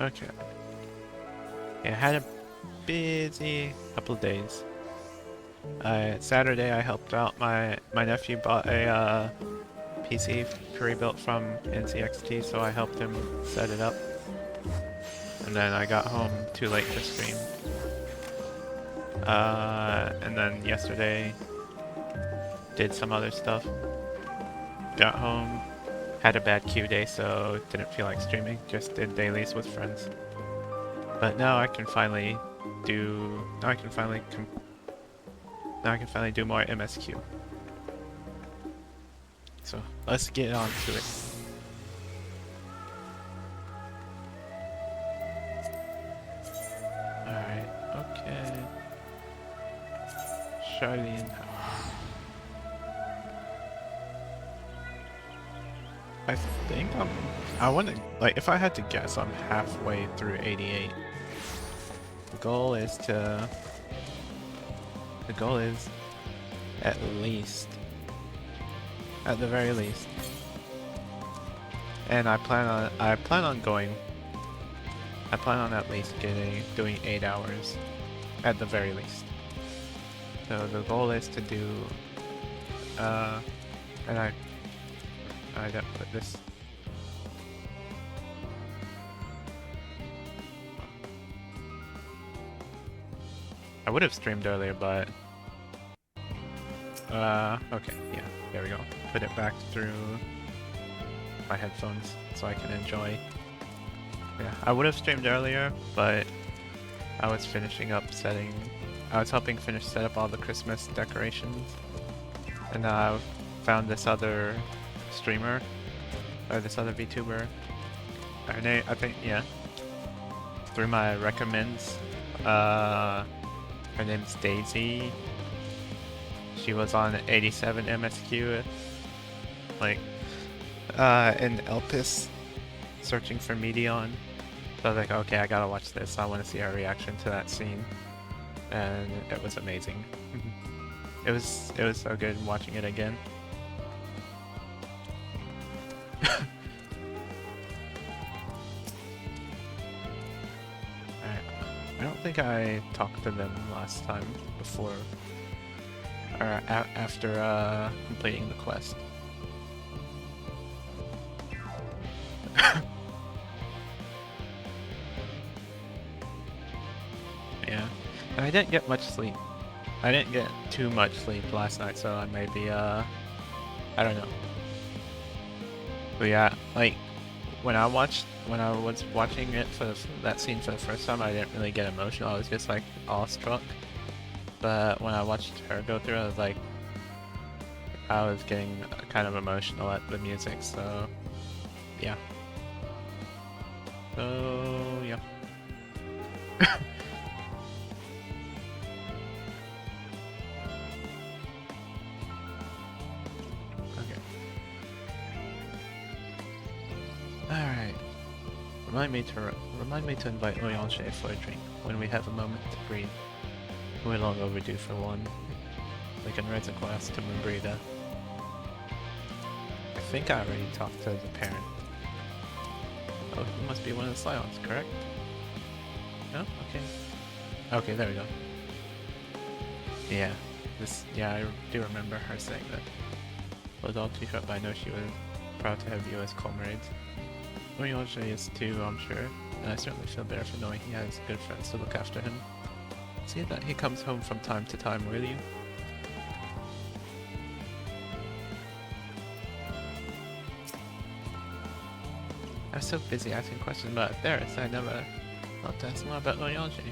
Okay. Yeah, I had a busy couple of days. Saturday I helped out my nephew bought a PC pre-built from NCXT, so I helped him set it up. And then I got home too late to stream. And then yesterday did some other stuff. Got home, had a bad queue day, so didn't feel like streaming. Just did dailies with friends. But now I can finally do. Now I can finally do more MSQ. So let's get on to it. Alright, okay. Charlene. I think I want to, like, if I had to guess, I'm halfway through 88. The goal is at least, at the very least. And I plan on at least doing 8 hours at the very least. So the goal is to do, and I don't put this. I would have streamed earlier, but okay, yeah, there we go. Put it back through my headphones so I can enjoy. Yeah, I would have streamed earlier, but I was finishing up setting. I was helping finish set up all the Christmas decorations, and I found this other streamer, or this other VTuber. Her name, I think, yeah. Through my recommends, her name's Daisy. She was on 87 MSQ, like, in Elpis, searching for Medion. So I was like, okay, I gotta watch this. I want to see her reaction to that scene, and it was amazing. It was so good watching it again. I don't think I talked to them last time before, or after completing the quest. Yeah, and I didn't get much sleep. I didn't get too much sleep last night, so I may be, I don't know. But yeah, like, when I was watching it for that scene for the first time, I didn't really get emotional. I was just like awestruck. But when I watched her go through, I was getting kind of emotional at the music. So yeah. So yeah. Okay. All right. Remind me to invite Oyanche for a drink when we have a moment to breathe. We're long overdue for one. We can raise a glass to Mumbrita. I think I already talked to the parent. Oh, you must be one of the Scions, correct? No? Okay. Okay, there we go. Yeah. I do remember her saying that. Was all too short, but I know she was proud to have you as comrades. Oyanche is too, I'm sure, and I certainly feel better for knowing he has good friends to look after him. See that he comes home from time to time, will you? I was so busy asking questions about Theris, I never thought to ask more about Oyanche.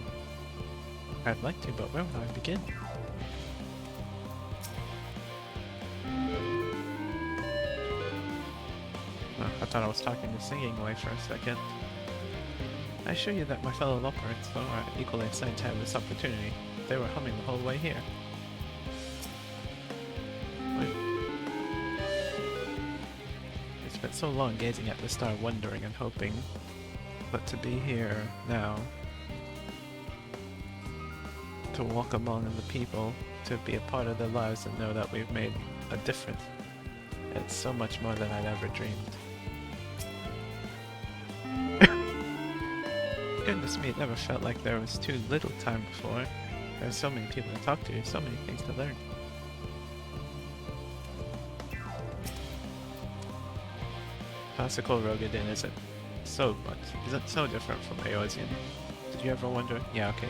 I'd like to, but where would I begin? I thought I was talking the singing way for a second. I assure you that my fellow Lockwards are equally excited to have this opportunity. They were humming the whole way here. I spent so long gazing at the star, wondering and hoping, but to be here now, to walk among the people, to be a part of their lives and know that we've made a difference, it's so much more than I'd ever dreamed. Goodness me, it never felt like there was too little time before. There are so many people to talk to, so many things to learn. Classical Rogadin isn't so different from Eosian. Did you ever wonder? Yeah, okay,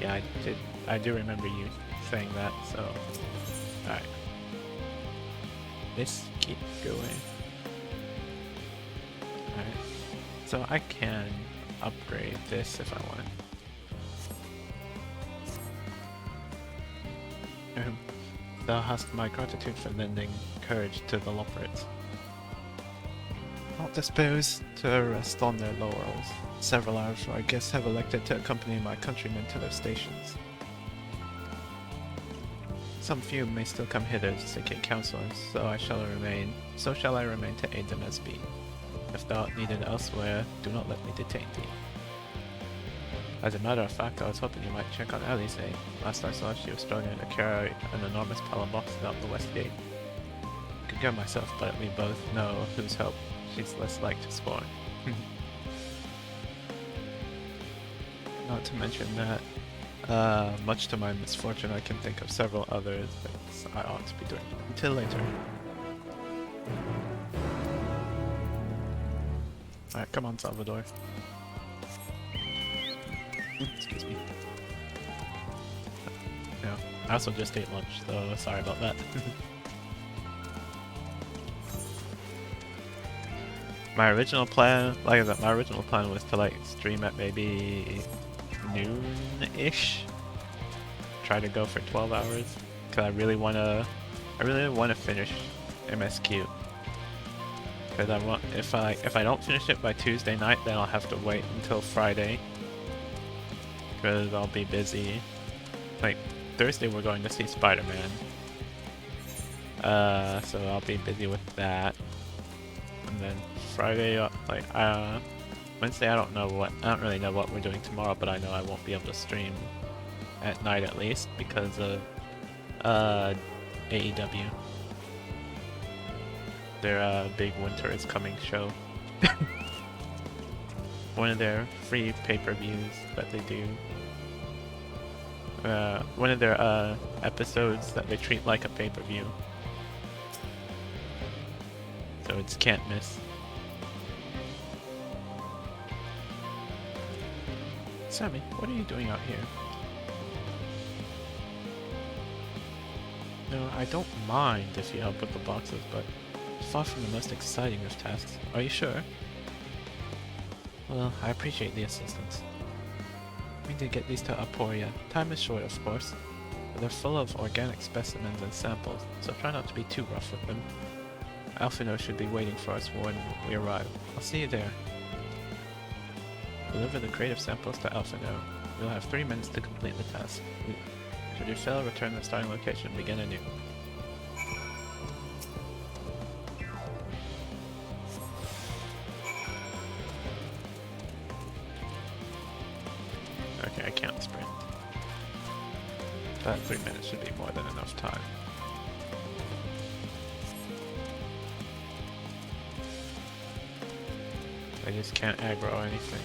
yeah. Yeah, I do remember you saying that, so... Alright. Let's keep going. Alright. So I can upgrade this if I want. Thou hast my gratitude for lending courage to the Loporits. Not disposed to rest on their laurels. Several our guests have elected to accompany my countrymen to their stations. Some few may still come hither seeking counsel, and so shall I remain to aid them as be. If thou art needed elsewhere, do not let me detain thee. As a matter of fact, I was hoping you might check on Alice. Last I saw, she was struggling to carry an enormous pile of boxes out the west gate. I could go myself, but we both know whose help she's less like to scorn. Not to mention that, much to my misfortune, I can think of several other things I ought to be doing. Until later. Alright, come on, Salvador. Excuse me. Yeah, I also just ate lunch, so sorry about that. My original plan, like I said, my original plan was to like stream at maybe noon-ish. Try to go for 12 hours, cause I really wanna finish MSQ. Cause I want, if I don't finish it by Tuesday night, then I'll have to wait until Friday. Cause I'll be busy. Like Thursday we're going to see Spider-Man. So I'll be busy with that. And then Friday, Wednesday I don't really know what we're doing tomorrow, but I know I won't be able to stream at night at least because of AEW. Their big winter is coming show. One of their free pay-per-views that they do. One of their episodes that they treat like a pay-per-view. So it's can't miss. Sammy, what are you doing out here? No, I don't mind if you help with the boxes, but it's far from the most exciting of tasks. Are you sure? Well, I appreciate the assistance. We need to get these to Aporia. Time is short, of course, but they're full of organic specimens and samples, so try not to be too rough with them. Alphino should be waiting for us when we arrive. I'll see you there. Deliver the creative samples to Alphino. We'll have 3 minutes to complete the task. Should you fail, return to the starting location and begin anew. Okay, I can't sprint. But 3 minutes should be more than enough time. I just can't aggro anything.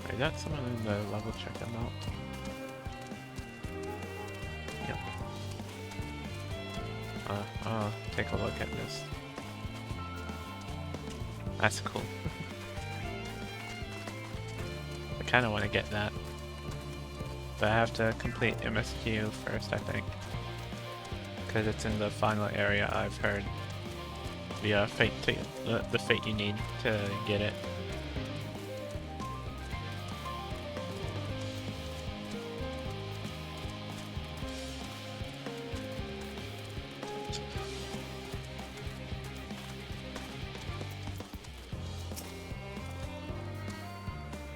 I got someone in the level check them out. Yep. I'll take a look at this. That's cool. I kinda wanna get that. But I have to complete MSQ first, I think. Because it's in the final area, I've heard. The fate you need to get it.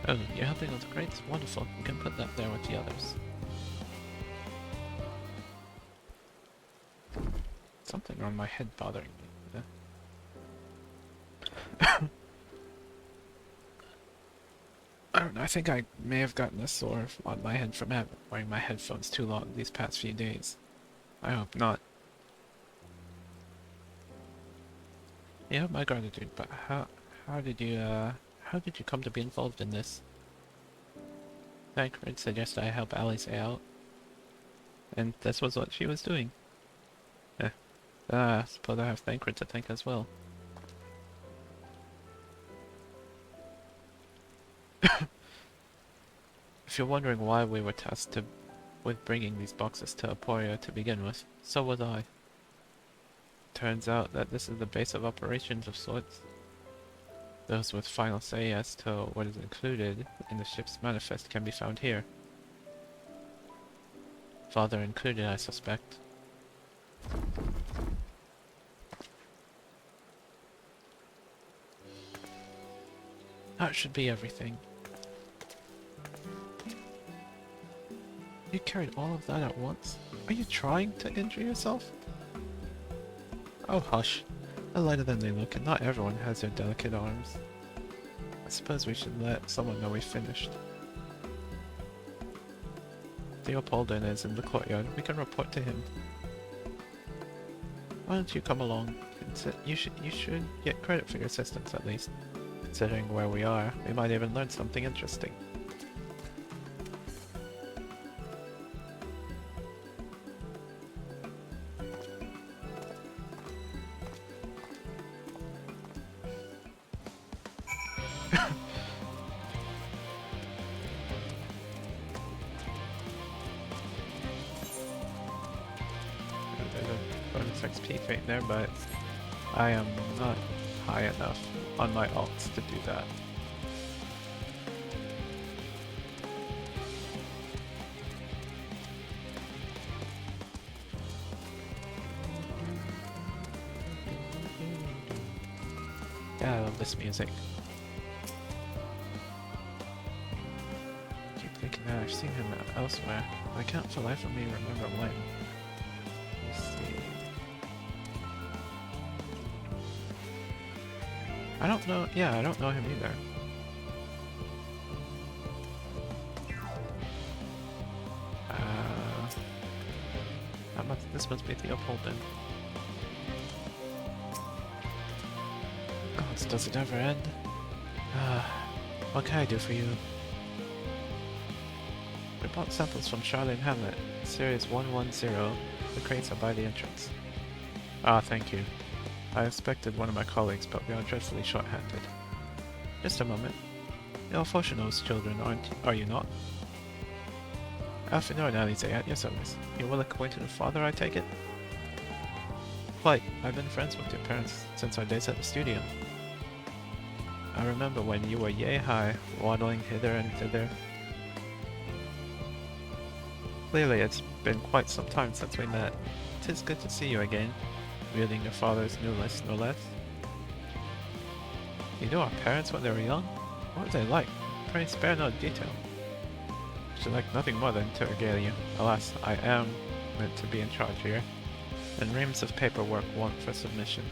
Oh, you're helping with the crates? Wonderful. You can put that there with the others. Something on my head bothering me. don't know, I think I may have gotten a sore on my head from wearing my headphones too long these past few days. I hope not. Yeah, my gratitude, but how did you come to be involved in this? Thancred suggested I help Alice out, and this was what she was doing. I suppose I have Thancred to thank as well. If you're wondering why we were tasked with bringing these boxes to Aporia to begin with, so was I. Turns out that this is the base of operations of sorts. Those with final say as to what is included in the ship's manifest can be found here. Father included, I suspect. That should be everything. You carried all of that at once? Are you trying to injure yourself? Oh hush. They're lighter than they look, and not everyone has their delicate arms. I suppose we should let someone know we finished. Theopolden is in the courtyard. We can report to him. Why don't you come along? You should get credit for your assistance at least. Considering where we are, we might even learn something interesting. XP feat there, but I am not high enough on my alts to do that. Yeah, I love this music. I keep thinking that I've seen him elsewhere. I can't for the life of me remember when. Let's see. I don't know. Yeah, I don't know him either. This must be Theopolden. Gods, does it ever end? What can I do for you? We bought samples from Charlene Hamlet, Series 110. The crates are by the entrance. Ah, thank you. I expected one of my colleagues, but we are dreadfully short-handed. Just a moment. You're Foshinov's children, are you not? Alfinor and Alize at your service. You're well acquainted with father, I take it? Quite. I've been friends with your parents since our days at the studio. I remember when you were yay high, waddling hither and thither. Clearly it's been quite some time since we met. 'Tis good to see you again. Wielding your father's new list, no less. You knew our parents when they were young? What were they like? Pray spare no detail. Should like nothing more than to regale you. Alas, I am meant to be in charge here, and reams of paperwork want for submission.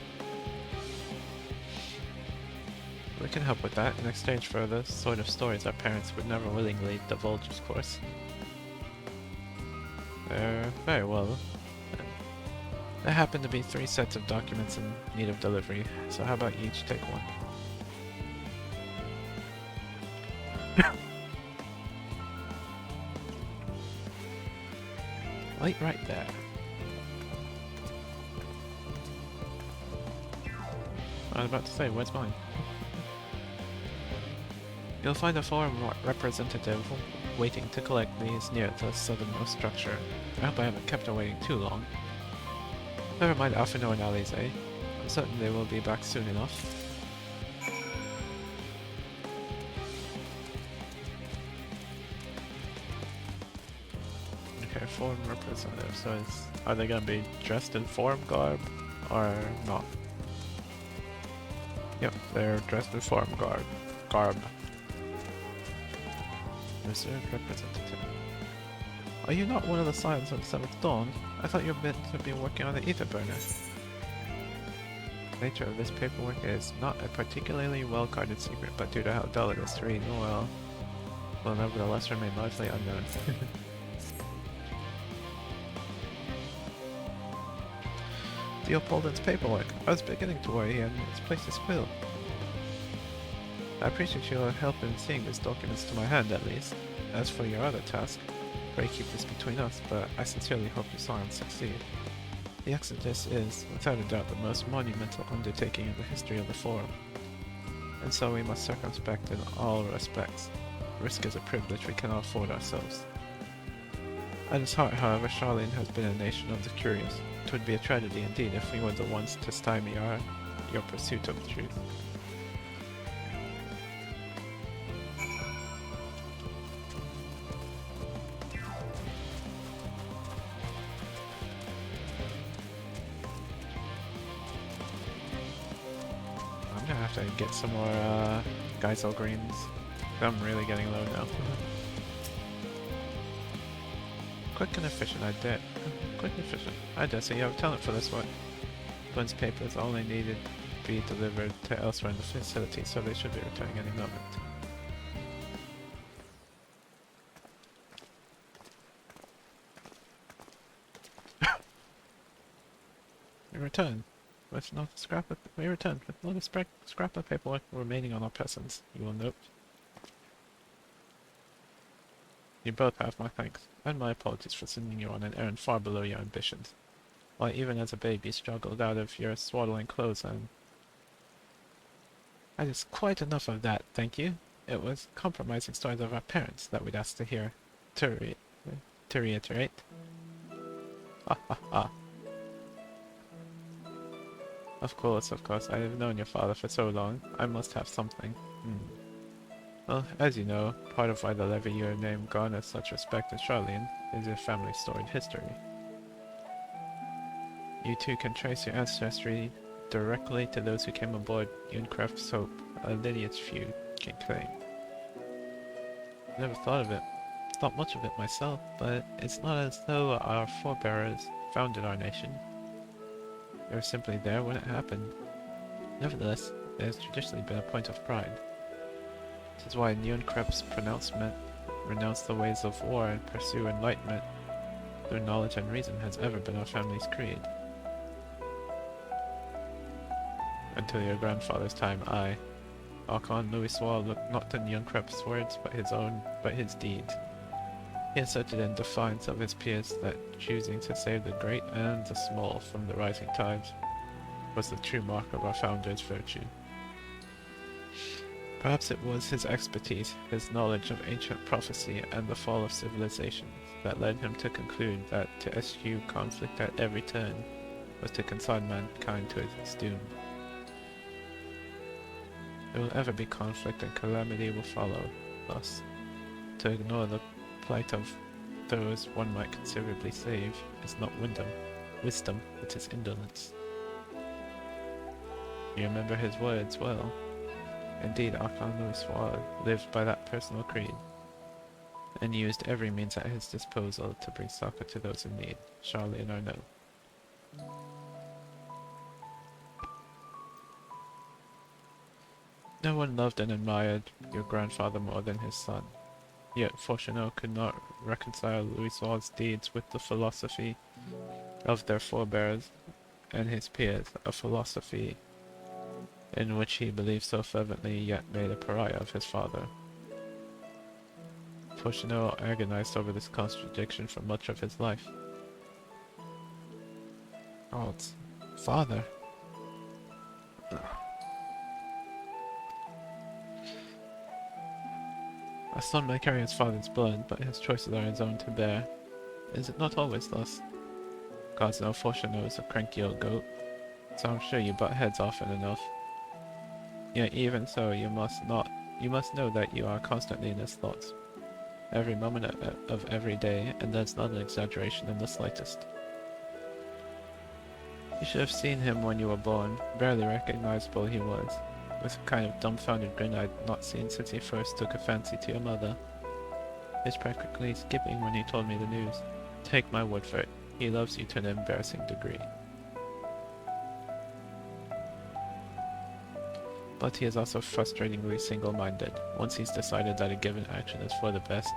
We can help with that in exchange for the sort of stories our parents would never willingly divulge, of course. Very well. There happen to be 3 sets of documents in need of delivery, so how about you each take one? Right there. I was about to say, where's mine? You'll find a forum representative waiting to collect these near the southernmost structure. I hope I haven't kept her waiting too long. Never mind Alfino and Alize. I'm certain they will be back soon enough. Okay, forum representative. So are they gonna be dressed in forum garb or not? Yep, they're dressed in forum garb. Reserved representative. Are you not one of the Scions of the Seventh Dawn? I thought you were meant to be working on the ether burner. The nature of this paperwork is not a particularly well-guarded secret, but due to how dull it is to read, well, will nevertheless remain largely unknown. Theopoldin's paperwork. I was beginning to worry he had misplaced his quill. I appreciate your help in seeing these documents to my hand, at least. As for your other task, pray keep this between us, but I sincerely hope you saw and succeed. The Exodus is, without a doubt, the most monumental undertaking in the history of the Forum, and so we must circumspect in all respects. Risk is a privilege we cannot afford ourselves. At its heart, however, Charlene has been a nation of the curious. It would be a tragedy indeed if we were the ones to stymie your pursuit of the truth. I'm gonna have to get some more Geisel greens. I'm really getting low now. Quick and efficient, I dare. Quick and efficient. I dare say you have talent for this one. Flynn's papers only needed to be delivered to elsewhere in the facility, so they should be returning any moment. We return with not a scrap of scrap of paperwork remaining on our persons. You will note. You both have my thanks, and my apologies for sending you on an errand far below your ambitions. Why, even as a baby, you struggled out of your swaddling clothes, and... That is quite enough of that, thank you. It was compromising stories of our parents that we'd asked to hear. To reiterate. Ha ha ha. Of course, I have known your father for so long. I must have something. Well, as you know, part of why the Levier name garners such respect in Charlene is your family's storied history. You two can trace your ancestry directly to those who came aboard Uncraft's Hope, a lineage few can claim. Never thought of it. Thought much of it myself, but it's not as though our forebears founded our nation. They were simply there when it happened. Nevertheless, it has traditionally been a point of pride. This is why Neuenkrep's pronouncement, renounce the ways of war and pursue enlightenment through knowledge and reason, has ever been our family's creed. Until your grandfather's time, Archon Louis Swall, looked not to Neuenkrep's words but his deeds. He asserted in defiance of his peers that choosing to save the great and the small from the rising tides was the true mark of our founder's virtue. Perhaps it was his expertise, his knowledge of ancient prophecy and the fall of civilizations, that led him to conclude that to eschew conflict at every turn was to consign mankind to its doom. There will ever be conflict and calamity will follow. Thus, to ignore the plight of those one might considerably save is not wisdom, it is indolence. You remember his words well. Indeed, Archon Louis Swall lived by that personal creed, and used every means at his disposal to bring succor to those in need, Charlie and Arnaud. No one loved and admired your grandfather more than his son. Yet Fourcheneau could not reconcile Louis Swall's deeds with the philosophy of their forebears and his peers, a philosophy in which he believed so fervently yet made a pariah of his father. Fourcheneau agonized over this contradiction for much of his life. Oh, it's father. A son may carry his father's blood, but his choices are his own to bear. Is it not always thus? Gods know Fourcheneau is a cranky old goat, so I'm sure you butt heads often enough. Yet even so, you must know that you are constantly in his thoughts, every moment of every day, and that's not an exaggeration in the slightest. You should have seen him when you were born. Barely recognizable he was, with a kind of dumbfounded grin I'd not seen since he first took a fancy to your mother. He was practically skipping when he told me the news. Take my word for it, he loves you to an embarrassing degree. But he is also frustratingly single-minded. Once he's decided that a given action is for the best,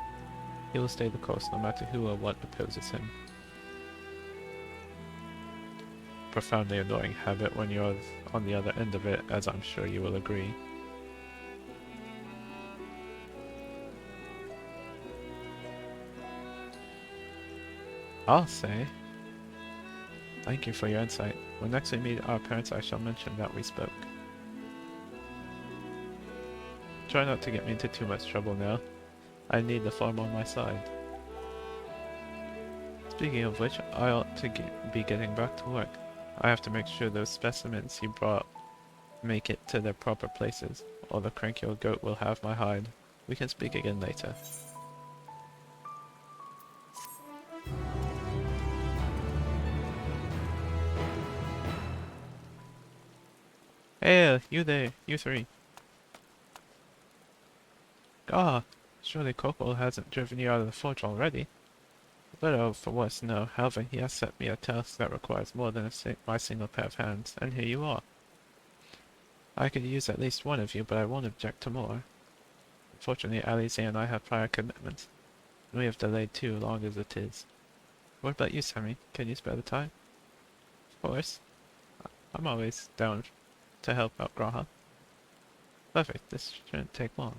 he will stay the course no matter who or what opposes him. Profoundly annoying habit when you're on the other end of it, as I'm sure you will agree. I'll say. Thank you for your insight. When next we meet our parents, I shall mention that we spoke. Try not to get me into too much trouble now. I need the farm on my side. Speaking of which, I ought to be getting back to work. I have to make sure those specimens you brought make it to their proper places, or the cranky old goat will have my hide. We can speak again later. Hey, you there, you three. Ah, surely Coco hasn't driven you out of the forge already. But oh, for worse, no. However, he has set me a task that requires more than my single pair of hands, and here you are. I could use at least one of you, but I won't object to more. Unfortunately, Alize and I have prior commitments, and we have delayed too long as it is. What about you, Sammy? Can you spare the time? Of course. I'm always down to help out Graha. Perfect, this shouldn't take long.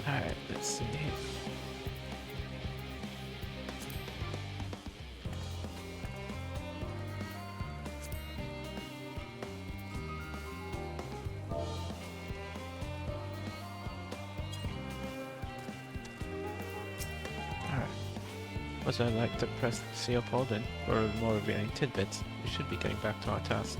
Alright, let's see. Alright. Was I like to press the Leopold in for more revealing tidbits? We should be getting back to our tasks.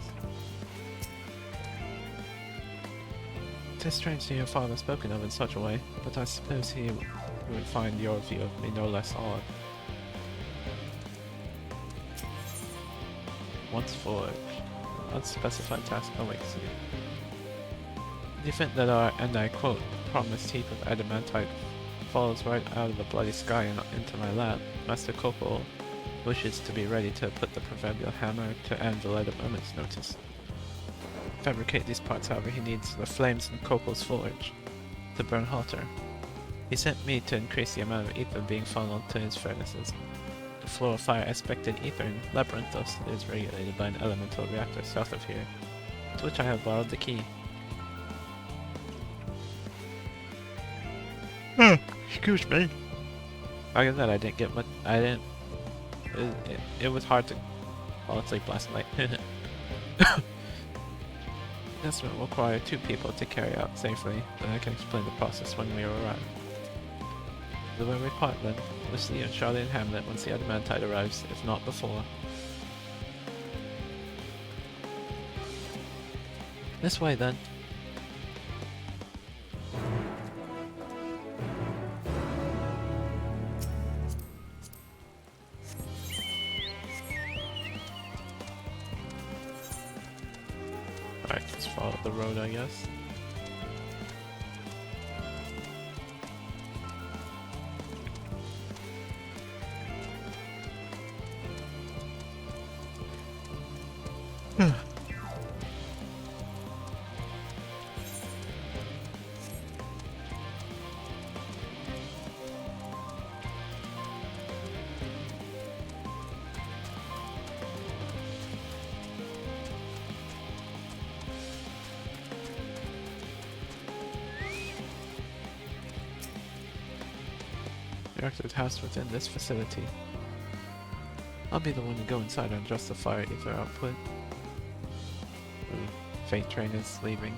It is strange to hear your father spoken of in such a way, but I suppose he would find your view of me no less odd. Once forged. Unspecified task awaits you. In the event that our, and I quote, promised heap of adamantite falls right out of the bloody sky and into my lap, Master Copal wishes to be ready to put the proverbial hammer to anvil at a moment's notice. To fabricate these parts, however, he needs the flames in Copal's forge to burn hotter. He sent me to increase the amount of ether being funneled to his furnaces. The flow of fire aspected ether in Labyrinthos is regulated by an elemental reactor south of here, to which I have borrowed the key. Excuse me. Like I said, I didn't get much. I didn't. It was hard to fall asleep last night. This will require 2 people to carry out safely, but I can explain the process when we arrive. The way we part then, Lucy and Charlie and Hamlet once the adamantite arrives, if not before. This way then. Alright, let's follow the road, I guess. Reactor's housed within this facility. I'll be the one to go inside and adjust the fire ether output. Ooh, Fate train is leaving.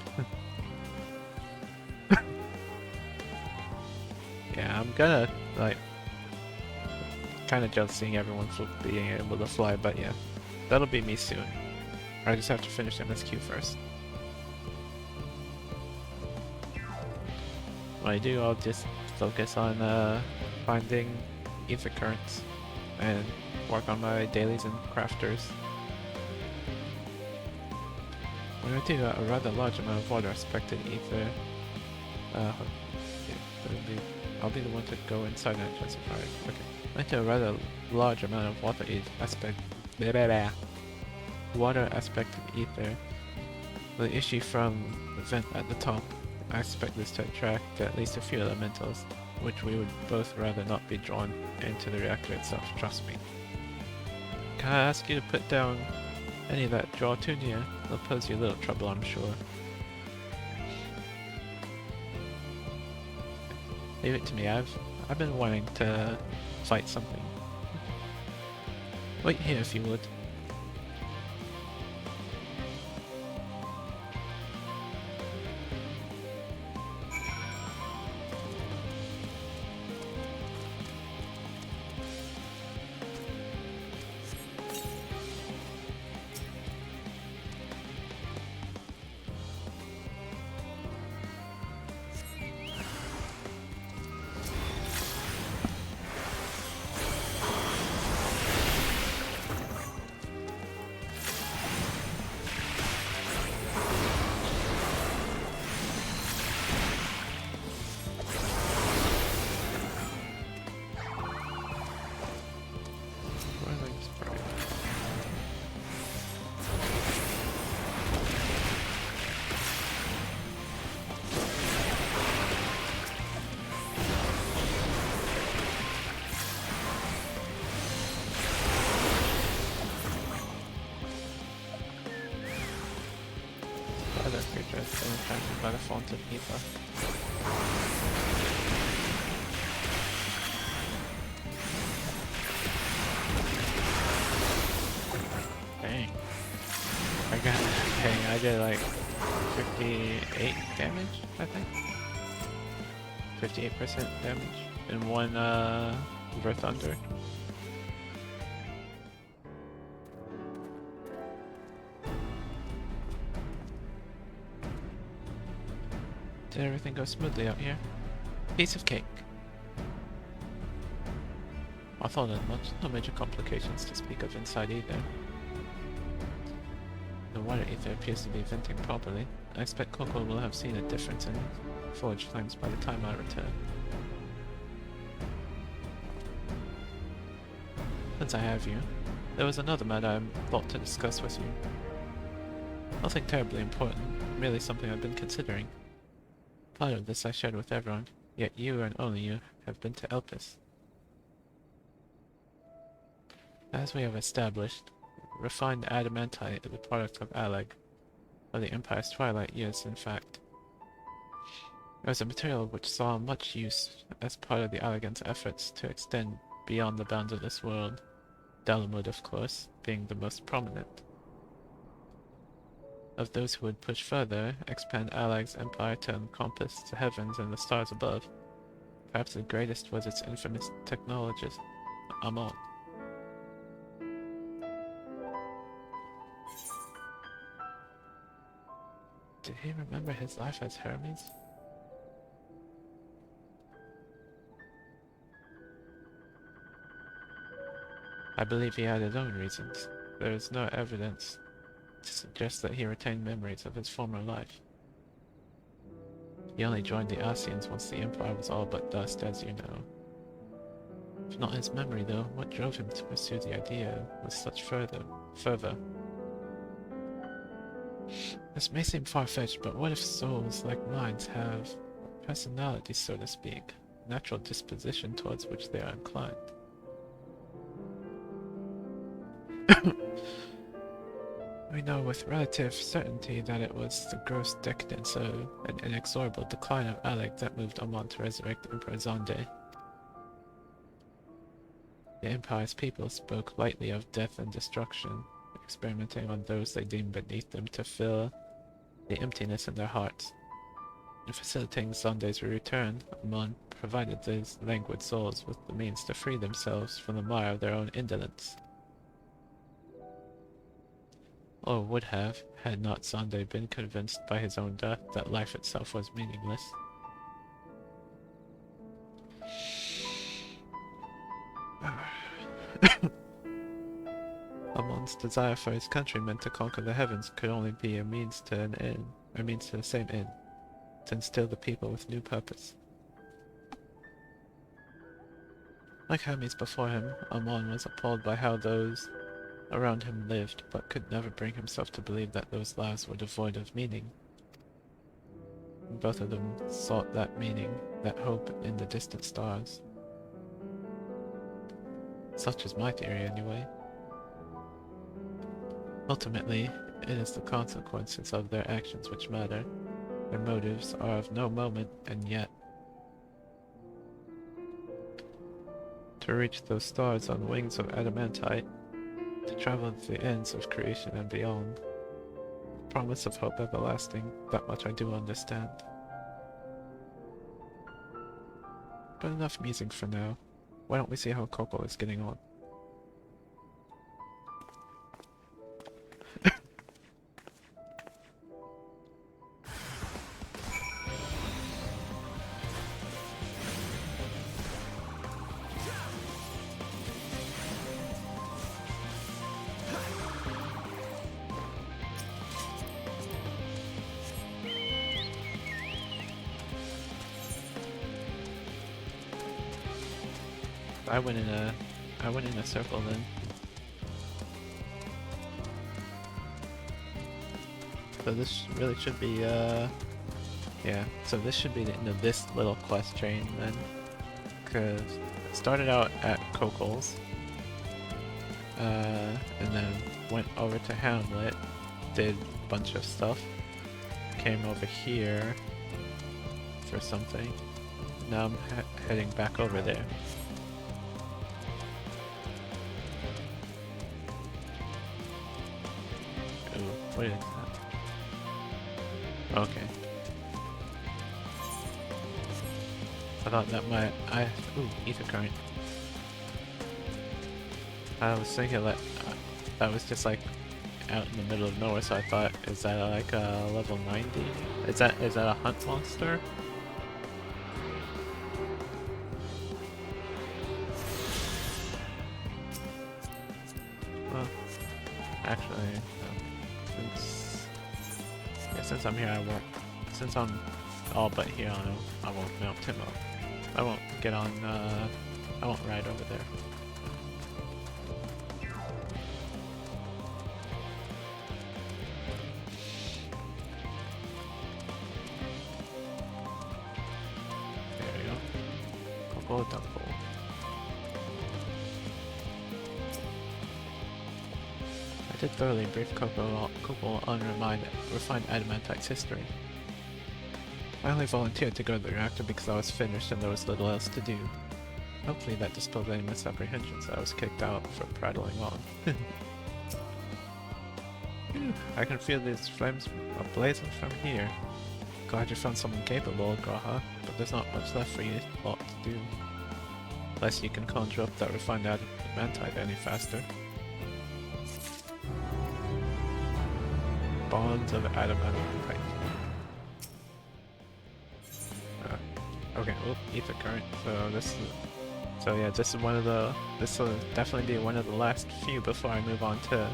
Yeah, I'm gonna, like, kind of jealous seeing everyone being able to fly, but yeah, that'll be me soon. I just have to finish MSQ first. When I do, I'll just focus on finding ether currents and work on my dailies and crafters. When I do a rather large amount of water aspected ether, yeah, I'll be the one to go inside and justify it. Okay. When I do a rather large amount of water aspected ether, with the issue from the vent at the top, I expect this to attract at least a few elementals, which we would both rather not be drawn into the reactor itself, trust me. Can I ask you to put down any of that draw too near? It'll pose you a little trouble, I'm sure. Leave it to me, I've been wanting to fight something. Wait here if you would. Other creatures impacted by the font of ether. Dang. I did like 58 damage, I think. 58% damage in one Uber Thunder. Did everything go smoothly out here? Piece of cake. I thought not much, no major complications to speak of inside either. The water ether appears to be venting properly. I expect Coco will have seen a difference in forge flames by the time I return. Since I have you, there was another matter I thought to discuss with you. Nothing terribly important, merely something I've been considering. Part of this I shared with everyone, yet you and only you have been to Elpis. As we have established, refined adamantite is a product of Aleg, of the Empire's twilight years in fact. It was a material which saw much use as part of the Allegans' efforts to extend beyond the bounds of this world, Dalamud of course being the most prominent. Of those who would push further, expand Aleg's empire to encompass the heavens and the stars above. Perhaps the greatest was its infamous technologist, Amon. Did he remember his life as Hermes? I believe he had his own reasons. There is no evidence to suggest that he retained memories of his former life. He only joined the Asians once the Empire was all but dust, as you know. If not his memory, though, what drove him to pursue the idea with such fervor? This may seem far-fetched, but what if souls like minds have personality, so to speak, natural disposition towards which they are inclined? We know with relative certainty that it was the gross decadence and inexorable decline of Aleg that moved Amon to resurrect Emperor Zonde. The Empire's people spoke lightly of death and destruction, experimenting on those they deemed beneath them to fill the emptiness in their hearts. In facilitating Zonde's return, Amon provided these languid souls with the means to free themselves from the mire of their own indolence. Or would have, had not Zonde been convinced by his own death that life itself was meaningless. Amon's desire for his countrymen to conquer the heavens could only be a means to an end, a means to the same end, to instill the people with new purpose. Like Hermes before him, Amon was appalled by how those around him lived, but could never bring himself to believe that those lives were devoid of meaning. Both of them sought that meaning, that hope in the distant stars. Such is my theory, anyway. Ultimately, it is the consequences of their actions which matter. Their motives are of no moment, and yet to reach those stars on wings of adamantite, to travel to the ends of creation and beyond. Promise of hope everlasting, that much I do understand. But enough musing for now. Why don't we see how Coco is getting on? I went in a circle then. So this really should be yeah, so this should be the end of this little quest chain then. Cause it started out at Coco's. And then went over to Hamlet, did a bunch of stuff, came over here for something. Now I'm heading back over there. What is that? Okay. I thought that might... Ooh, ether current. I was thinking that that was just like out in the middle of nowhere, so I thought, is that like a level 90? Is that a hunt monster? Well, actually, since I'm here, I won't. Since I'm all but here, I won't mount him up. I won't get on. I won't ride over there. There we go. Coco Temple. I did thoroughly brief Coco on refined adamantite's history. I only volunteered to go to the reactor because I was finished and there was little else to do. Hopefully that dispelled any misapprehensions that I was kicked out for prattling on. I can feel these flames ablazing from here. Glad you found someone capable, Graha, but there's not much left for you lot to do. Unless you can conjure up that refined adamantite any faster. Bonds of adamantite. Okay, ether current. So yeah, this is one of the. This will definitely be one of the last few before I move on to.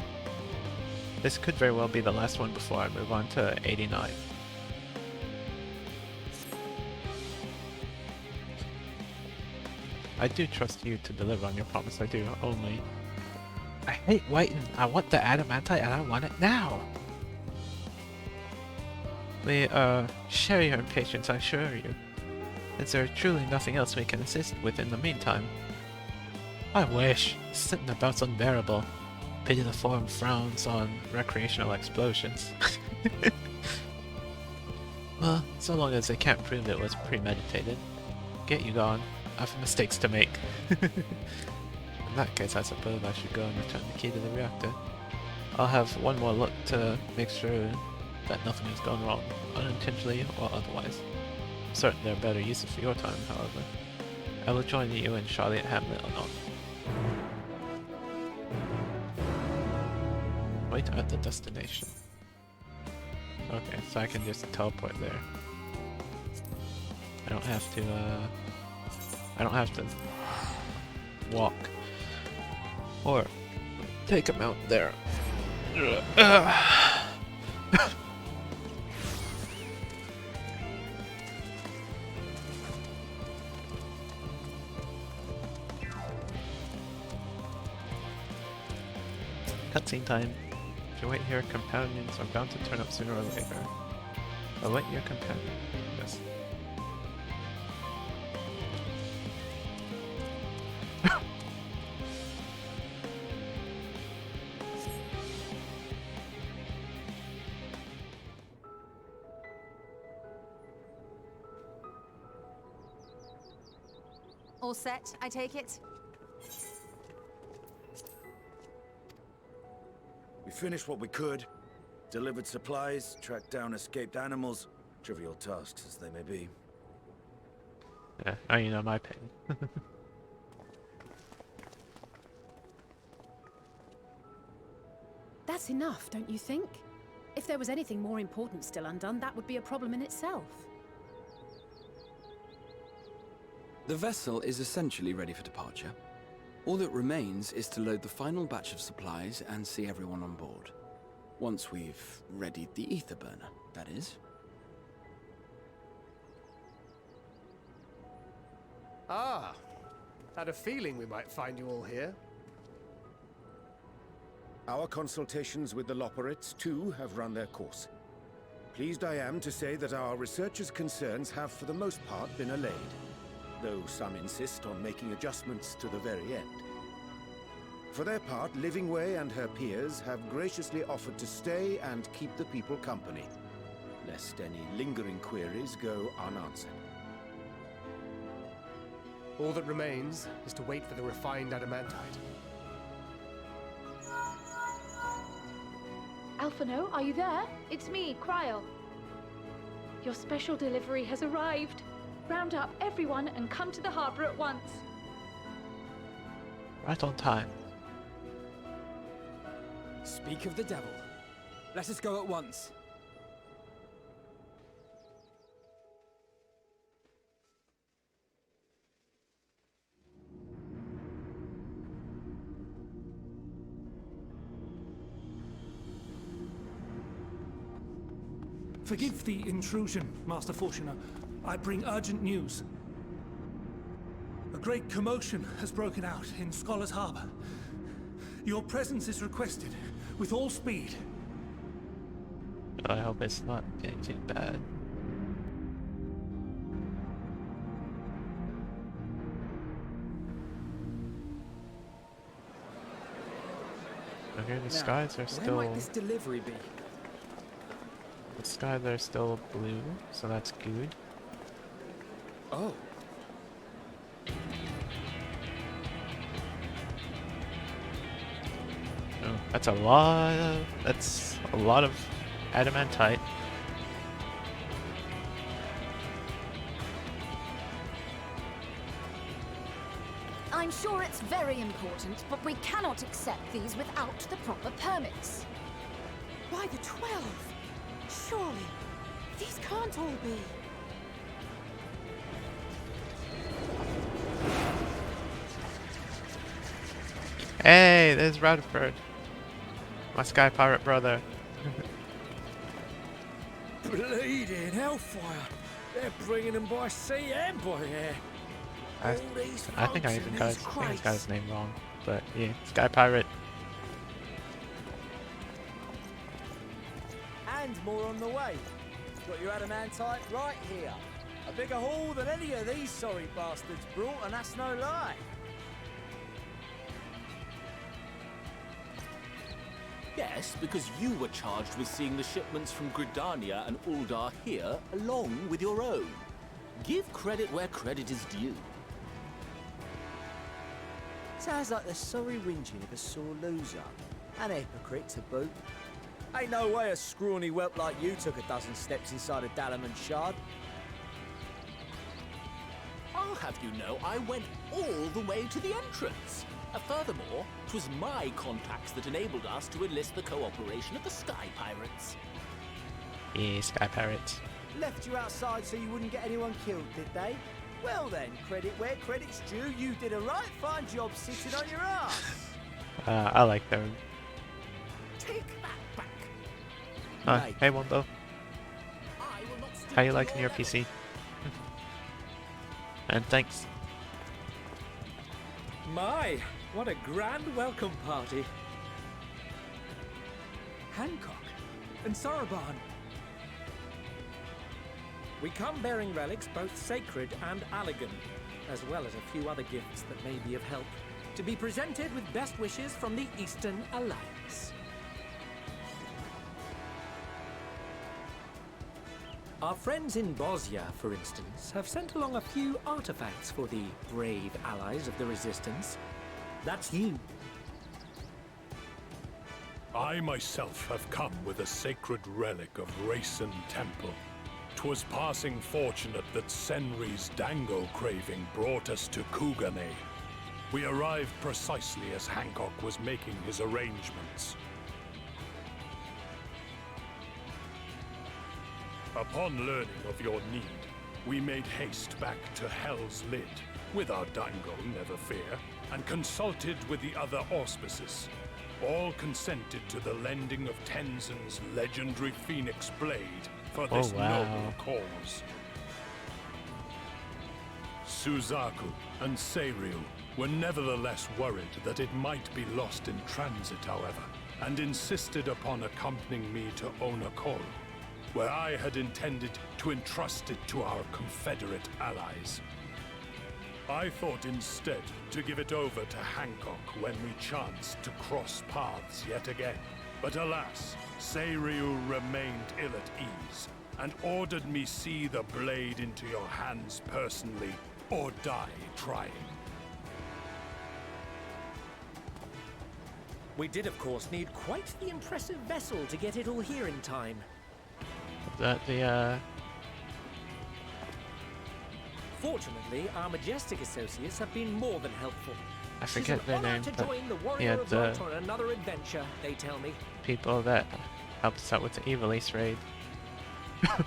This could very well be the last one before I move on to 89. I do trust you to deliver on your promise. I do. Only. I hate waiting. I want the adamantite and I want it now. Share your impatience, I assure you. Is there truly nothing else we can assist with in the meantime? I wish. Sitting about's unbearable. Pity the forum frowns on recreational explosions. Well, so long as they can't prove it was premeditated. Get you gone. I've mistakes to make. In that case, I suppose I should go and return the key to the reactor. I'll have one more look to make sure that nothing has gone wrong, unintentionally or otherwise. I'm certain there are better uses for your time, however. I will join you and Charlie at Hamlet anon. Wait at the destination. Okay, so I can just teleport there. I don't have to walk. Or Take him out there. Cutscene time. If you wait here, companions are bound to turn up sooner or later. Await your companion. Yes. All set, I take it? We finished what we could. Delivered supplies, tracked down escaped animals. Trivial tasks as they may be. Yeah, oh, you know my pain. That's enough, don't you think? If there was anything more important still undone, that would be a problem in itself. The vessel is essentially ready for departure. All that remains is to load the final batch of supplies and see everyone on board. Once we've readied the ether burner, that is. Ah, had a feeling we might find you all here. Our consultations with the Loperites, too, have run their course. Pleased I am to say that our researchers' concerns have for the most part been allayed, though some insist on making adjustments to the very end. For their part, Livingway and her peers have graciously offered to stay and keep the people company, lest any lingering queries go unanswered. All that remains is to wait for the refined adamantite. Alphino, are you there? It's me, Cryo. Your special delivery has arrived. Round up everyone and come to the harbor at once. Right on time. Speak of the devil. Let us go at once. Forgive the intrusion, Master Fortuner. I bring urgent news. A great commotion has broken out in Scholar's Harbor. Your presence is requested, with all speed. I hope it's not anything bad. Okay, the skies are still... When might this delivery be? The skies are still blue, so that's good. Oh. Oh, that's a lot of adamantite. I'm sure it's very important, but we cannot accept these without the proper permits. By the 12! Surely, these can't all be. Hey, there's Rutherford. My sky pirate brother. Bleeding hellfire! They're bringing them by sea and by air. I think I even got his name wrong, but yeah, sky pirate. And more on the way. Got your adamantite right here. A bigger haul than any of these sorry bastards brought, and that's no lie. Yes, because you were charged with seeing the shipments from Gridania and Uldar here, along with your own. Give credit where credit is due. Sounds like the sorry whinging of a sore loser. An hypocrite to boot. Ain't no way a scrawny whelp like you took a dozen steps inside a Dalaman shard. I'll have you know I went all the way to the entrance. Furthermore, 'twas my contacts that enabled us to enlist the cooperation of the Sky Pirates. Yeah, sky pirates. Left you outside so you wouldn't get anyone killed, did they? Well then, credit where credit's due, you did a right fine job sitting on your ass. I like them. Take that back. Hey Wando, I will not stoop how you to liking your level. PC? And thanks. My, what a grand welcome party. Hancock and Soroban. We come bearing relics both sacred and elegant, as well as a few other gifts that may be of help, to be presented with best wishes from the Eastern Alliance. Our friends in Bosnia, for instance, have sent along a few artifacts for the brave allies of the Resistance. That's you. I myself have come with a sacred relic of Rayson Temple. 'Twas passing fortunate that Senri's dango craving brought us to Kugane. We arrived precisely as Hancock was making his arrangements. Upon learning of your need, we made haste back to Hell's Lid, with our dango, never fear, and consulted with the other auspices. All consented to the lending of Tenzin's legendary Phoenix Blade for this noble cause. Suzaku and Seiryu were nevertheless worried that it might be lost in transit, however, and insisted upon accompanying me to Onakol, where I had intended to entrust it to our Confederate allies. I thought instead to give it over to Hancock when we chanced to cross paths yet again. But alas, Seiryu remained ill at ease, and ordered me see the blade into your hands personally, or die trying. We did, of course, need quite the impressive vessel to get it all here in time. That the Fortunately, our Majestic associates have been more than helpful. I forget their name, to but join the Warrior yeah, of the Light on another adventure, they tell me. people that helped us out with the Evil Ace raid. That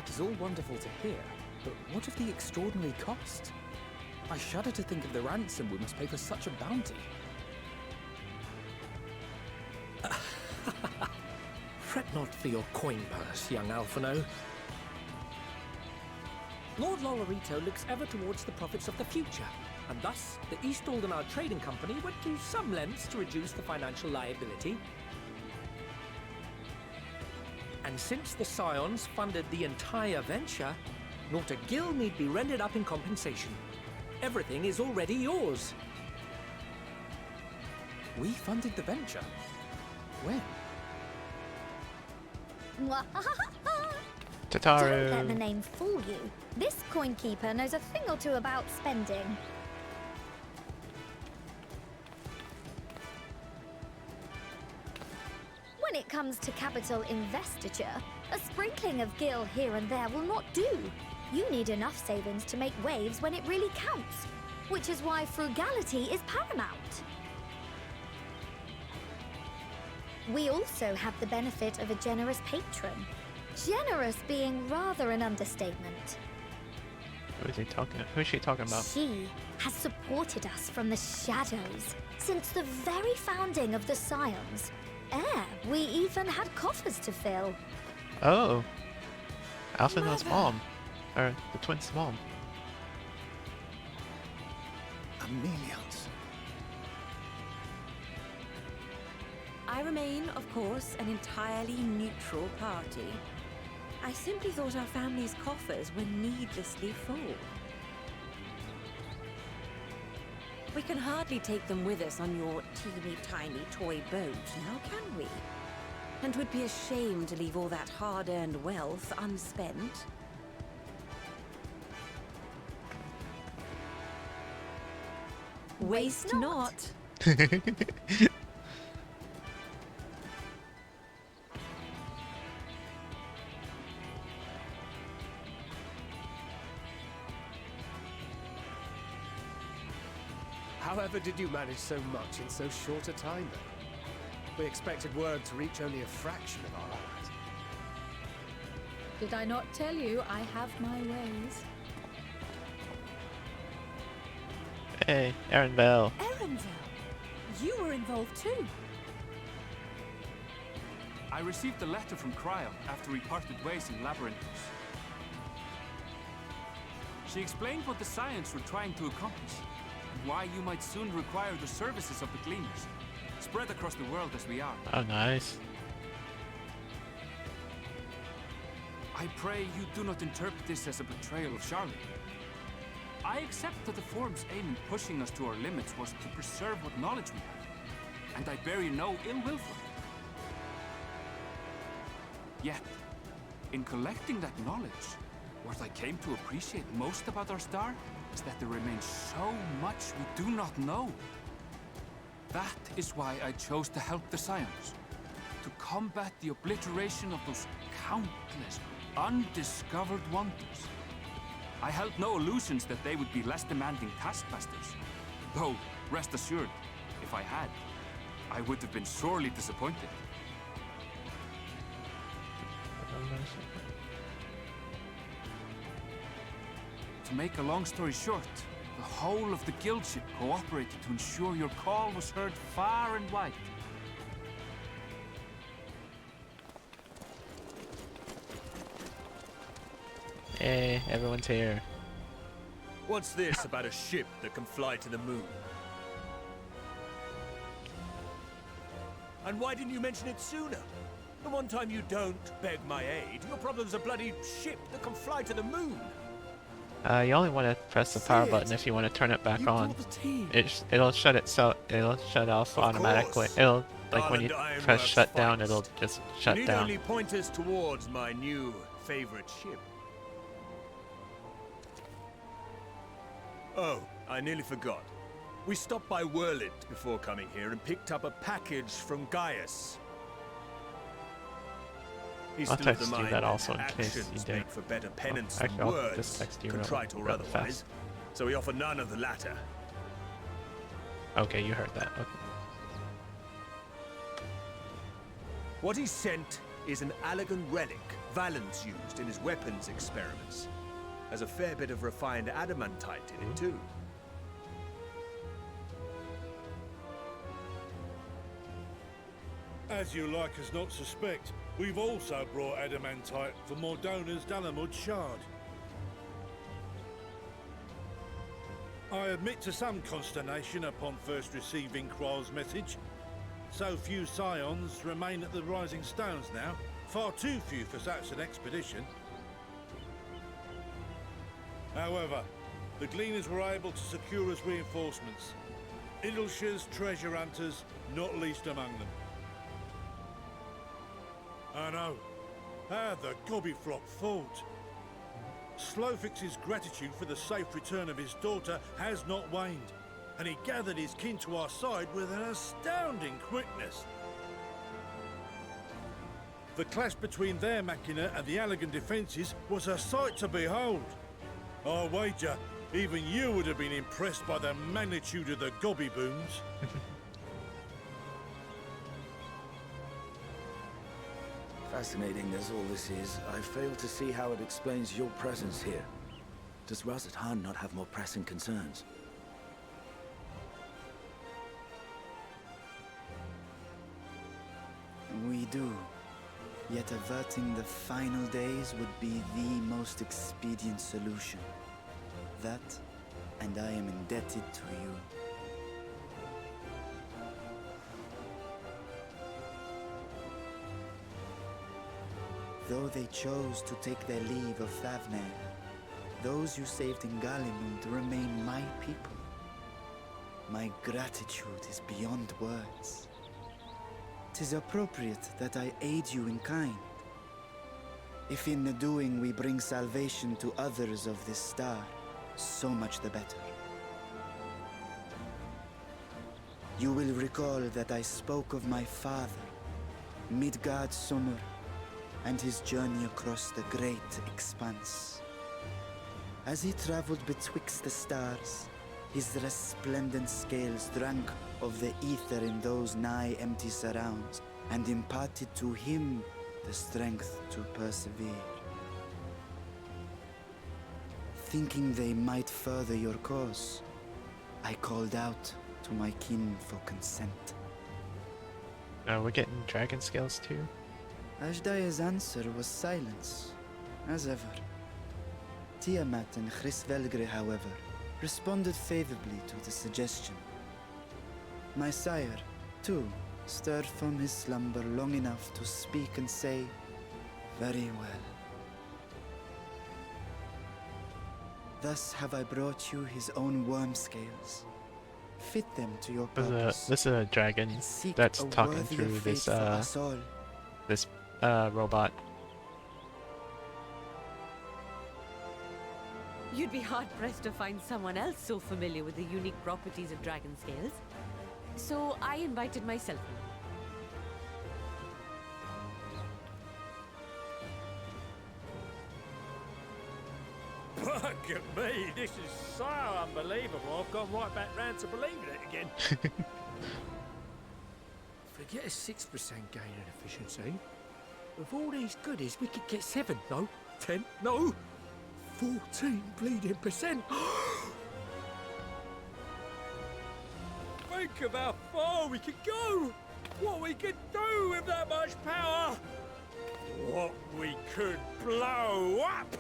is all wonderful to hear, but what of the extraordinary cost? I shudder to think of the ransom we must pay for such a bounty. Fret not for your coin purse, young Alphino. Lord Lolorito looks ever towards the profits of the future, and thus the East Aldenar Trading Company went to some lengths to reduce the financial liability. And since the Scions funded the entire venture, not a gill need be rendered up in compensation. Everything is already yours. We funded the venture? When? Tataru. Don't let the name fool you. This coin keeper knows a thing or two about spending. When it comes to capital investiture, a sprinkling of gil here and there will not do. You need enough savings to make waves when it really counts, which is why frugality is paramount. We also have the benefit of a generous patron. Generous being rather an understatement. Who is he talking? Who is she talking about? She has supported us from the shadows since the very founding of the Scions. We even had coffers to fill. Oh, Alphina's mom, or the twins' mom. Ameliance. I remain, of course, an entirely neutral party. I simply thought our family's coffers were needlessly full. We can hardly take them with us on your teeny-tiny toy boat, now can we? And would be a shame to leave all that hard-earned wealth unspent. Waste not. However did you manage so much in so short a time, then? We expected word to reach only a fraction of our allies. Did I not tell you I have my ways? Hey, Aaron Bell. Erenville, you were involved too. I received a letter from Cryo after we parted ways in Labyrinthos. She explained what the Scions were trying to accomplish, and why you might soon require the services of the Gleaners, spread across the world as we are. Oh, nice. I pray you do not interpret this as a betrayal of Charlotte. I accept that the Forum's aim in pushing us to our limits was to preserve what knowledge we have, and I bear you no ill will for it. Yet, in collecting that knowledge, what I came to appreciate most about our star is that there remains so much we do not know. That is why I chose to help the Scions, to combat the obliteration of those countless undiscovered wonders. I held no illusions that they would be less demanding taskmasters. Though, rest assured, if I had, I would have been sorely disappointed. To make a long story short, the whole of the guild ship cooperated to ensure your call was heard far and wide. Hey, everyone's here. What's this about a ship that can fly to the moon? And why didn't you mention it sooner? The one time you don't beg my aid, your problem's a bloody ship that can fly to the moon. You only want to press the power button if you want to turn it back on. It'll shut itself. It'll shut off automatically. It'll like when you press shut down, it'll just shut you need down. only point us towards my new favorite ship. Oh, I nearly forgot. We stopped by Whirlit before coming here and picked up a package from Gaius. He's I'll still of the text you mind that also in case actions you didn't. make for better penance Actually, than I'll words, just text you contrite or real otherwise. fast. So we offer none of the latter. Okay, you heard that. Okay. What he sent is an Allegan relic Valens used in his weapons experiments. Has a fair bit of refined adamantite in it too. As you like us not suspect, we've also brought adamantite for Mordona's Dalamud shard. I admit to some consternation upon first receiving Kryl's message. So few Scions remain at the Rising Stones now, far too few for such an expedition. However, the Gleaners were able to secure us reinforcements. Idleshires, treasure hunters, not least among them. I know. How the Gobbyflock fought. Slowfix's gratitude for the safe return of his daughter has not waned, and he gathered his kin to our side with an astounding quickness. The clash between their machina and the Allegan defences was a sight to behold. I wager even you would have been impressed by the magnitude of the gobby booms. Fascinating as all this is, I fail to see how it explains your presence here. Does Razat Han not have more pressing concerns? We do. Yet averting the final days would be the most expedient solution. That, and I am indebted to you. Though they chose to take their leave of Thavnair, those you saved in Galimund remain my people. My gratitude is beyond words. 'Tis appropriate that I aid you in kind. If in the doing we bring salvation to others of this star, so much the better. You will recall that I spoke of my father, Midgard Summer, and his journey across the great expanse. As he traveled betwixt the stars, his resplendent scales drank of the ether in those nigh empty surrounds, and imparted to him the strength to persevere. Thinking they might further your cause, I called out to my kin for consent. We're getting dragon scales too. Ajdaya's answer was silence, as ever. Tiamat and Chrisvelgre, however, responded favorably to the suggestion. My sire, too, stirred from his slumber long enough to speak and say, "Very well. Thus have I brought you his own worm scales. Fit them to your purpose. This is a dragon that's a talking worthier through fate this for us all. this robot. You'd be hard-pressed to find someone else so familiar with the unique properties of dragon scales. So I invited myself. Look at me, this is so unbelievable. I've gone right back round to believing it again. Forget a 6% gain in efficiency. With all these goodies, we could get 7, no, 10, no, 14 bleeding percent. Think of how far we could go. What we could do with that much power. What we could blow up.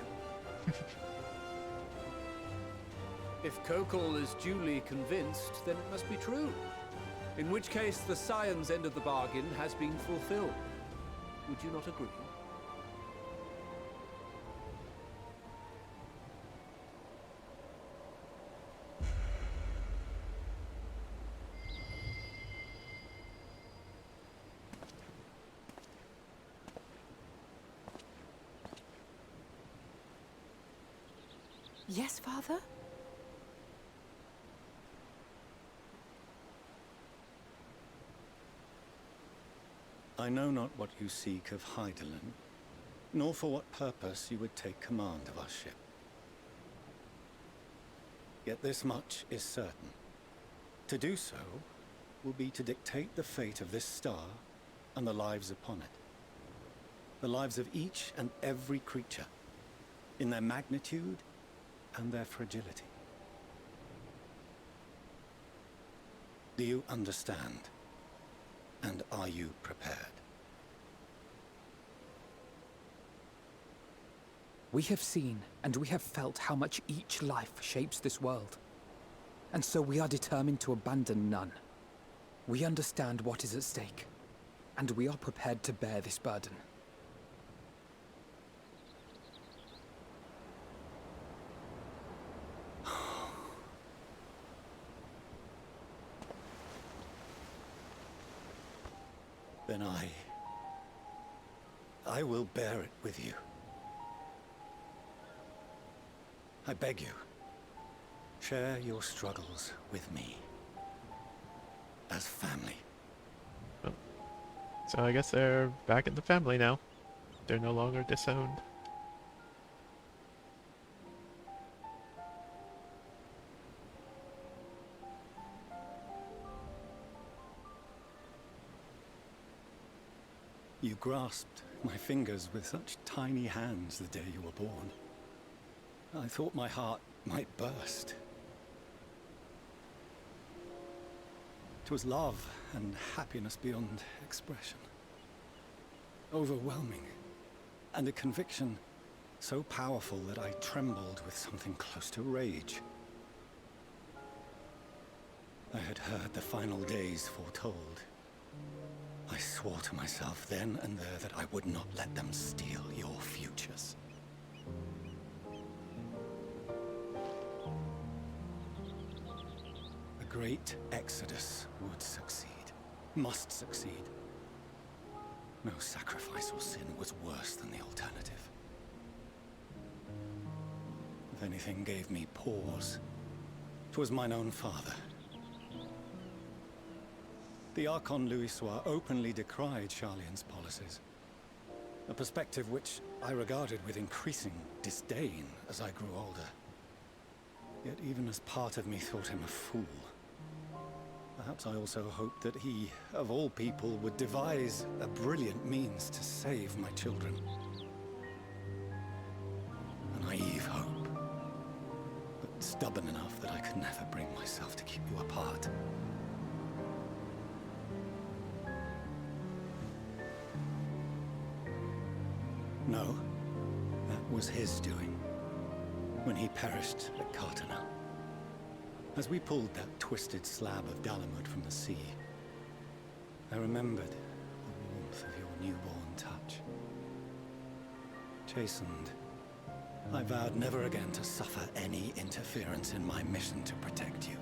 If Kokol is duly convinced, then it must be true. In which case, the Scion's end of the bargain has been fulfilled. Would you not agree? Yes, Father? I know not what you seek of Hydaelyn, nor for what purpose you would take command of our ship. Yet this much is certain. To do so will be to dictate the fate of this star and the lives upon it. The lives of each and every creature, in their magnitude and their fragility. Do you understand? And are you prepared? We have seen and we have felt how much each life shapes this world. And so we are determined to abandon none. We understand what is at stake, and we are prepared to bear this burden. Then I will bear it with you. I beg you, share your struggles with me. As family. So I guess they're back in the family now. They're no longer disowned. You grasped my fingers with such tiny hands the day you were born. I thought my heart might burst. It was love and happiness beyond expression. Overwhelming. And a conviction so powerful that I trembled with something close to rage. I had heard the final days foretold. I swore to myself then and there that I would not let them steal your futures. A great exodus would succeed, must succeed. No sacrifice or sin was worse than the alternative. If anything gave me pause, 'twas mine own father. The Archon Louisoix openly decried Charlian's policies, a perspective which I regarded with increasing disdain as I grew older. Yet even as part of me thought him a fool, perhaps I also hoped that he, of all people, would devise a brilliant means to save my children. A naive hope, but stubborn enough that I could never bring myself to keep you apart. No, that was his doing, when he perished at Cartana. As we pulled that twisted slab of Dalamud from the sea, I remembered the warmth of your newborn touch. Chastened, I vowed never again to suffer any interference in my mission to protect you.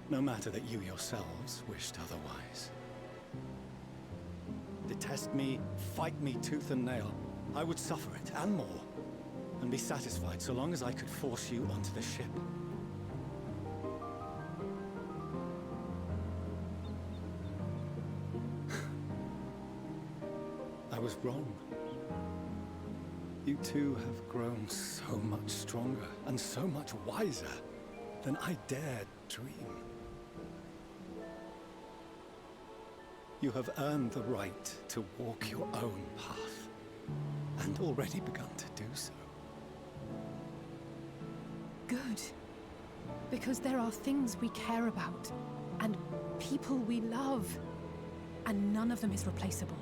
No matter that you yourselves wished otherwise. Detest me, fight me tooth and nail, I would suffer it, and more, and be satisfied so long as I could force you onto the ship. I was wrong. You two have grown so much stronger and so much wiser than I dared dream. You have earned the right to walk your own path, and already begun to do so. Good. Because there are things we care about, and people we love, and none of them is replaceable.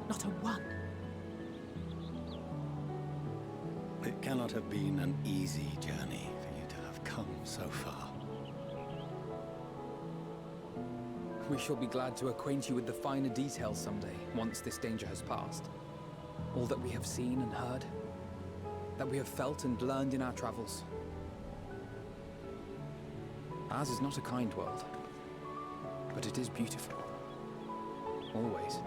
Not a one. It cannot have been an easy journey for you to have come so far. We shall be glad to acquaint you with the finer details someday, once this danger has passed. All that we have seen and heard, that we have felt and learned in our travels. Ours is not a kind world, but it is beautiful. Always.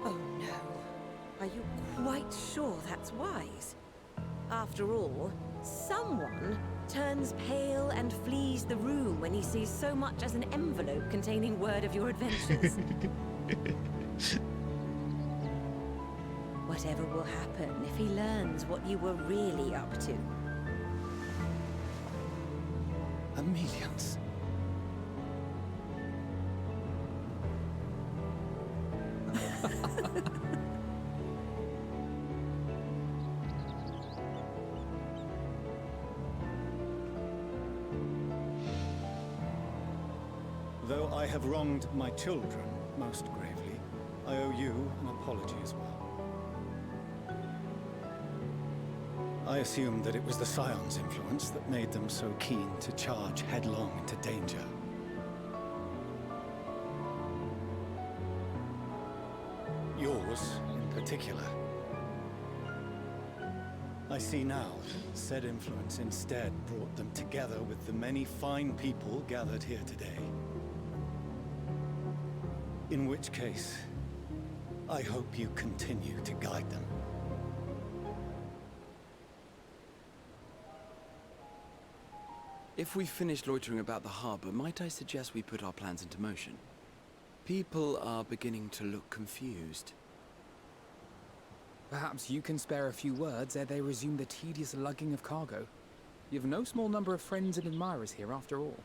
Oh no. Are you quite sure that's wise? After all, someone turns pale and flees the room when he sees so much as an envelope containing word of your adventures. Whatever will happen if he learns what you were really up to? Millions. Though I have wronged my children most gravely, I owe you an apology as well. I assumed that it was the Scion's influence that made them so keen to charge headlong into danger. Yours, in particular. I see now that said influence instead brought them together with the many fine people gathered here today. In which case, I hope you continue to guide them. If we finish loitering about the harbor, might I suggest we put our plans into motion? People are beginning to look confused. Perhaps you can spare a few words ere they resume the tedious lugging of cargo. You have no small number of friends and admirers here, after all.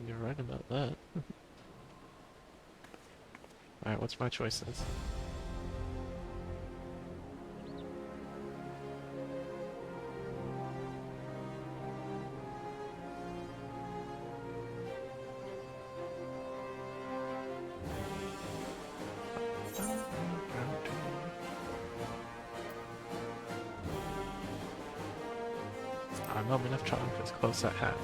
You're right about that. Alright, what's my choices? Our moment of triumph is close at hand.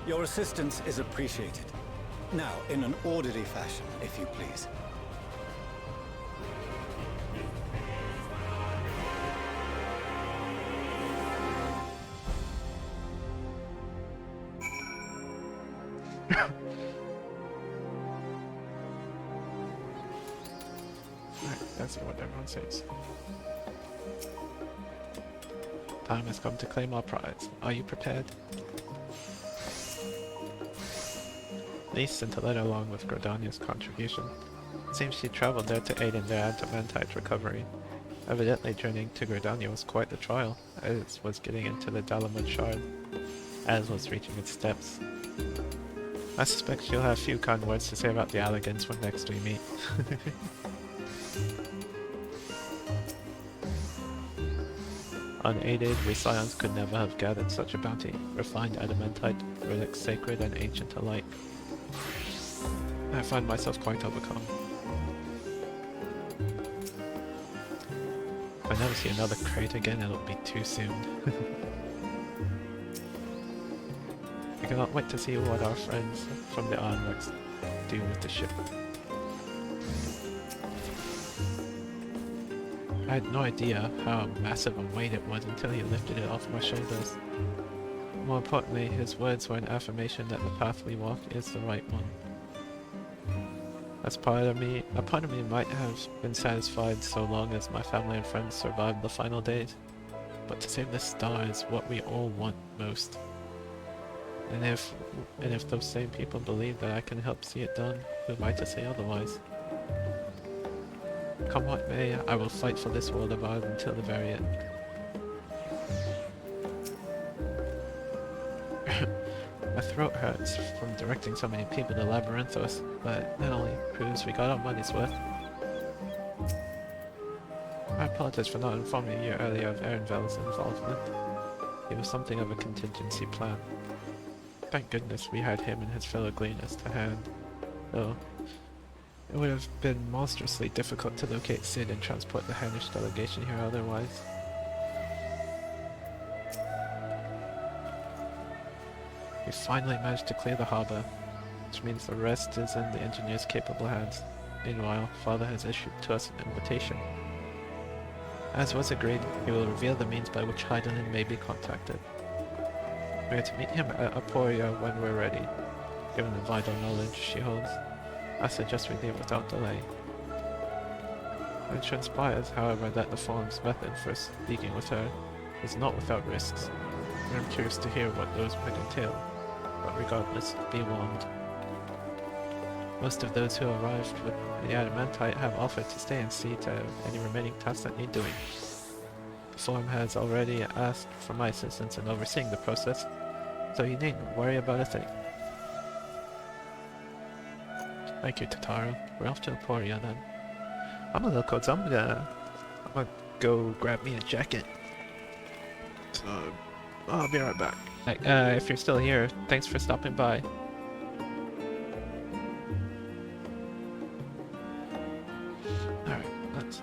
Your assistance is appreciated. Now, in an orderly fashion, if you please. Alright, let's see what everyone says. Time has come to claim our prize. Are you prepared? Lee sent a letter along with Grodania's contribution. Seems she traveled there to aid in their adamantite recovery. Evidently journeying to Gridania was quite the trial, as was getting into the Dalamud Shard, as was reaching its steps. I suspect she'll have a few kind words to say about the Alligans when next we meet. Unaided, we Scions could never have gathered such a bounty. Refined adamantite, relics sacred and ancient alike. I find myself quite overcome. If I never see another crate again, it'll be too soon. I cannot wait to see what our friends from the Ironworks do with the ship. I had no idea how massive a weight it was until he lifted it off my shoulders. More importantly, his words were an affirmation that the path we walk is the right one. A part of me might have been satisfied so long as my family and friends survived the final days, but to save the star is what we all want most. And if those same people believe that I can help see it done, who am I to say otherwise? Come what may, I will fight for this world of ours until the very end. My throat hurts from directing so many people to Labyrinthos, but that only proves we got our money's worth. I apologize for not informing you earlier of Ehrenveld's involvement. It was something of a contingency plan. Thank goodness we had him and his fellow gleaners to hand, though it would have been monstrously difficult to locate Sid and transport the Hanish delegation here otherwise. We finally managed to clear the harbour, which means the rest is in the engineer's capable hands. Meanwhile, Father has issued to us an invitation. As was agreed, he will reveal the means by which Heidelin may be contacted. We are to meet him at Aporia when we're ready. Given the vital knowledge she holds, I suggest we leave without delay. It transpires, however, that the Forum's method for speaking with her is not without risks, and I'm curious to hear what those might entail. But regardless, be warned. Most of those who arrived with the adamantite have offered to stay and see to any remaining tasks that need doing. The Forum has already asked for my assistance in overseeing the process, so you needn't worry about a thing. Thank you, Totaro. We're off to Aporia then. I'm a little cold, so I'm gonna go grab me a jacket. So I'll be right back. If you're still here, thanks for stopping by. Alright, let's...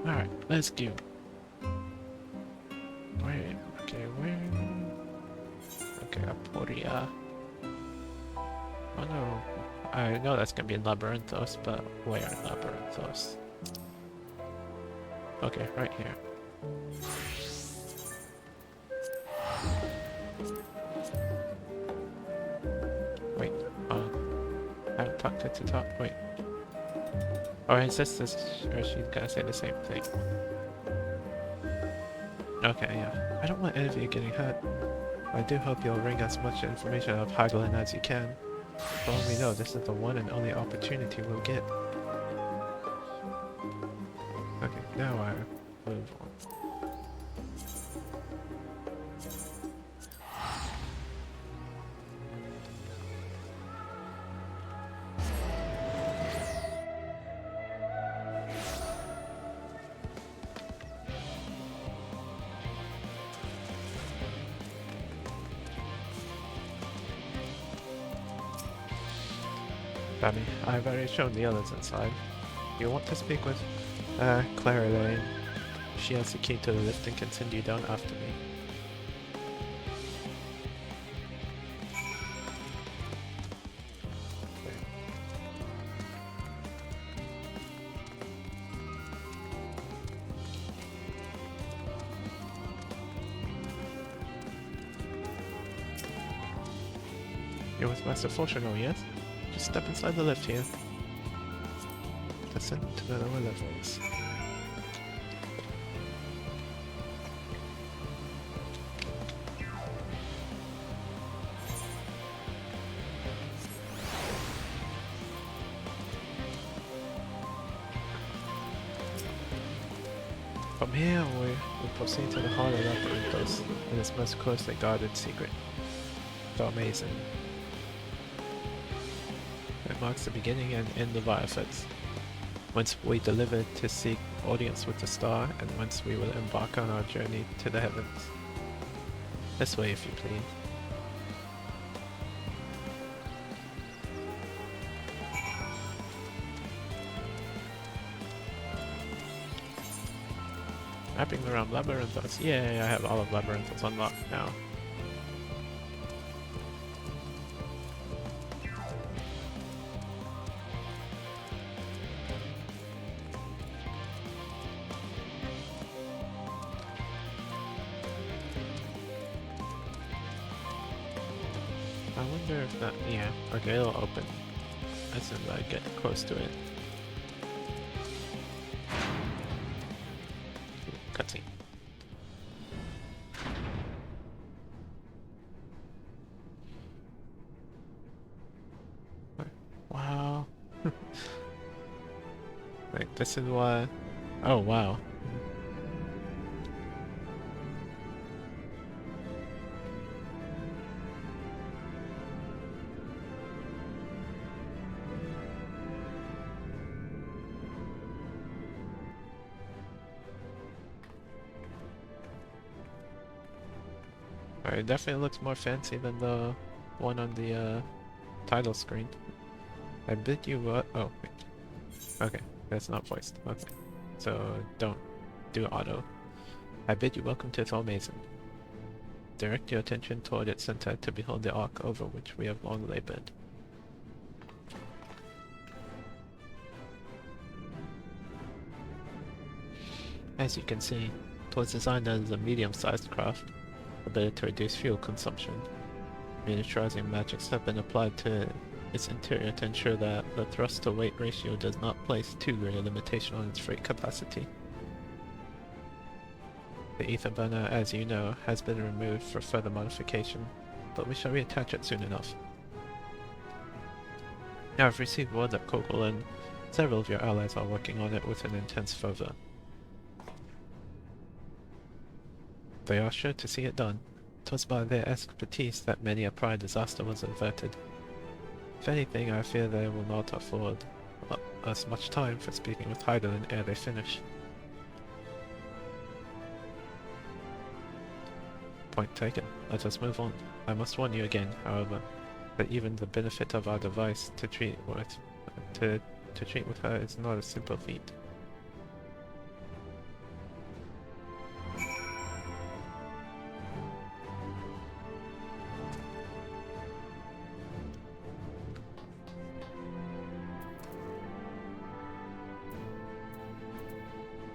Alright, let's go. Wait, okay, where? Okay, Aporia. Oh no, I know that's gonna be in Labyrinthos, but where in Labyrinthos? Okay, right here. Wait, I haven't talked to talk. Wait. Or is this, or she's gonna say the same thing? Okay, yeah. I don't want any of you getting hurt. I do hope you'll wring as much information out of Hagelin as you can. For all we know, this is the one and only opportunity we'll get. Okay, now I move on. Sammy, I've already shown the others inside. You want to speak with Clara Lane? She has the key to the lift and can send you down after me. You're with Master Fortuno, yes? Just step inside the lift here. Descend to the lower levels. From here, we proceed to the heart of Labyrinthos, and its most closely guarded secret, the Amazing. It marks the beginning and end of our efforts, whence we deliver to seek audience with the star, and whence we will embark on our journey to the heavens. This way, if you please. Wrapping around Labyrinthos. Yay, I have all of Labyrinthos unlocked now. I wonder if that, yeah, okay, it'll open as soon as I get close to it. Cutscene. Wow. Like, this is what... Oh, wow. It definitely looks more fancy than the one on the title screen. I bid you what? Oh, wait. Okay, that's not voiced. Okay, so don't do auto. I bid you welcome to Thalmazen. Direct your attention toward its center to behold the arc over which we have long labored. As you can see, it was designed as a medium-sized craft, ability to reduce fuel consumption. Miniaturizing magics have been applied to its interior to ensure that the thrust-to-weight ratio does not place too great a limitation on its freight capacity. The ether burner, as you know, has been removed for further modification, but we shall reattach it soon enough. I have received word that Kokol and several of your allies are working on it with an intense fervor. They are sure to see it done. 'Twas by their expertise that many a prior disaster was averted. If anything, I fear they will not afford us much time for speaking with Heidelin ere they finish. Point taken. Let us move on. I must warn you again, however, that even the benefit of our device to treat with her is not a simple feat.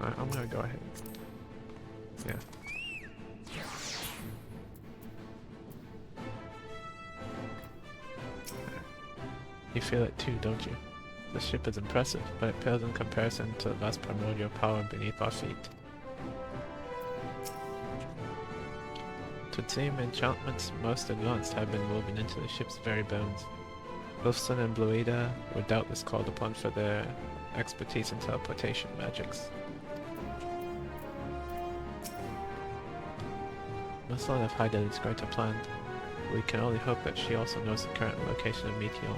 I'm gonna go ahead. Yeah. You feel it too, don't you? The ship is impressive, but it pales in comparison to the vast primordial power beneath our feet. Twould seem enchantments most advanced have been woven into the ship's very bones. Wolfson and Bluida were doubtless called upon for their expertise in teleportation magics. Must not have Heidelin's greater plan. We can only hope that she also knows the current location of Meteor.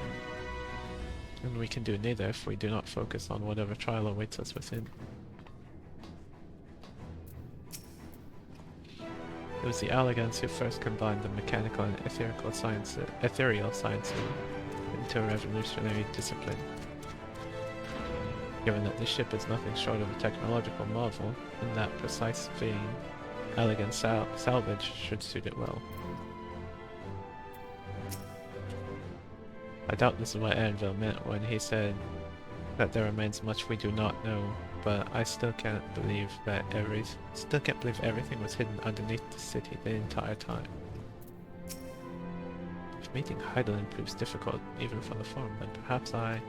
And we can do neither if we do not focus on whatever trial awaits us within. It was the Allegans who first combined the mechanical and ethereal sciences into a revolutionary discipline. Given that this ship is nothing short of a technological marvel, in that precise vein, elegant salvage should suit it well. I doubt this is what Anvil meant when he said that there remains much we do not know, but I still can't believe everything was hidden underneath the city the entire time. If meeting Heidelin proves difficult, even for the form, then perhaps I...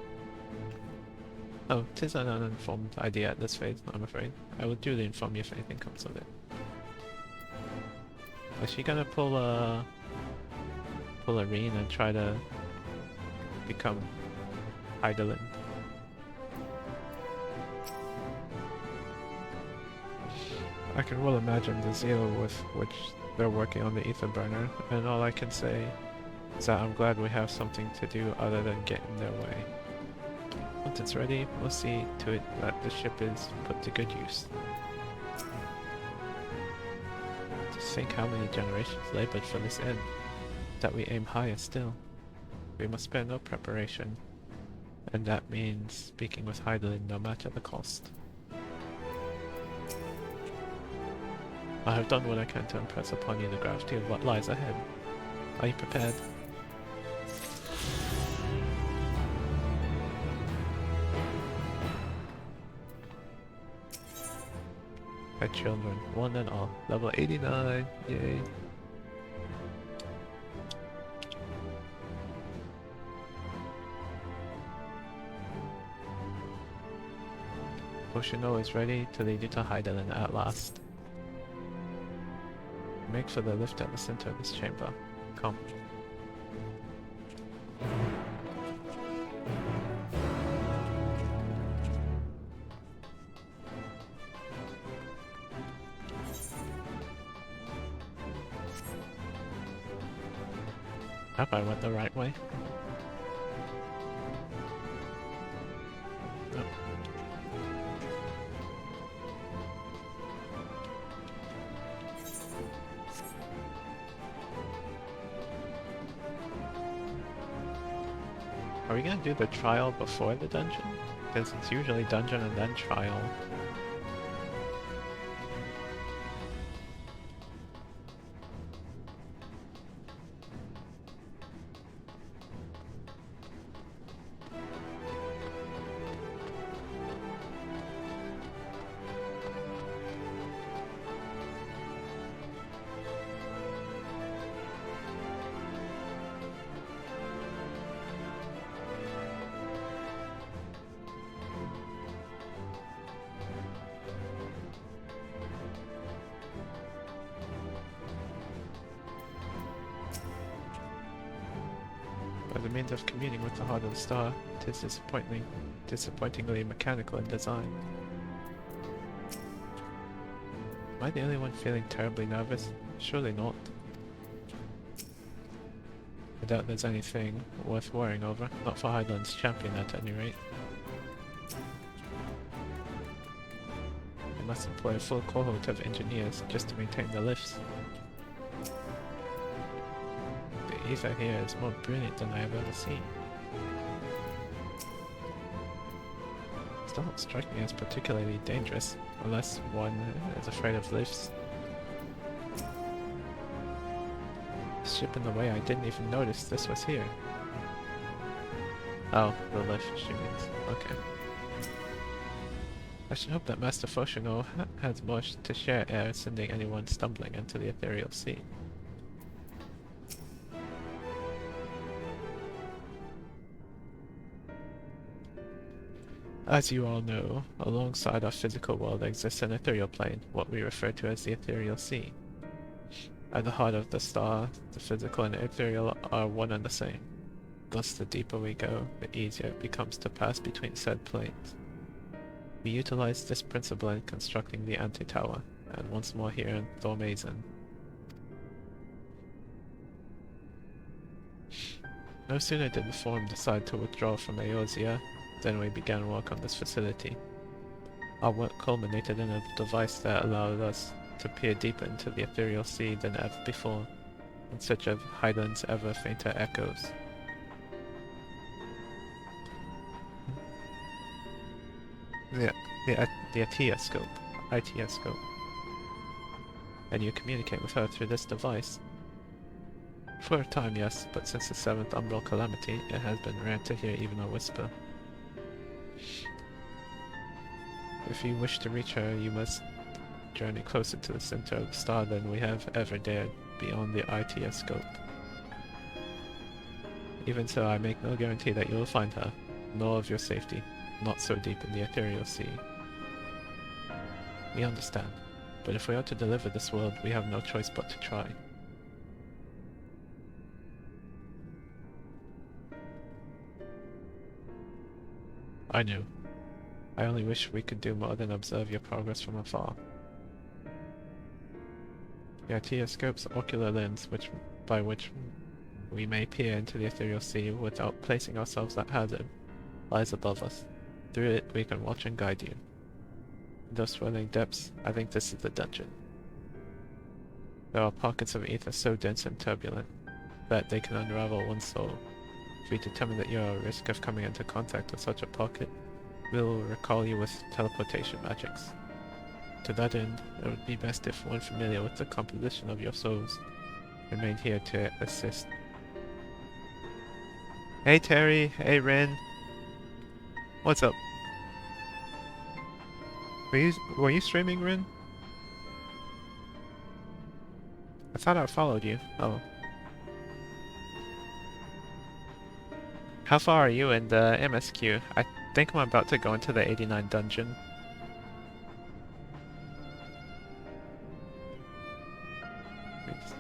Oh, 'tis an uninformed idea at this phase, I'm afraid. I will duly inform you if anything comes of it. Is she gonna pull a Reen and try to become Heidelin? I can well imagine the zeal with which they're working on the ether burner, and all I can say is that I'm glad we have something to do other than get in their way. Once it's ready, we'll see to it that the ship is put to good use. Just think how many generations labored for this end, that we aim higher still. We must spare no preparation, and that means speaking with Heidelin no matter the cost. I have done what I can to impress upon you the gravity of what lies ahead. Are you prepared? My children, one and all, level 89, yay. Oshino is ready to lead you to Heidelin at last. Make for the lift at the center of this chamber. Come. Hope I went the right way. Nope. Are we gonna do the trial before the dungeon? Because it's usually dungeon and then trial. By the means of communing with the heart of the star, it is disappointingly mechanical in design. Am I the only one feeling terribly nervous? Surely not. I doubt there's anything worth worrying over, not for Heidelin's champion at any rate. I must employ a full cohort of engineers just to maintain the lifts. The ether here is more brilliant than I have ever seen. It doesn't strike me as particularly dangerous, unless one is afraid of lifts. Ship in the way, I didn't even notice this was here. Oh, the lift, she means. Okay. I should hope that Master Foshino has more to share ere sending anyone stumbling into the ethereal sea. As you all know, alongside our physical world exists an ethereal plane, what we refer to as the ethereal sea. At the heart of the star, the physical and ethereal are one and the same. Thus, the deeper we go, the easier it becomes to pass between said planes. We utilize this principle in constructing the anti-tower, and once more here in Thormazen. No sooner did the Forum decide to withdraw from Eorzea than we began work on this facility. Our work culminated in a device that allowed us to peer deeper into the ethereal sea than ever before, in search of Heidelin's ever fainter echoes. The ITS scope. And you communicate with her through this device. For a time, yes, but since the 7th Umbral Calamity, it has been rare to hear even a whisper. If you wish to reach her, you must journey closer to the center of the star than we have ever dared, beyond the ITS scope. Even so, I make no guarantee that you will find her, nor of your safety, not so deep in the ethereal sea. We understand, but if we are to deliver this world, we have no choice but to try. I knew. I only wish we could do more than observe your progress from afar. Yeah, Tia scopes ocular lens, by which we may peer into the ethereal sea without placing ourselves at hazard, lies above us. Through it, we can watch and guide you. In those swirling depths, I think this is the dungeon. There are pockets of ether so dense and turbulent that they can unravel one's soul. If we determine that you are at risk of coming into contact with such a pocket, we will recall you with teleportation magics. To that end, it would be best if one familiar with the composition of your souls remained here to assist. Hey Terry, hey Rin. What's up? Were you streaming, Rin? I thought I followed you. Oh. How far are you in the MSQ? I think I'm about to go into the 89 dungeon. Let's see.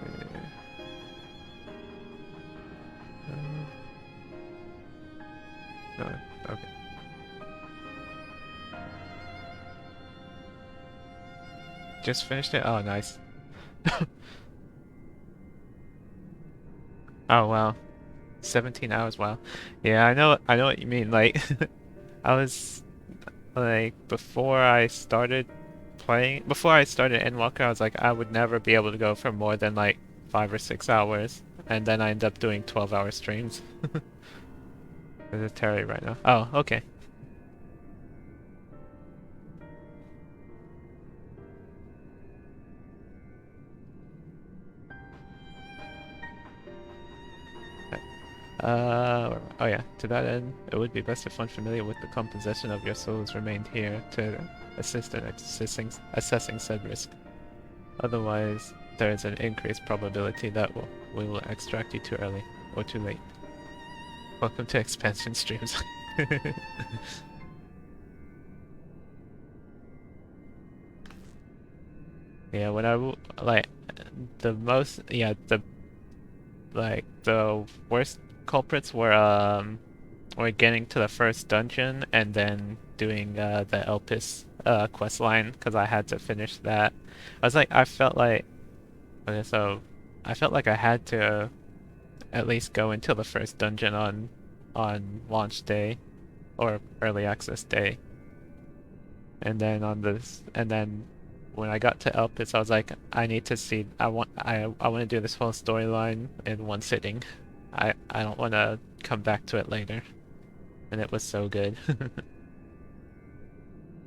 No, okay. Just finished it? Oh, nice. Oh, wow. 17 hours, wow. Yeah, I know what you mean. Like, I was, like, before I started Endwalker, I was like, I would never be able to go for more than, like, 5 or 6 hours. And then I end up doing 12-hour streams. There's a Terry right now. Oh, okay. Oh yeah, to that end, it would be best if one familiar with the composition of your souls remained here to assist in assessing said risk. Otherwise, there is an increased probability that we will extract you too early, or too late. Welcome to expansion streams. Yeah, when the worst culprits were getting to the first dungeon and then doing the Elpis quest line, because I had to finish that. I felt like I had to at least go into the first dungeon on launch day or early access day. And then when I got to Elpis, I was like, I need to see. I want to do this whole storyline in one sitting. I don't want to come back to it later. And it was so good.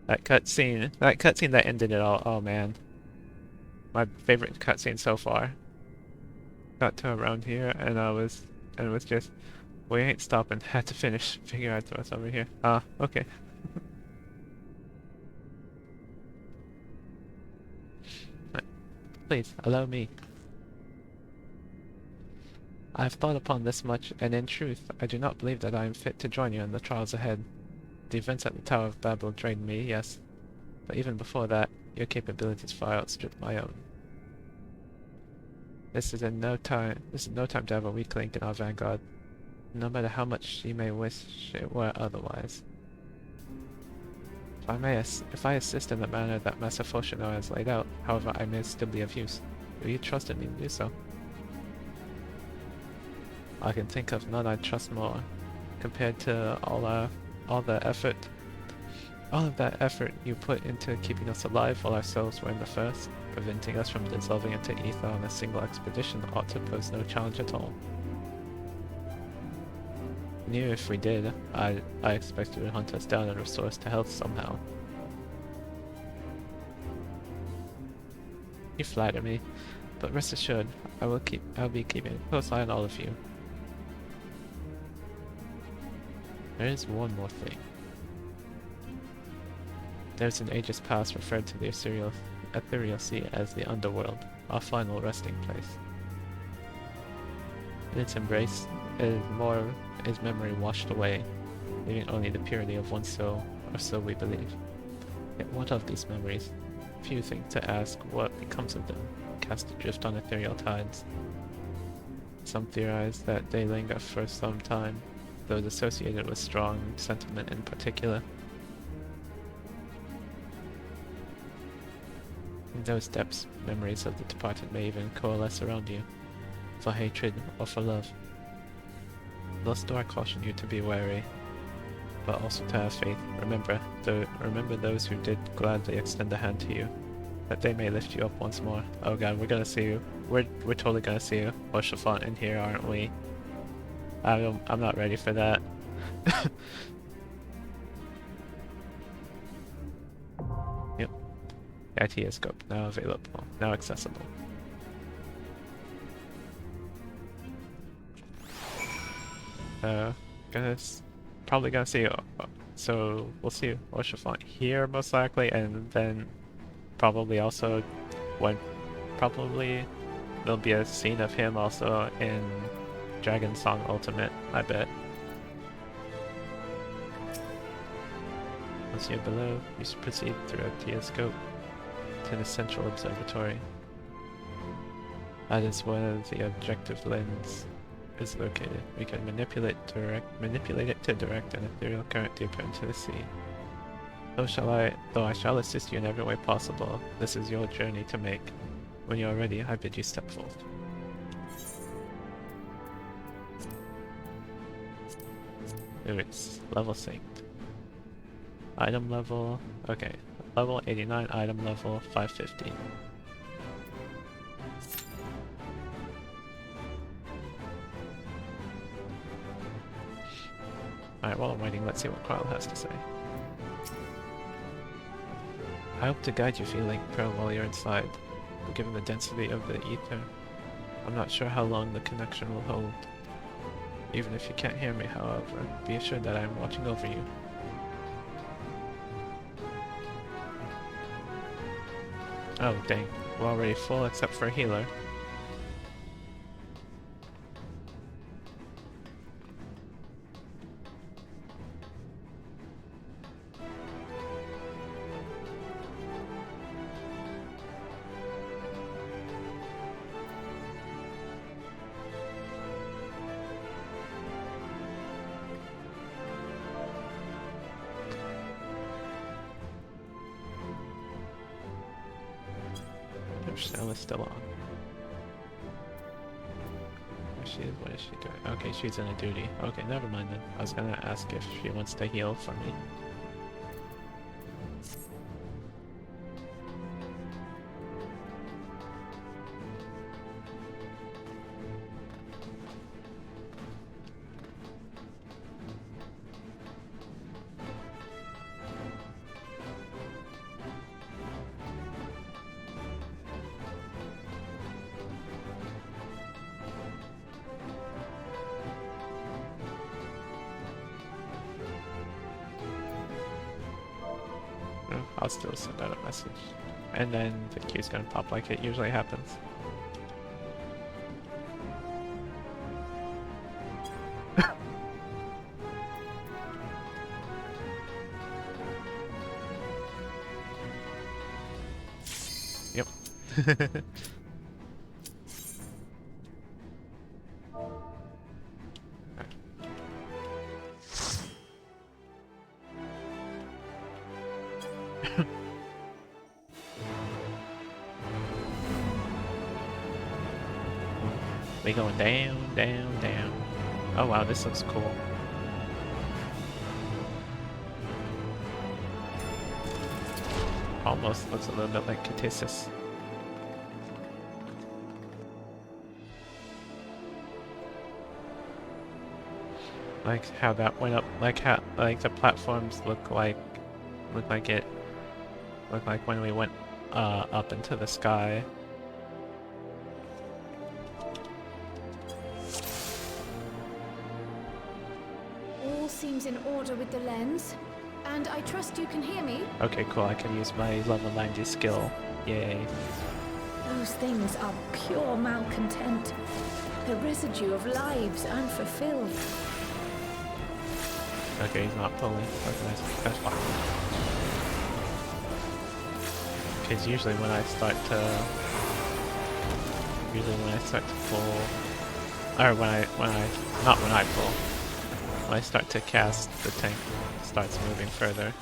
That cutscene that ended it all. Oh man, my favorite cutscene so far. Got to around here, and it was just, we ain't stopping. Had to figure out what's over here. Ah, okay. Please, allow me. I have thought upon this much, and in truth, I do not believe that I am fit to join you in the trials ahead. The events at the Tower of Babel drained me, yes, but even before that, your capabilities far outstrip my own. This is no time to have a weak link in our vanguard, no matter how much you may wish it were otherwise. If I assist in the manner that Master Foshino has laid out, however, I may still be of use. Will you trust in me to do so? I can think of none I trust more, compared to all of that effort you put into keeping us alive while our souls were in the first. Preventing us from dissolving into ether on a single expedition ought to pose no challenge at all. Knew if we did, I expect you would hunt us down and restore us to health somehow. You flatter me, but rest assured, I'll be keeping a close eye on all of you. There is one more thing. There's an ages past referred to the ethereal sea as the underworld, our final resting place. In its embrace, is memory washed away, leaving only the purity of one's soul, or so we believe. Yet what of these memories? Few think to ask what becomes of them, cast adrift on ethereal tides. Some theorize that they linger for some time, those associated with strong sentiment in particular. In those depths, memories of the departed may even coalesce around you, for hatred or for love. Thus do I caution you to be wary, but also to have faith. Remember those who did gladly extend a hand to you, that they may lift you up once more. Oh god, we're gonna see you. We're totally gonna see you. Oshafont in here, aren't we? I'm not ready for that. Yep. The ITA scope now available, now accessible. Probably gonna see you. So we'll see Oshafont here most likely, and then probably also probably there'll be a scene of him also in Dragon Song Ultimate, I bet. Once you're below, you should proceed through a telescope to the central observatory. That is where the objective lens is located. We can manipulate it to direct an ethereal current deeper into the sea. Though I shall assist you in every way possible, this is your journey to make. When you are ready, I bid you step forth. There it's level synced. Item level, okay. Level 89, item level 550. Alright, while I'm waiting, let's see what Kyle has to say. I hope to guide you feeling pearl while you're inside, but given the density of the ether, I'm not sure how long the connection will hold. Even if you can't hear me, however, be assured that I am watching over you. Oh dang, we're already full except for a healer. Cell is still on. What is she doing? Okay, she's in a duty. Okay, never mind then. I was gonna ask if she wants to heal for me. I'll still send out a message. And then the queue's gonna pop like it usually happens. Yep. We going down, down, down. Oh wow, this looks cool. Almost looks a little bit like Catesis. Like how that went up, like how the platforms look like when we went up into the sky. All seems in order with the lens, and I trust you can hear me. Okay, cool. I can use my level 90 skill. Yay. Those things are pure malcontent, the residue of lives unfulfilled. Okay, he's not pulling. Okay, that's fine. Because usually when I start to pull, or when I start to cast, the tank starts moving further.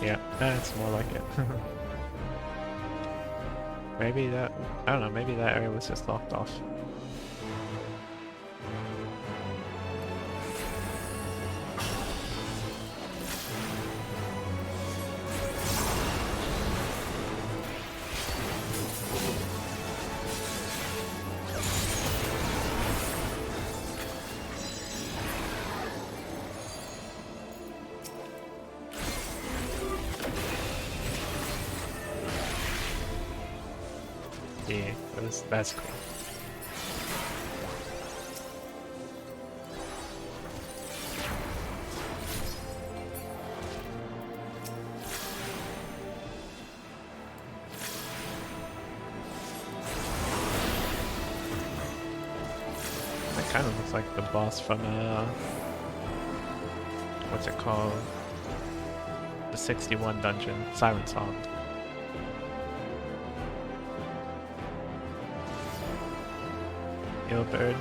Yeah, that's more like it. Maybe that, I don't know, maybe that area was just locked off. Yeah, that's cool. That kind of looks like the boss from what's it called? The 61 dungeon, Siren Song. Bird.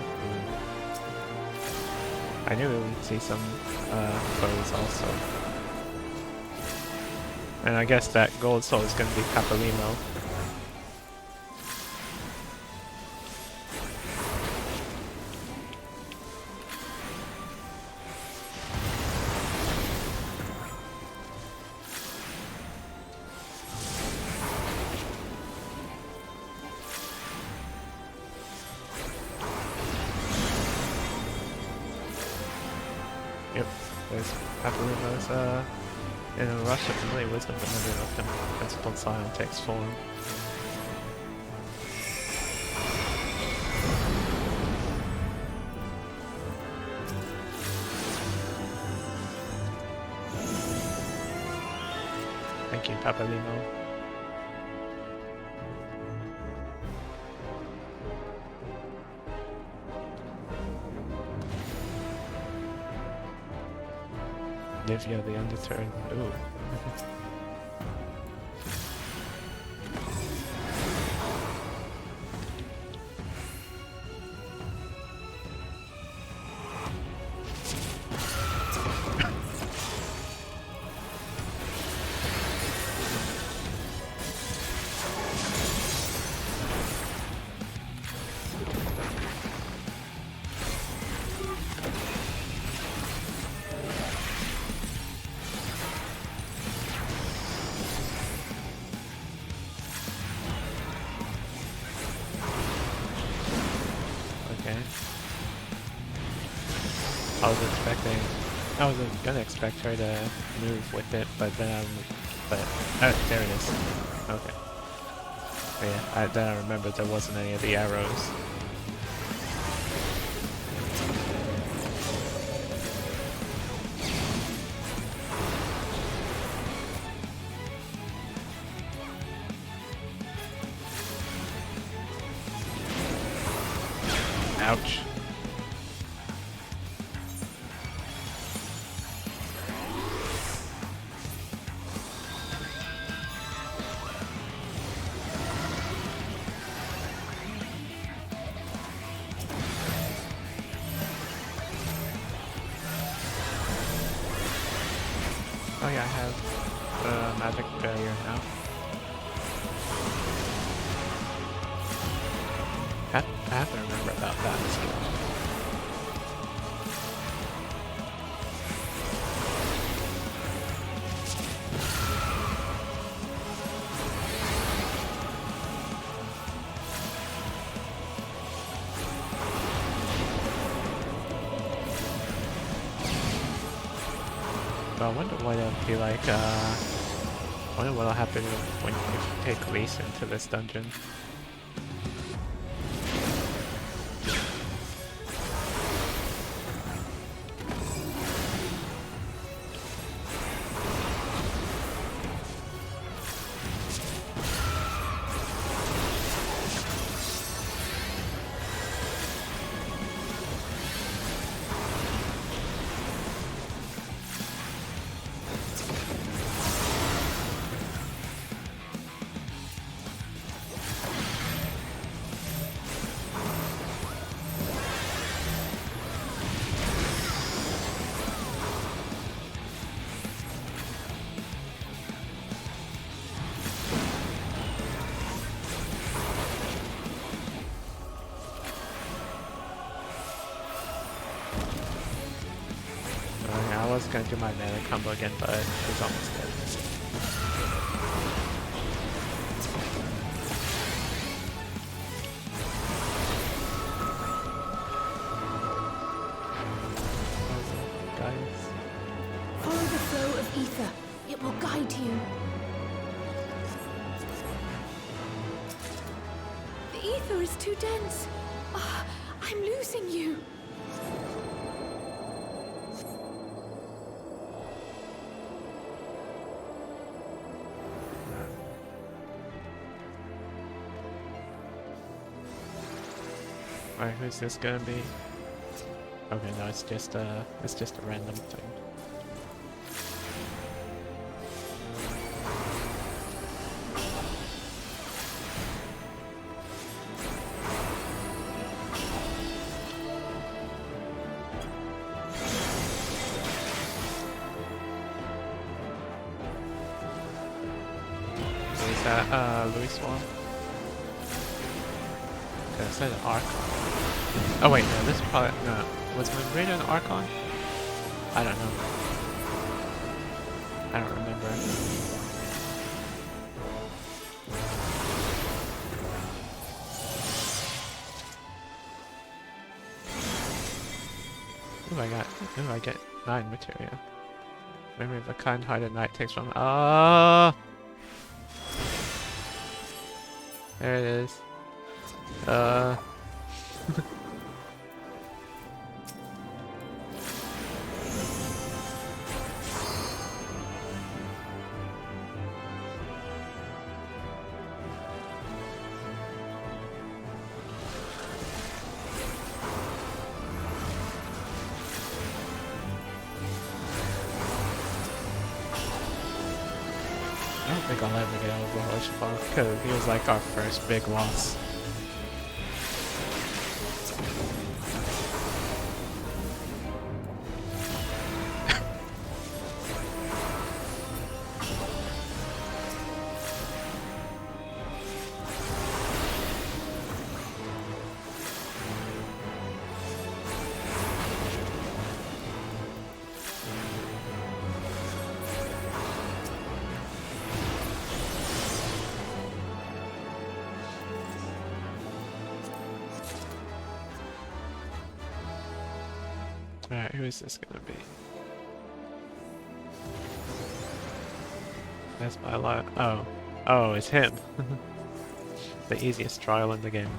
I knew we would see some foes also. And I guess that gold soul is going to be Capalimo. Yep, there's Papalimo's in a rush of familiar wisdom, but never enough the principled Scion takes form. Thank you, Papalimo. Nivea the Underturn. Ooh. I was gonna expect her to move with it, but then there it is. Okay. Yeah, then I remembered there wasn't any of the arrows. Ouch. Oh yeah, I have magic barrier now. I have to remember about that skill. I wonder what it'll be like, I wonder what'll happen when you take Lise into this dungeon. was gonna do my mana combo again, but it was almost dead. Guys. Follow the flow of ether. It will guide you. The ether is too dense. Ah, I'm losing you. Alright, who's this gonna be? Okay, no, it's just a random thing. So is that Louis Swan? Okay, I said Archon. Oh wait, no, this is probably no. Was Moonbreeder an Archon? I don't know. I don't remember. Ooh, I get 9 materia. Memory of a kind-hearted knight takes from. Ah! There it is. I don't think I'll ever get over Hoshifang because he was like our first big loss. Alright, who is this gonna be? That's my lot. Oh. Oh, it's him. The easiest trial in the game.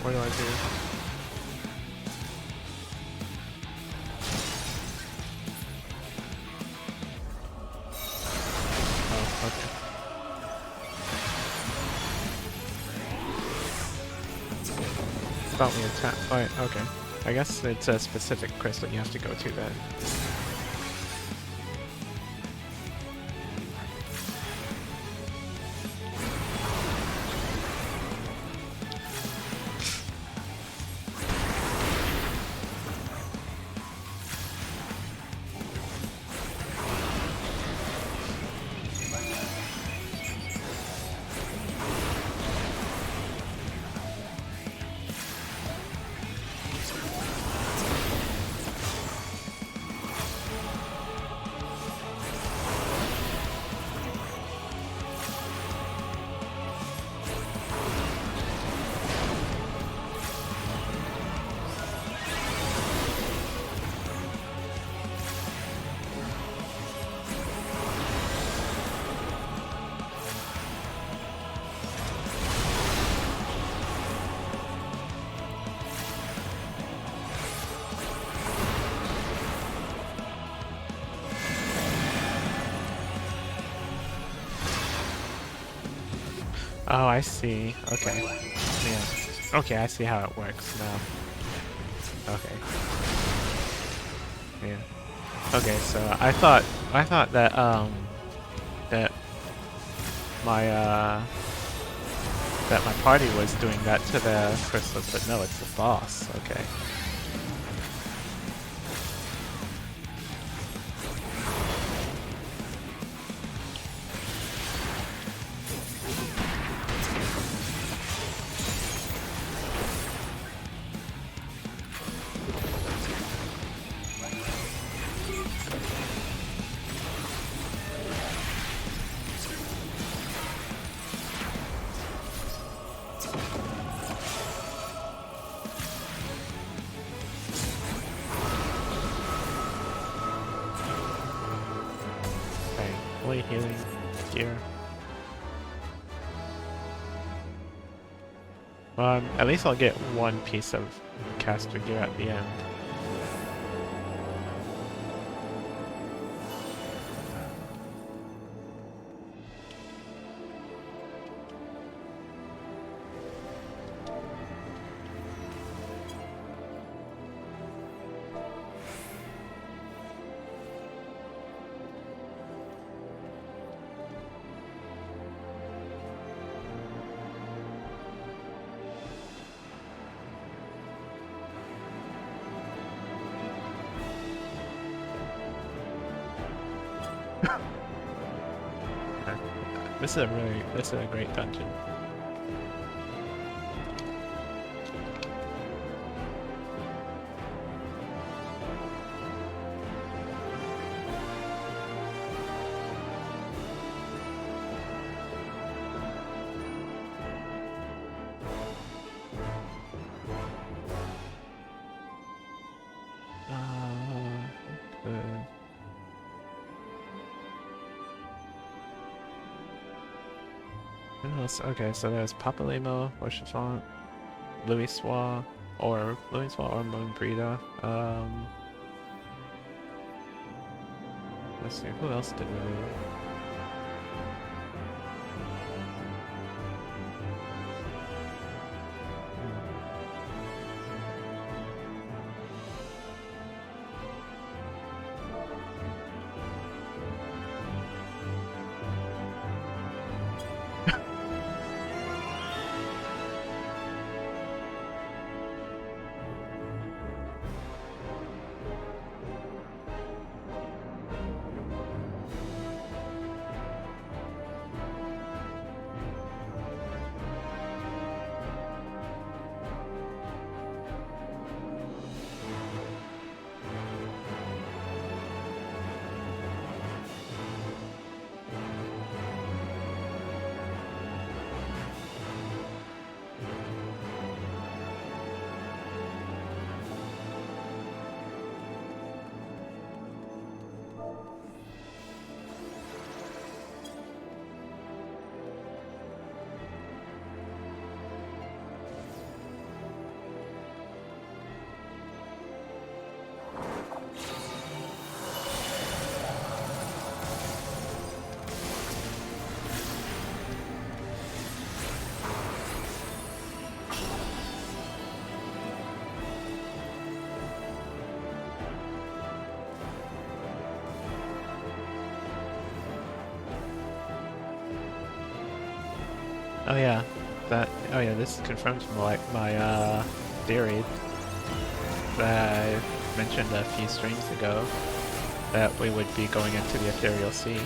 What do I do? Oh, okay. Thought we attacked. Alright, okay. I guess it's a specific crystal you have to go to then. Oh, I see. Okay. Yeah. Okay, I see how it works now. Okay. Yeah. Okay, so I thought that that my party was doing that to the crystals, but no, it's the boss. Okay. Healing gear. At least I'll get one piece of caster gear at the end. This is a great dungeon. Okay, so there's Papalimo, Rochefort, Louisois, or Moonbreeder. Let's see, who else did we do? Oh yeah, this confirms my theory that I mentioned a few streams ago, that we would be going into the Ethereal Sea.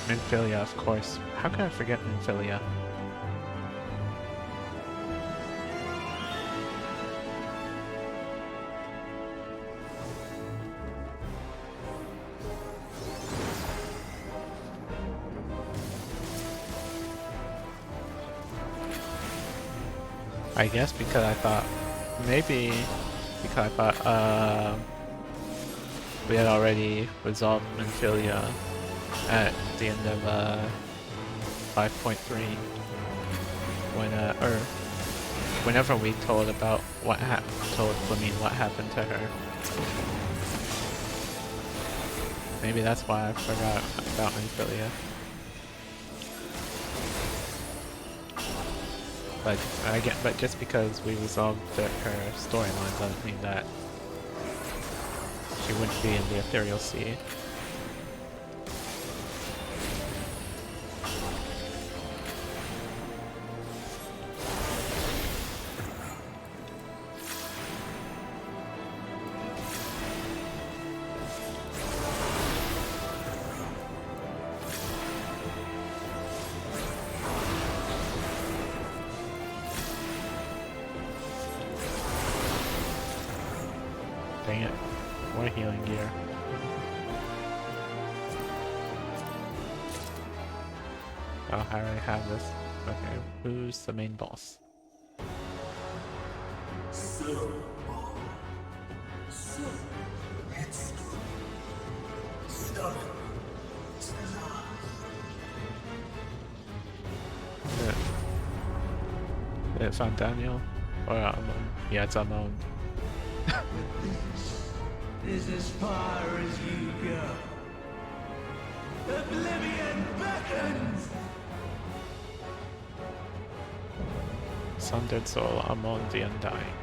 Nymphilia, of course. How can I forget Nymphilia? I guess because I thought, maybe because I thought we had already resolved Menthilia at the end of 5.3 when or whenever we told about told Flamine what happened to her. Maybe that's why I forgot about Menthilia. But just because we resolved her storyline doesn't mean that she wouldn't be in the Ethereal Sea. Dang it. What a healing gear. Oh, I already have this. Okay, who's the main boss? It's on Daniel? Or Amon? Yeah, it's Amon. Is as far as you go. Oblivion beckons! Sundered Soul, Amon the Undying.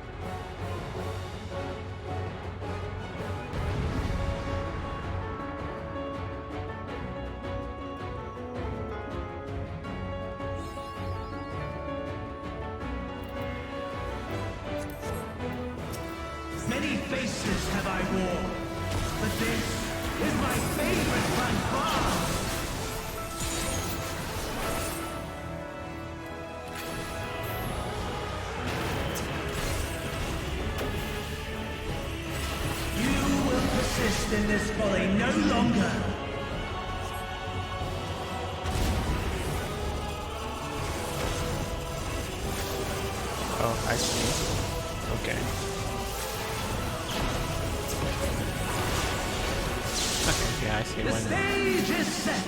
Many faces have I worn, but this is my favorite by far! You will persist in this folly no longer! Oh, I see. Okay. Okay, yeah, I see The why now. stage is set!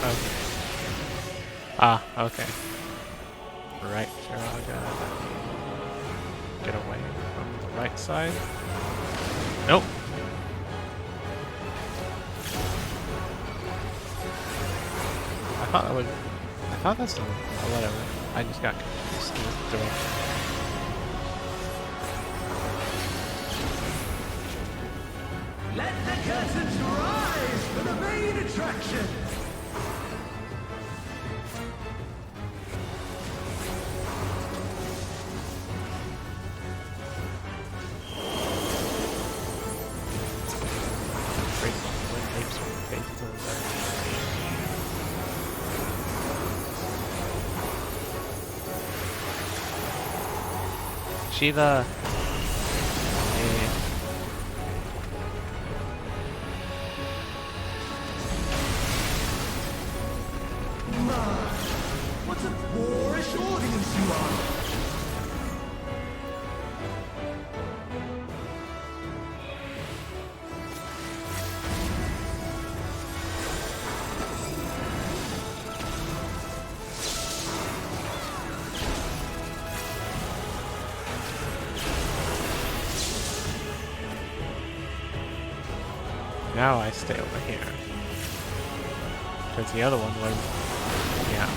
Okay. Ah, okay. Right, sure, I gotta get away from the right side. Nope. I thought that's the whatever. I just got confused with direction. Let the curtains rise for the main attraction! Shiva. What a boorish audience you are! Now I stay over here. Because the other one was... yeah.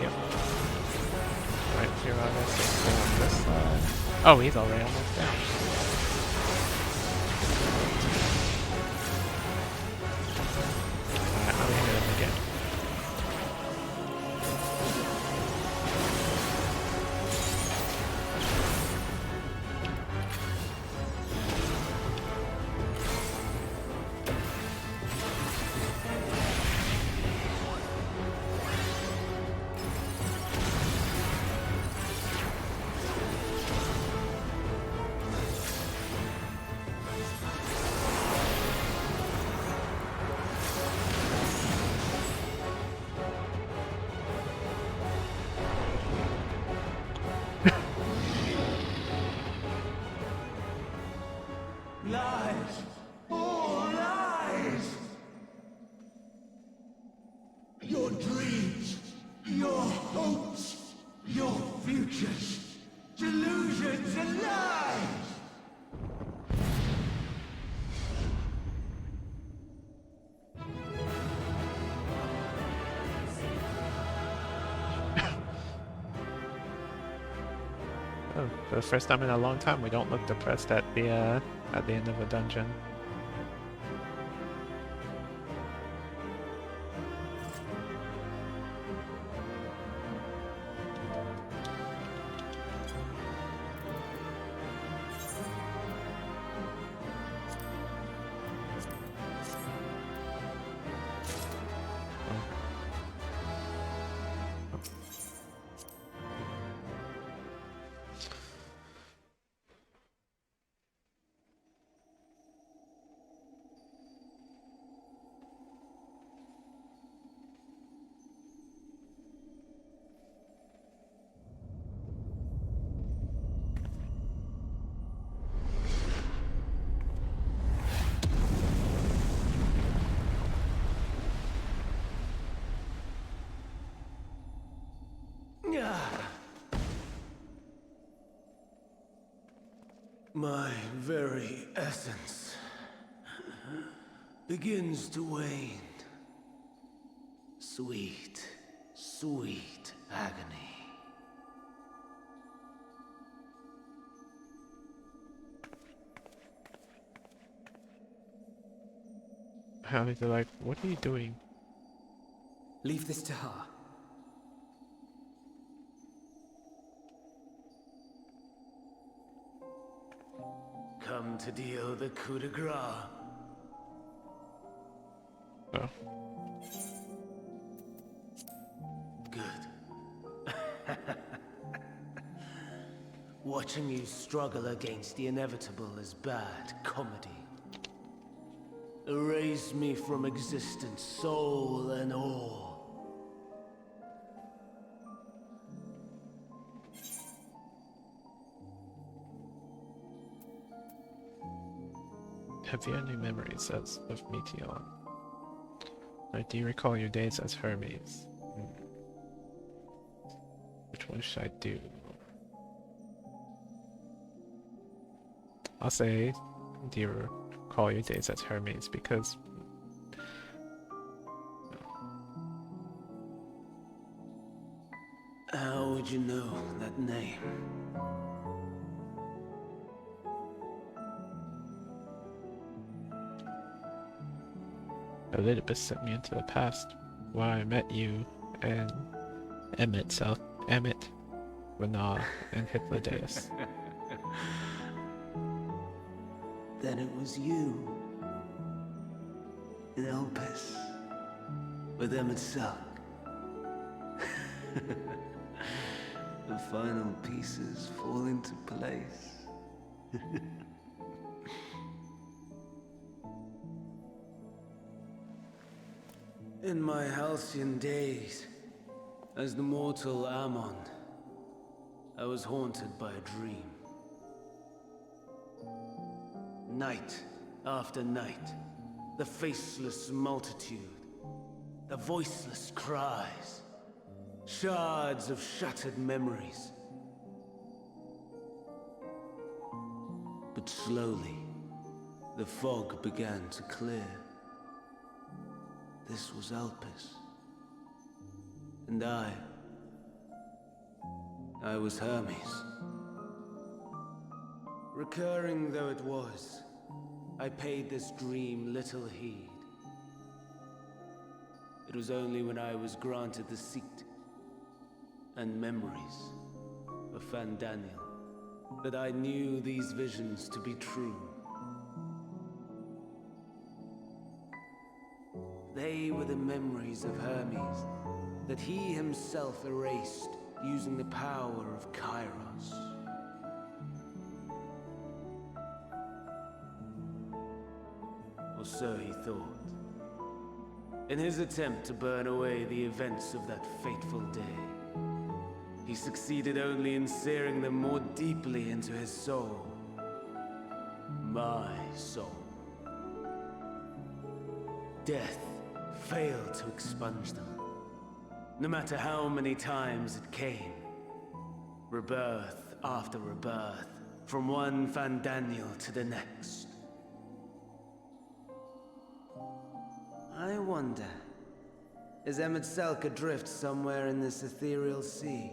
Yep. Right, here on this side. Oh, he's already almost down. Alright, I'm gonna hit him again. Lies! All lies! Your dreams, your hopes, your futures, delusions and lies! Oh, for the first time in a long time, we don't look depressed at the end of a dungeon. My very essence begins to wane. Sweet, sweet agony. How is it like, what are you doing? Leave this to her. Come to deal the coup de grace. Oh. Good. Watching you struggle against the inevitable is bad comedy. Erase me from existence, soul and all. Have you any memories of Meteor? Or do you recall your days as Hermes? Which one should I do? I'll say, do you recall your days as Hermes, because... How would you know that name? Elizabeth sent me into the past, where I met you and Emmett, Renar, and Hypnodeus. Then it was you. In Elpis. With Emmett Salk. The final pieces fall into place. In my halcyon days, as the mortal Ammon, I was haunted by a dream. Night after night, the faceless multitude, the voiceless cries, shards of shattered memories. But slowly, the fog began to clear. This was Elpis, and I I was Hermes. Recurring though it was, I paid this dream little heed. It was only when I was granted the seat and memories of Fandaniel that I knew these visions to be true. They were the memories of Hermes that he himself erased using the power of Kairos. Or so he thought. In his attempt to burn away the events of that fateful day, he succeeded only in searing them more deeply into his soul. My soul. Death failed to expunge them. No matter how many times it came. Rebirth after rebirth, from one Fandaniel to the next. I wonder, is Emet adrift somewhere in this ethereal sea?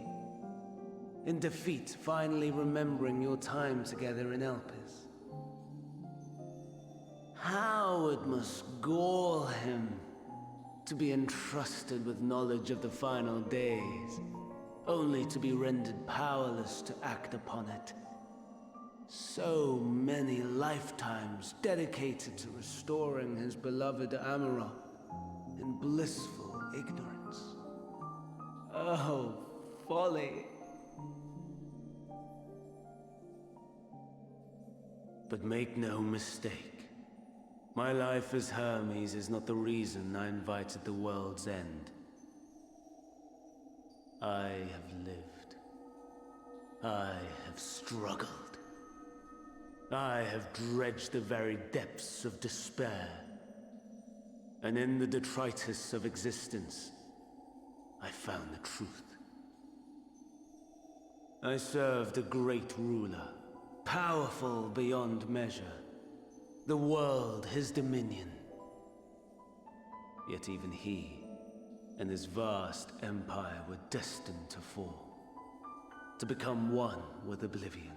In defeat, finally remembering your time together in Elpis? How it must gall him to be entrusted with knowledge of the final days, only to be rendered powerless to act upon it. So many lifetimes dedicated to restoring his beloved Amarok in blissful ignorance. Oh, folly. But make no mistake. My life as Hermes is not the reason I invited the world's end. I have lived. I have struggled. I have dredged the very depths of despair. And in the detritus of existence, I found the truth. I served a great ruler, powerful beyond measure. The world his dominion. Yet even he and his vast empire were destined to fall, to become one with oblivion.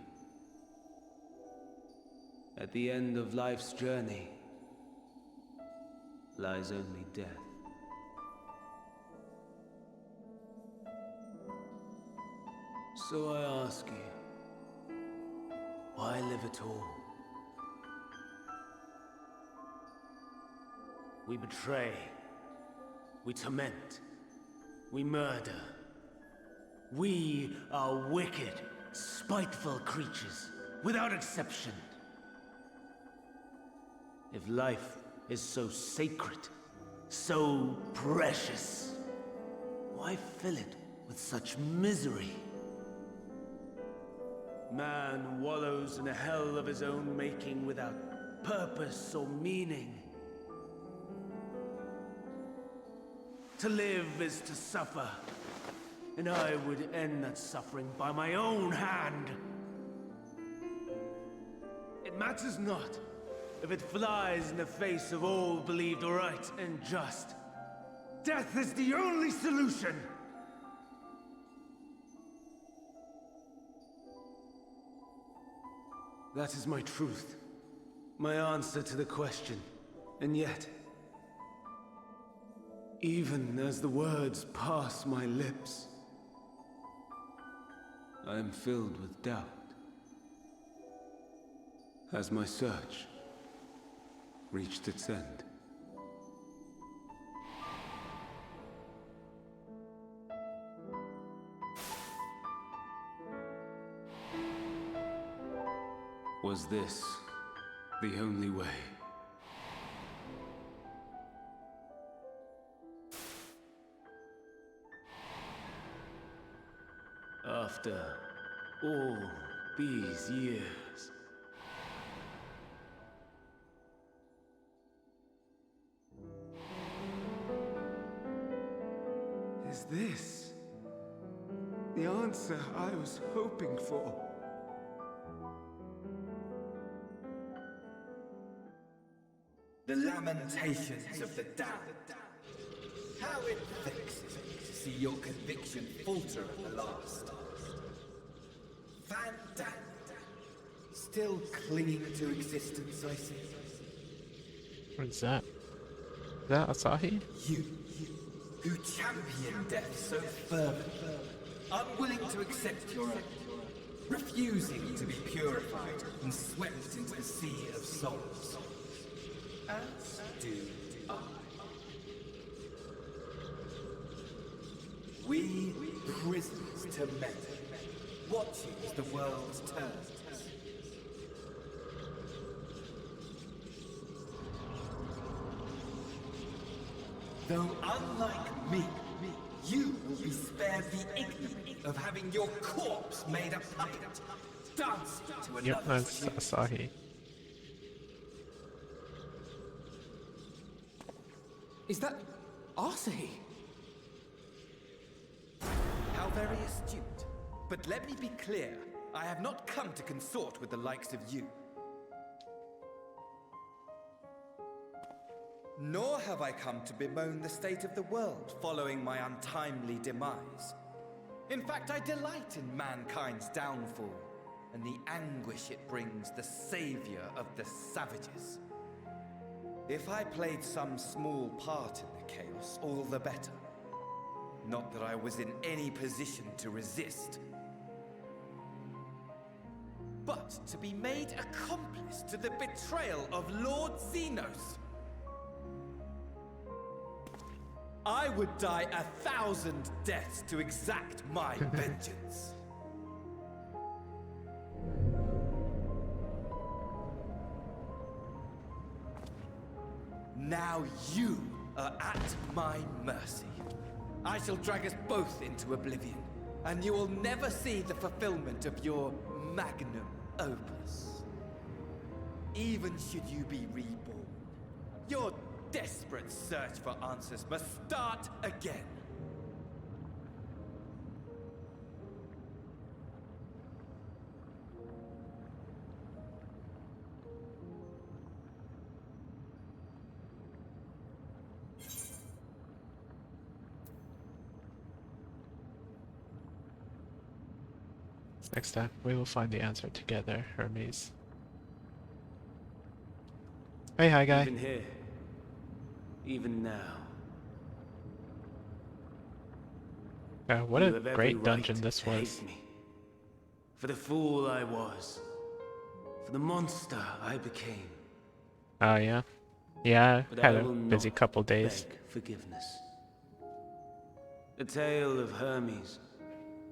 At the end of life's journey lies only death. So I ask you, why live at all? We betray, we torment, we murder. We are wicked, spiteful creatures, without exception. If life is so sacred, so precious, why fill it with such misery? Man wallows in a hell of his own making without purpose or meaning. To live is to suffer, and I would end that suffering by my own hand. It matters not if it flies in the face of all believed right and just. Death is the only solution! That is my truth, my answer to the question. And yet, even as the words pass my lips, I am filled with doubt. Has my search reached its end? Was this the only way? After all these years, is this the answer I was hoping for? The lamentations of the damned. How it vexes me to see your conviction falter at the last. Fantastic. Still clinging to existence, I see. What is that? Is that Asahi? You, who champion death so fervently, unwilling to accept your own, refusing to be purified and swept into the sea of souls. As do I. We prisoners to men, watching as the world turns. Though unlike me, you will be spared the ignominy of having your corpse made a puppet, dancing to another. Yep, that's Asahi. Is that Asahi? How very astute. But let me be clear, I have not come to consort with the likes of you. Nor have I come to bemoan the state of the world following my untimely demise. In fact, I delight in mankind's downfall and the anguish it brings the savior of the savages. If I played some small part in the chaos, all the better. Not that I was in any position to resist. But to be made accomplice to the betrayal of Lord Xenos. I would die 1,000 deaths to exact my vengeance. Now you are at my mercy. I shall drag us both into oblivion, and you will never see the fulfillment of your magnum opus. Even should you be reborn, your desperate search for answers must start again. Next time, we will find the answer together, Hermes. Hey, hi guy. Even here, even now. What You a have every great right dungeon this to was. hate me. For the fool I was. For the monster I became. Oh yeah? Yeah, But had I a will busy not couple days. beg forgiveness. The tale of Hermes,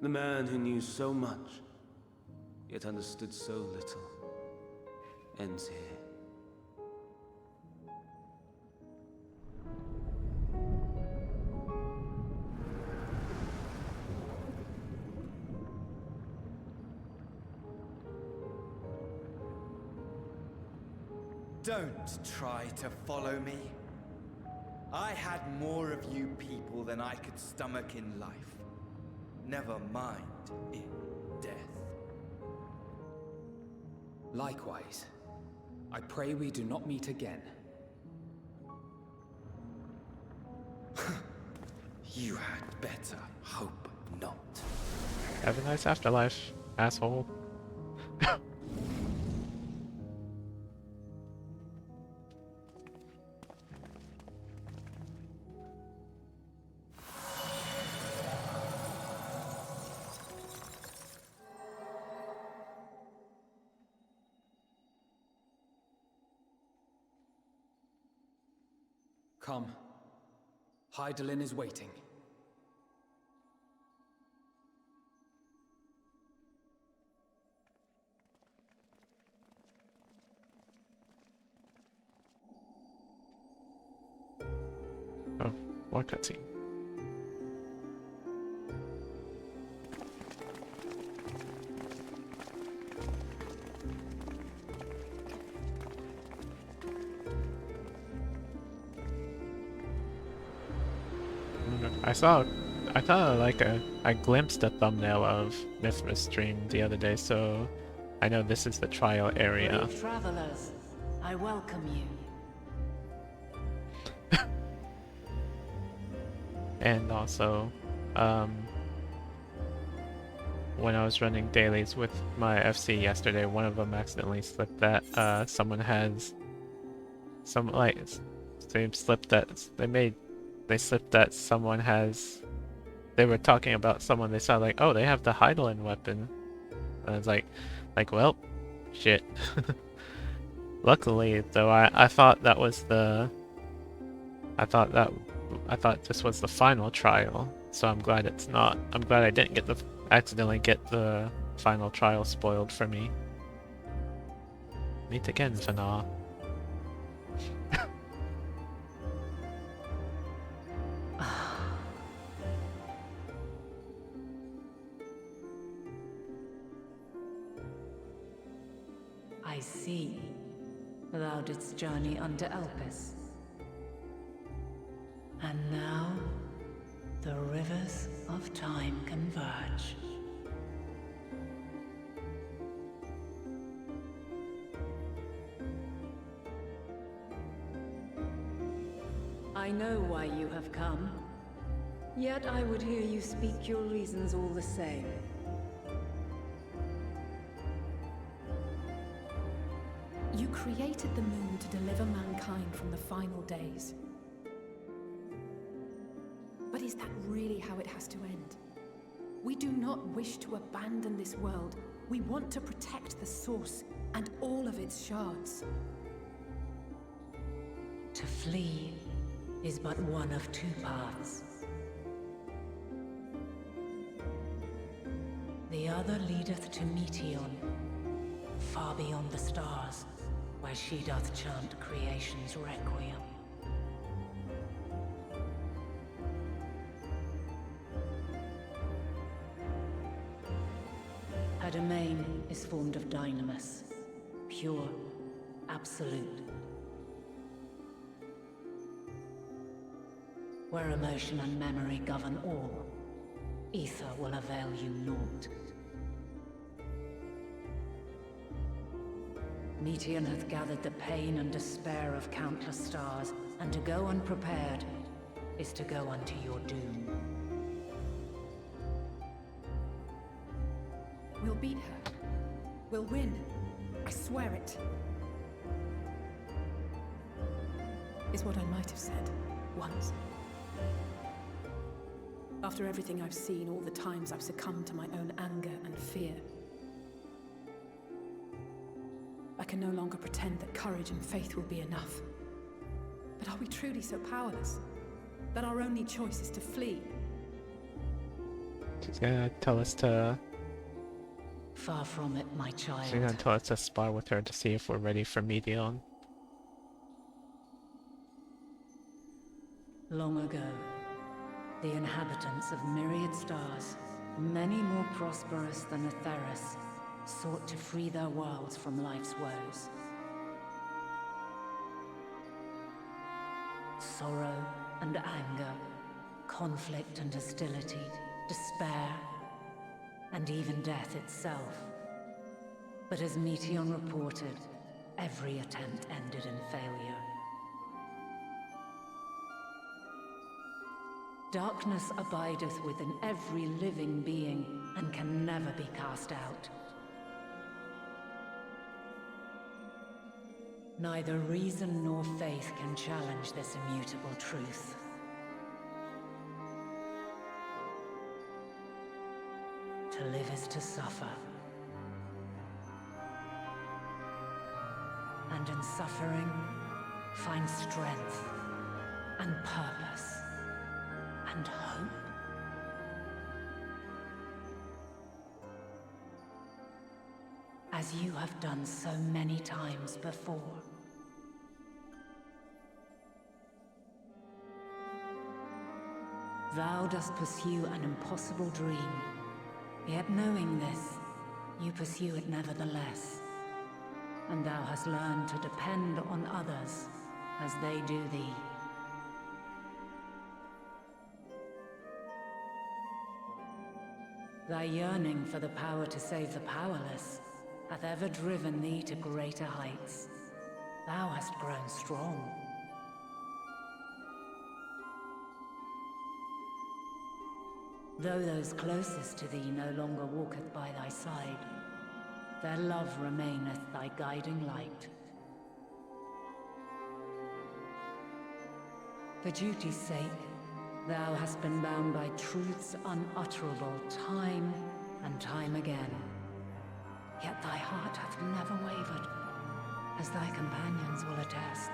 the man who knew so much, yet understood so little, ends here. Don't try to follow me. I had more of you people than I could stomach in life. Never mind in death. Likewise, I pray we do not meet again. You had better hope not. Have a nice afterlife, asshole. Come. Hydaelyn is waiting. Oh, more cutscene. I saw like I glimpsed a thumbnail of Mithra's stream the other day, so I know this is the trial area. Brave travelers, I welcome you. And also, when I was running dailies with my FC yesterday, one of them accidentally slipped that someone has some like they slipped that someone has. They were talking about someone they saw like, oh, they have the Heidelin weapon. And I was like, well, shit. Luckily, though, I thought that was the. I thought this was the final trial, so I'm glad it's not. I'm glad I didn't accidentally get the final trial spoiled for me. Meet again, Fana. I see. Thou didst journey unto Elpis. And now, the rivers of time converge. I know why you have come. Yet I would hear you speak your reasons all the same. You created the moon to deliver mankind from the final days. But is that really how it has to end? We do not wish to abandon this world. We want to protect the source and all of its shards. To flee is but one of two paths. The other leadeth to Meteon, far beyond the stars, where she doth chant creation's requiem. Her domain is formed of dynamis, pure, absolute. Where emotion and memory govern all, ether will avail you naught. Meteon hath gathered the pain and despair of countless stars, and to go unprepared is to go unto your doom. We'll beat her. We'll win. I swear it. Is what I might have said once. After everything I've seen, all the times I've succumbed to my own anger and fear. I can no longer pretend that courage and faith will be enough. But are we truly so powerless? That our only choice is to flee? She's gonna tell us to... Far from it, my child. She's gonna tell us to spar with her to see if we're ready for Meteon. Long ago, the inhabitants of myriad stars, many more prosperous than Atheris, sought to free their worlds from life's woes. Sorrow and anger, conflict and hostility, despair, and even death itself. But as Meteon reported, every attempt ended in failure. Darkness abideth within every living being, and can never be cast out. Neither reason nor faith can challenge this immutable truth. To live is to suffer. And in suffering, find strength and purpose and hope. As you have done so many times before. Thou dost pursue an impossible dream, yet knowing this, you pursue it nevertheless. And thou hast learned to depend on others as they do thee. Thy yearning for the power to save the powerless hath ever driven thee to greater heights. Thou hast grown strong. Though those closest to thee no longer walketh by thy side, their love remaineth thy guiding light. For duty's sake, thou hast been bound by truths unutterable time and time again. Yet thy heart hath never wavered, as thy companions will attest.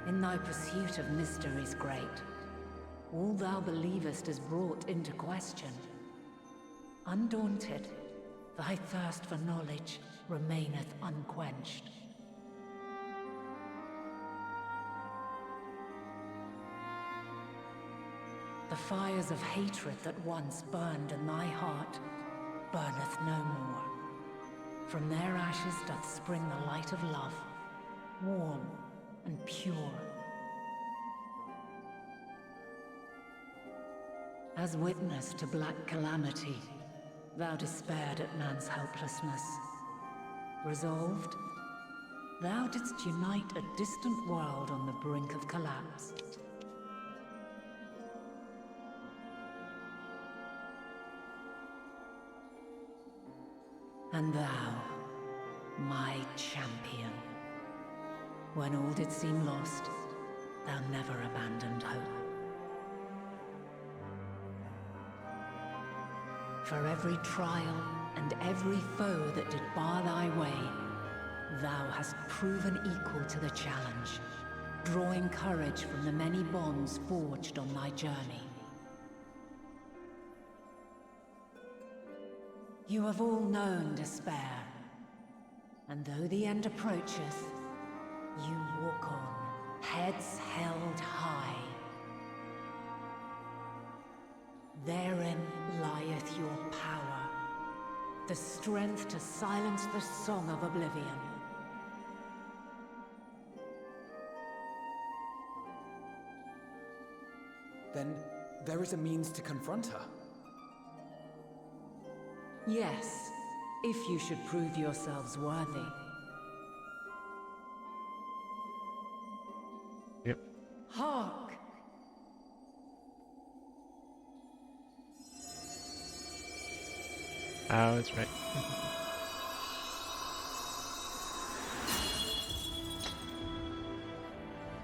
In thy pursuit of mysteries great, all thou believest is brought into question. Undaunted, thy thirst for knowledge remaineth unquenched. The fires of hatred that once burned in thy heart burneth no more. From their ashes doth spring the light of love, warm and pure. As witness to black calamity, thou despaired at man's helplessness. Resolved, thou didst unite a distant world on the brink of collapse. And thou, my champion, when all did seem lost, thou never abandoned hope. For every trial and every foe that did bar thy way, thou hast proven equal to the challenge, drawing courage from the many bonds forged on thy journey. You have all known despair, and though the end approacheth, you walk on, heads held high. Therein lieth your power, the strength to silence the song of oblivion. Then there is a means to confront her. Yes, if you should prove yourselves worthy. Yep. Hark! Oh, that's right.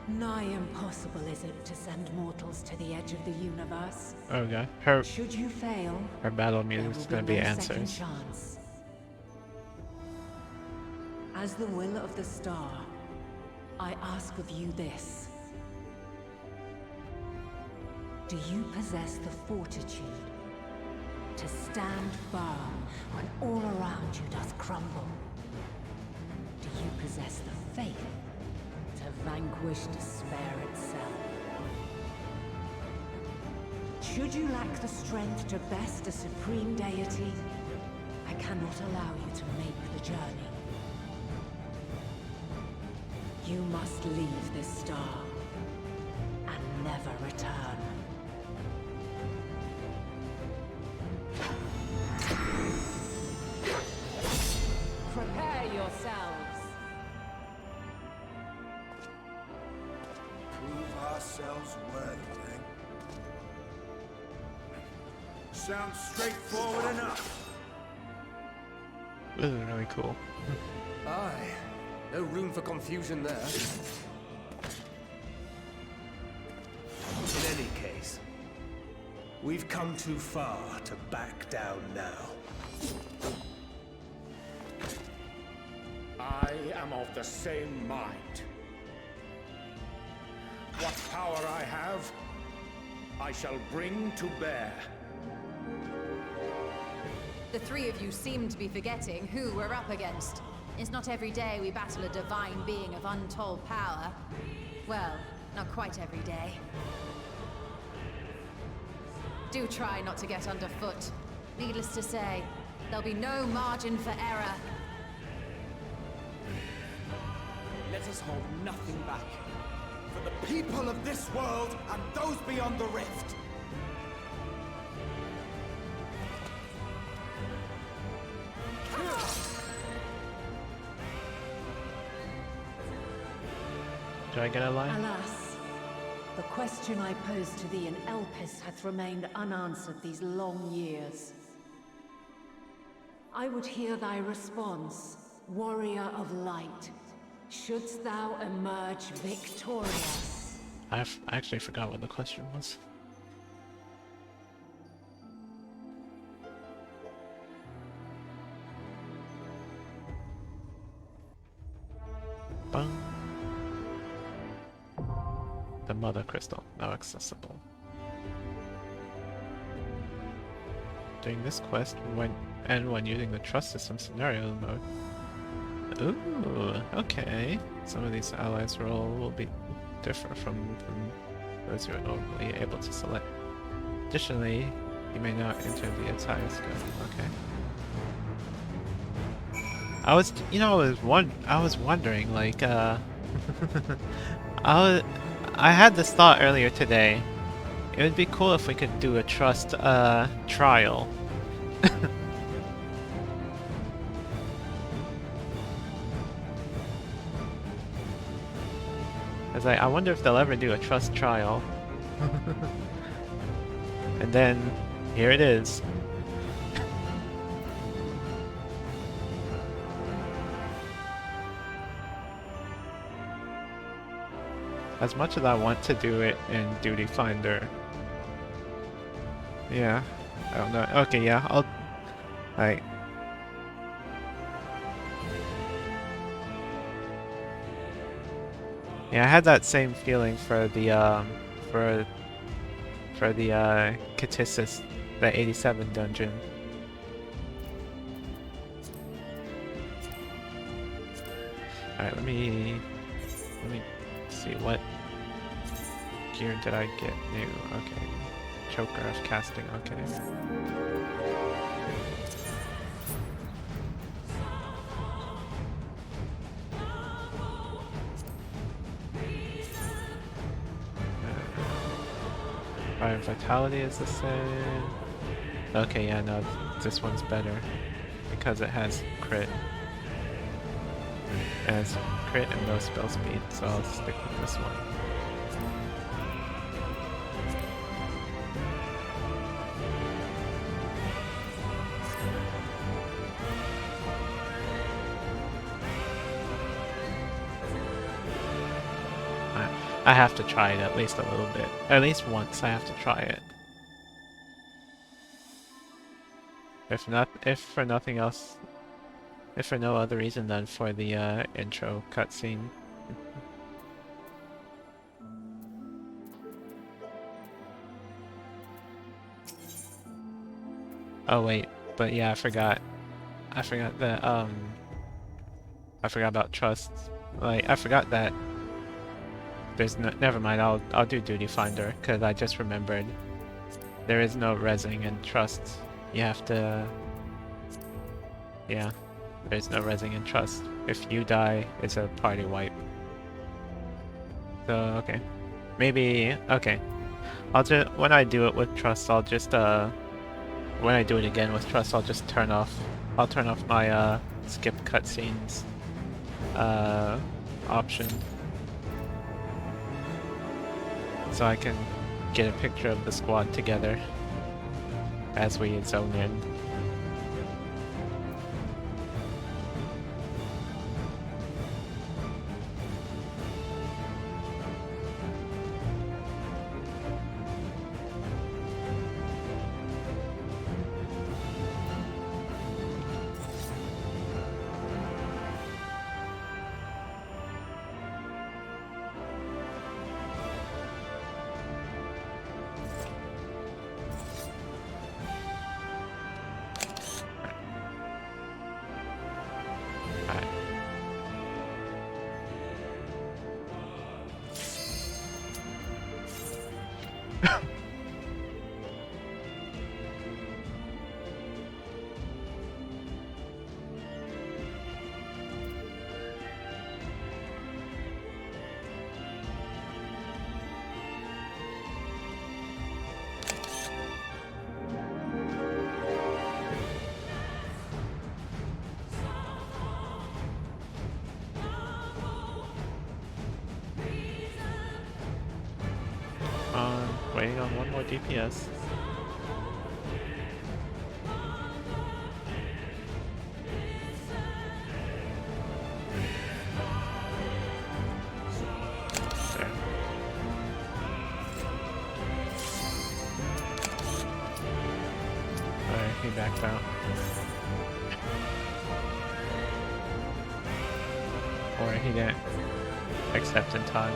Nigh impossible is it to send mortals to the edge of the universe. Okay. Her Should you fail, battle music is gonna be no answers. second chance. As the will of the star, I ask of you this. Do you possess the fortitude to stand firm when all around you doth crumble? Do you possess the faith to vanquish despair itself? Should you lack the strength to best a supreme deity, I cannot allow you to make the journey. You must leave this star and never return. Prepare yourselves. Prove ourselves worthy, eh? Sounds straightforward enough. This is really cool. Aye. No room for confusion there. In any case, we've come too far to back down now. I am of the same mind. What power I have, I shall bring to bear. The three of you seem to be forgetting who we're up against. It's not every day we battle a divine being of untold power. Well, not quite every day. Do try not to get underfoot. Needless to say, there'll be no margin for error. Let us hold nothing back. For the people of this world and those beyond the rift. Do I get a line? Alas, The question I posed to thee in Elpis hath remained unanswered these long years. I would hear thy response, warrior of light. Shouldst thou emerge victorious? I actually forgot what the question was. Bum. The Mother Crystal, now accessible. Doing this quest when using the Trust System scenario mode. Ooh, okay. Some of these allies' role will be different from those you are normally able to select. Additionally, you may now enter the entire scope. Okay. I was wondering, like, I had this thought earlier today. It would be cool if we could do a trust trial. I wonder if they'll ever do a trust trial. And then here it is. As much as I want to do it in Duty Finder. Yeah. I don't know. Okay, yeah, Alright. Yeah, I had that same feeling for the Catissus, the 87 dungeon. Alright, let me see what gear did I get new. Okay. Choker of casting, okay. Fire Vitality is the same. Okay, yeah, no, this one's better because it has crit. It has crit and no spell speed, so I'll stick with this one. I have to try it at least a little bit. At least once I have to try it. If for nothing else, if for no other reason than for the intro cutscene. Oh wait, but yeah, I forgot that I forgot about trust. Like I forgot that there's no, never mind, I'll do Duty Finder, because I just remembered there is no resing in Trust. You have to... Yeah, there's no resing in Trust. If you die, it's a party wipe. So, okay. Maybe... Okay. I'll just... When I do it with Trust, I'll just, when I do it again with Trust, I'll just turn off... I'll turn off my, skip cutscenes, option. So I can get a picture of the squad together as we zone in. waiting on one more DPS. There. Alright, he backed out. Or he didn't accept in time.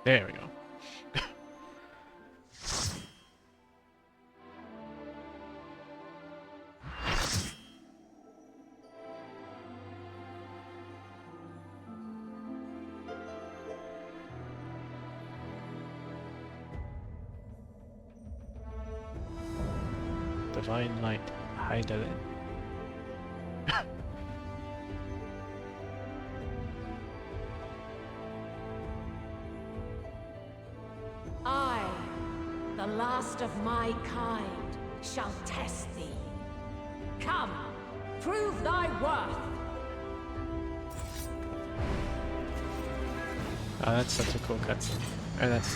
There we go. Divine Light, Heidelin. I, the last of my kind, shall test thee. Come, prove thy worth. Oh, that's such a cool cutscene. Or that's...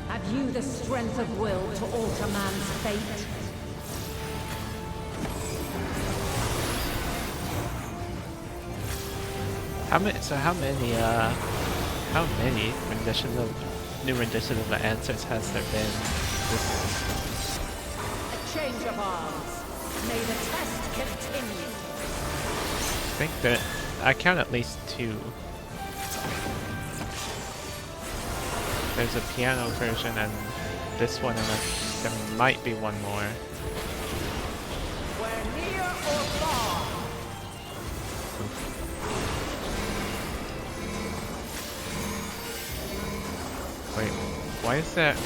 Have you the strength of will to alter man's fate? How many renditions of new renditions of the answers has there been? A change of arms. May the test continue. I think that I count at least 2. There's a piano version and this one, and there might be one more. Where near or far. Wait, why is that?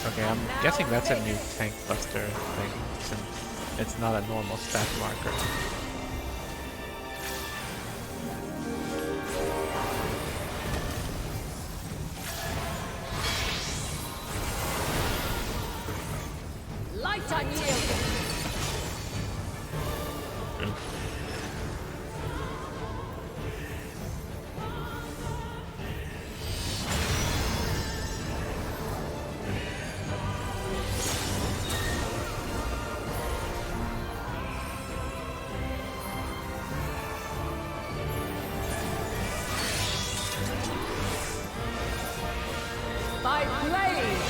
Okay, I'm guessing that's a new tank buster thing, since it's not a normal stat marker. Light unyielding. By blade.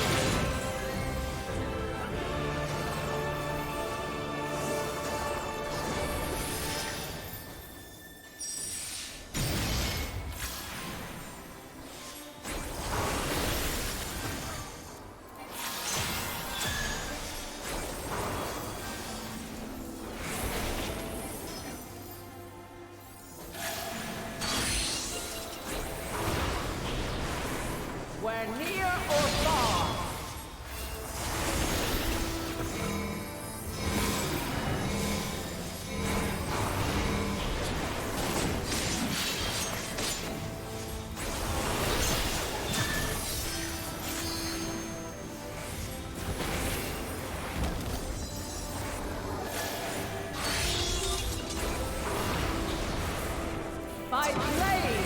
Where near or far. By blade.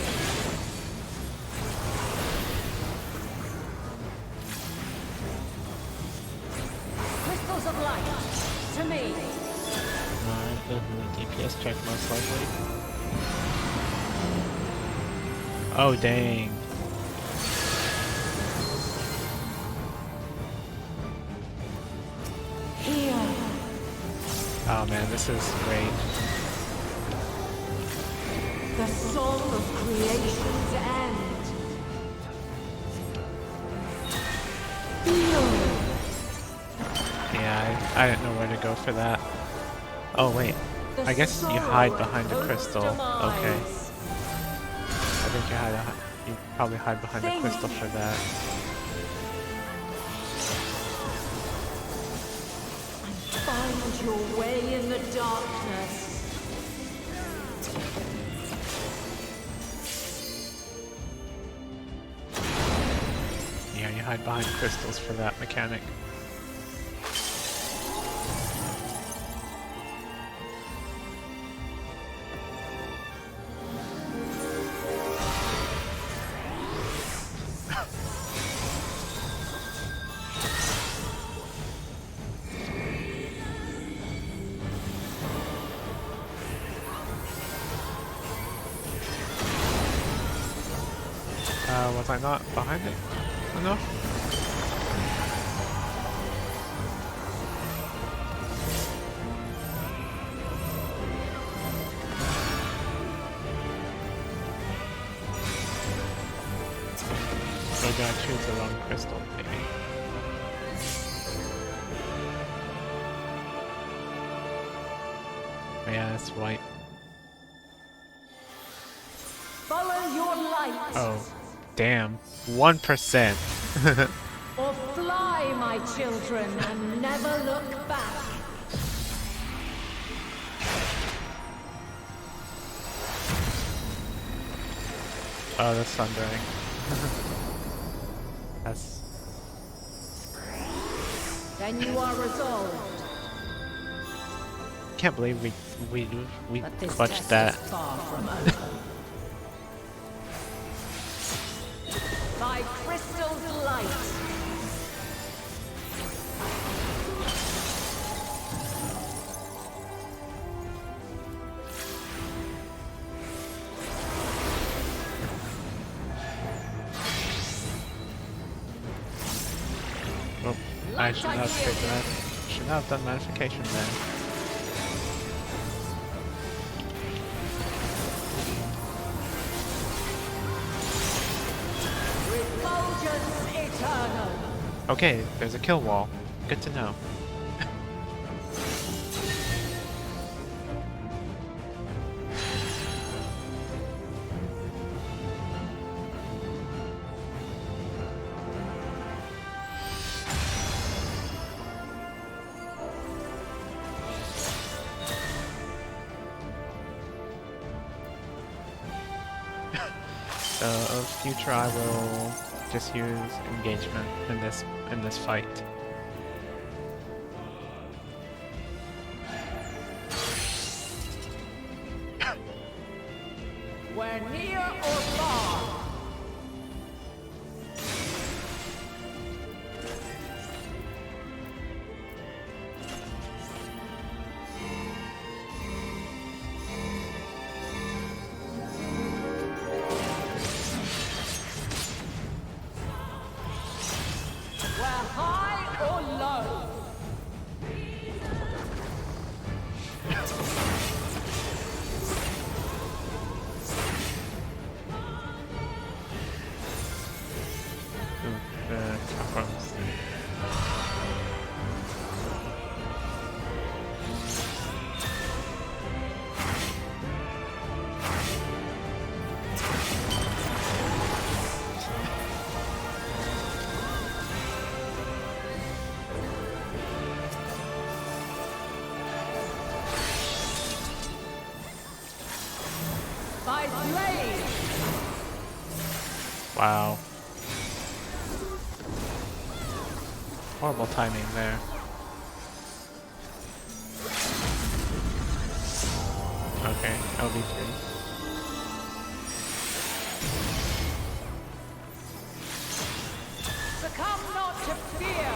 Crystals of light, to me. Alright, the DPS check most likely. Oh dang. Here. Oh man, this is great. The song of creation's end. Feel. Yeah, I didn't know where to go for that. Oh wait, I guess you hide behind the crystal. Okay. I think you probably hide behind the crystal for that. Find your way in the darkness. hide behind crystals for that mechanic. Was I not behind it enough? We're gonna choose the wrong crystal, maybe. Yeah, it's white. Follow your light. Oh, damn. 1%. Or fly, my children, and never look back. Oh, that's thundering. That's... Then you are resolved. Can't believe we But this clutched test that. is far from over. By crystal's light. Oh, I should have taken that. Should have done modification then. Okay, there's a kill wall. Good to know. So, in future I will just use engagement in this fight. We're near or far. Wow. Horrible timing there. Okay, LB3. Succumb not to fear.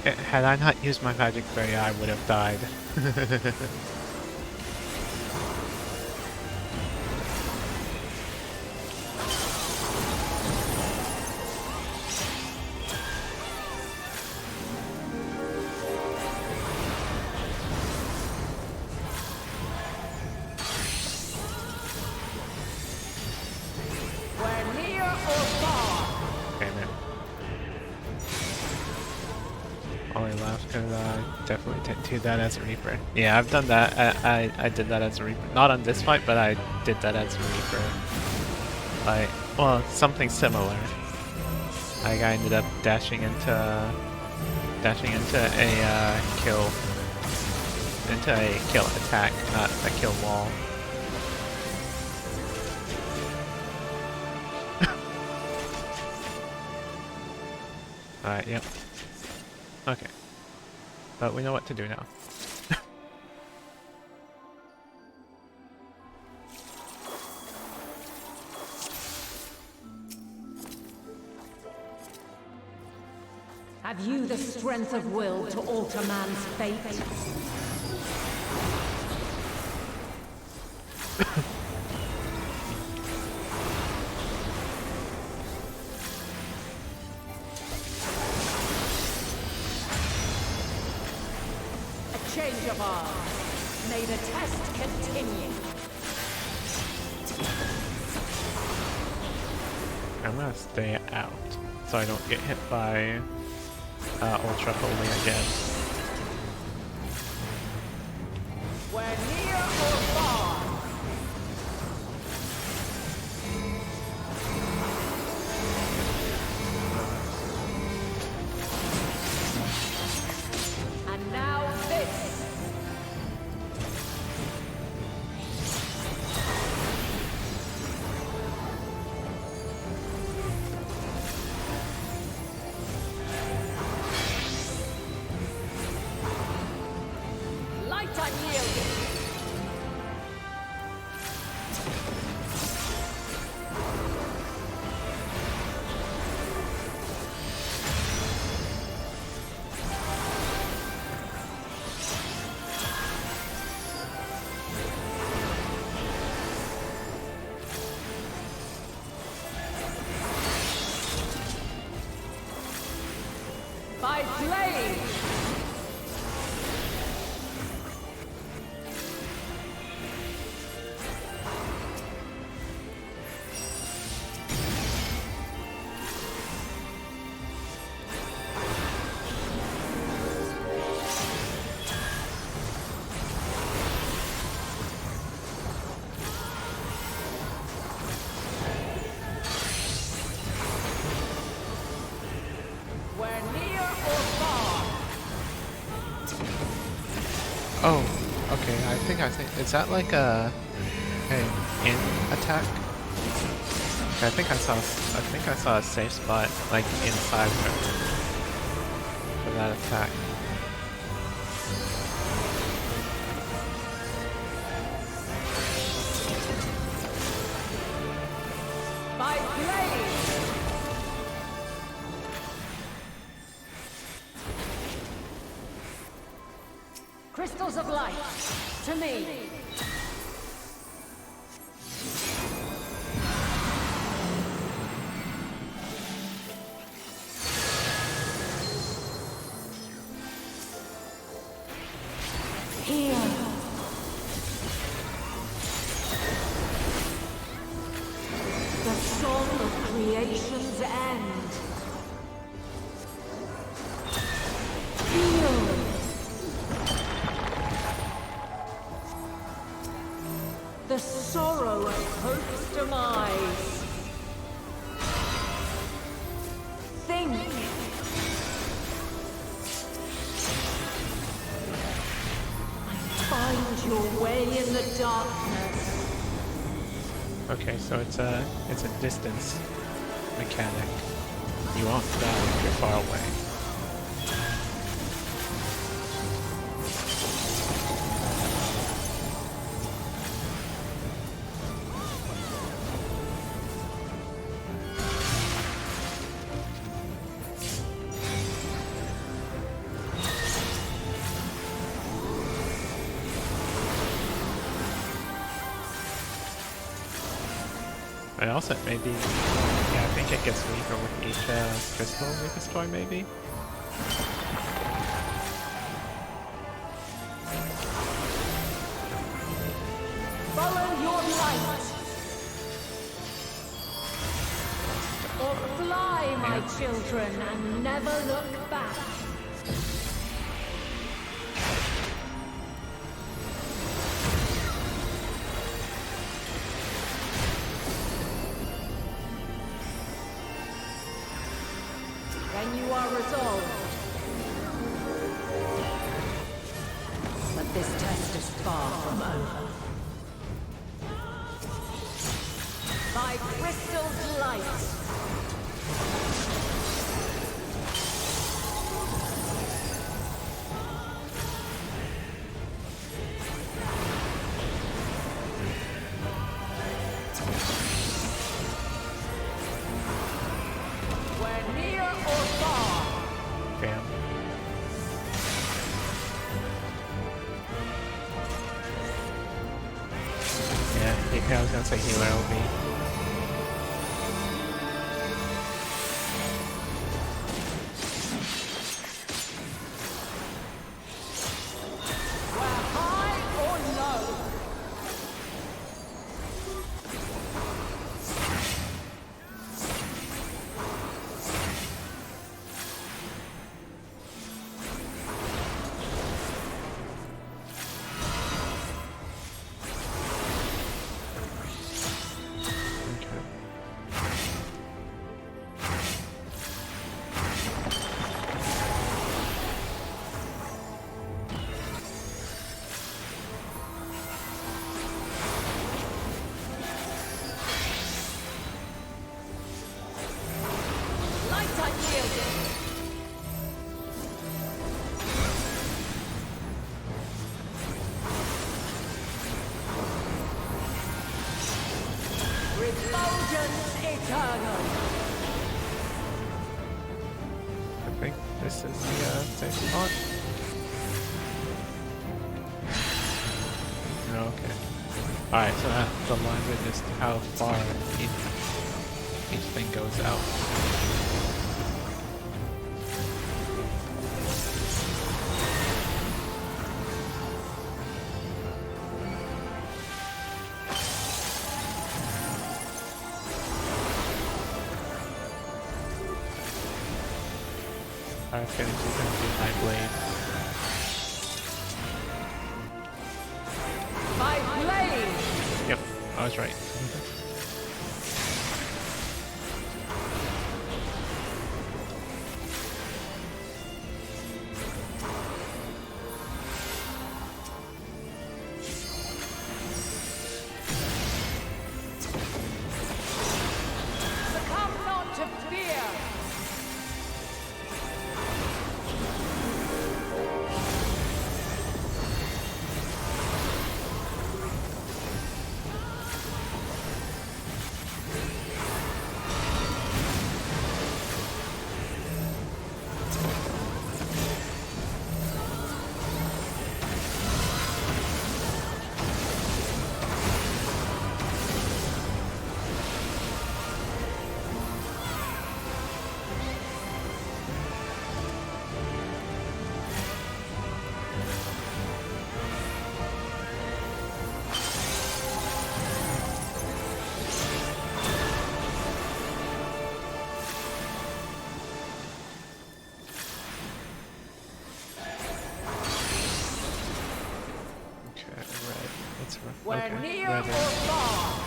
Had I not used my magic barrier, I would have died. Definitely didn't do that as a Reaper. Yeah, I've done that. I did that as a Reaper. Not on this fight, but I did that as a Reaper. Like, well, something similar. Like, I ended up dashing into a kill attack, not a kill wall. Alright, yep. Okay. But we know what to do now. Have you the strength of will to alter man's fate? Change of arms. May the test continue. I'm gonna stay out so I don't get hit by Ultra Holy again. We're near or far. And now this. By blade! Oh, okay. I think is that like a in attack? I think I saw a safe spot like inside for that attack. By blade! Crystals of light, to me! Here. The song of creation's end. Feel. The sorrow of hope's demise. Think. Find your way in the darkness. Okay, so it's a distance mechanic. You won't die if you're far away. And also maybe, yeah, I think it gets weaker with each crystal we destroy maybe. Follow your light. Or fly, my children, and never look back. When you are resolved. But this test is far from over. By crystal's light. We're near or far. Damn. Yeah, I was gonna say healer LB. Refulgence eternal. I think this is the same spot. Okay. Alright, so the line with just how far each thing goes out. I think he's gonna do my blade. My blade! Yep, I was right. Succumb not to fear! We're okay. Near or far.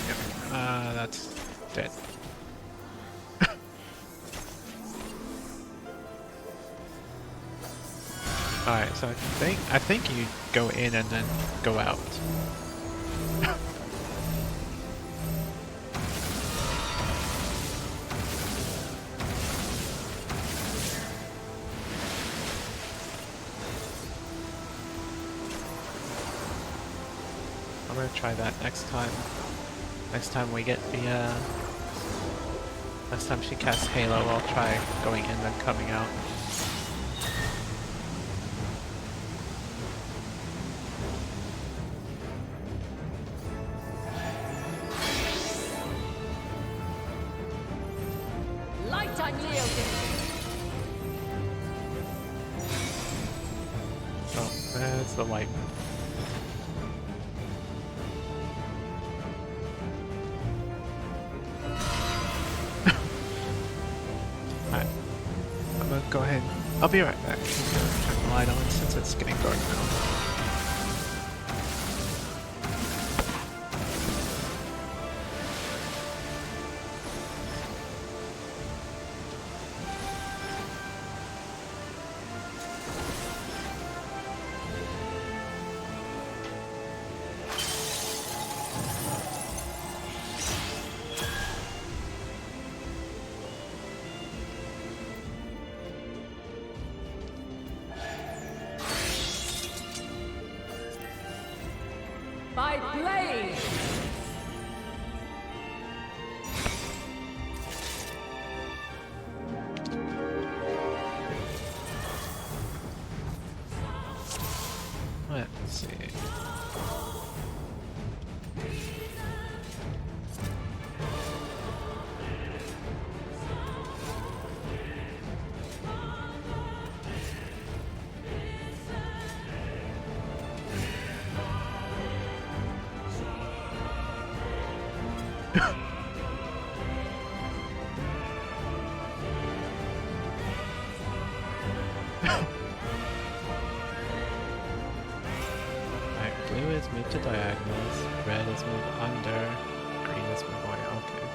Yep. That's dead. Alright, so I think you go in and then go out. I'm gonna try that next time. Next time we get the next time she casts Halo, I'll try going in and coming out. That's the light. Alright. I'm gonna go ahead. I'll be right back. I'm gonna turn the light on since it's getting dark now. By blade! Let's see. Alright, blue is move to diagonals, red is move under, green is move away. Okay.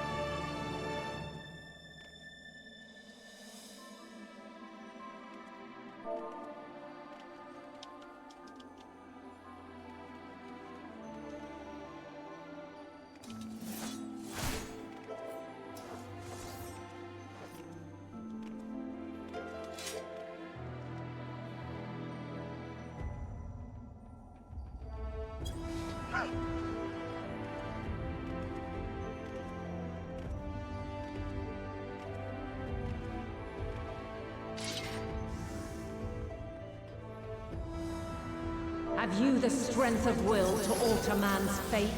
Have you the strength of will to alter man's fate?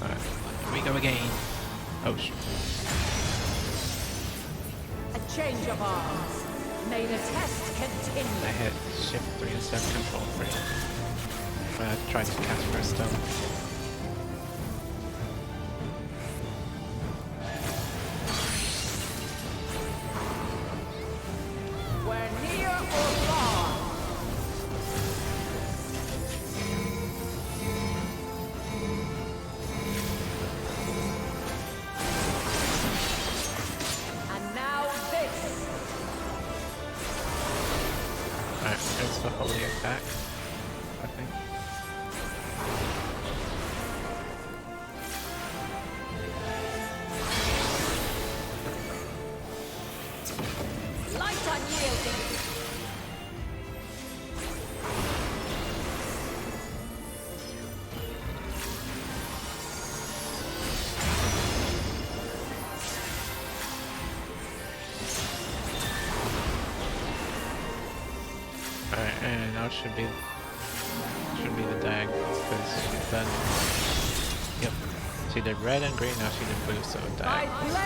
Alright, here we go again. Oh shoot. A change of arms. May the test continue. I hit shift 3 instead of control 3. I tried to cast first stone. There's the holy attack, I think. Light unyielding. Alright, and now should be the diagonals because she's done. Yep. She did red and green, now she did blue, so diagonals.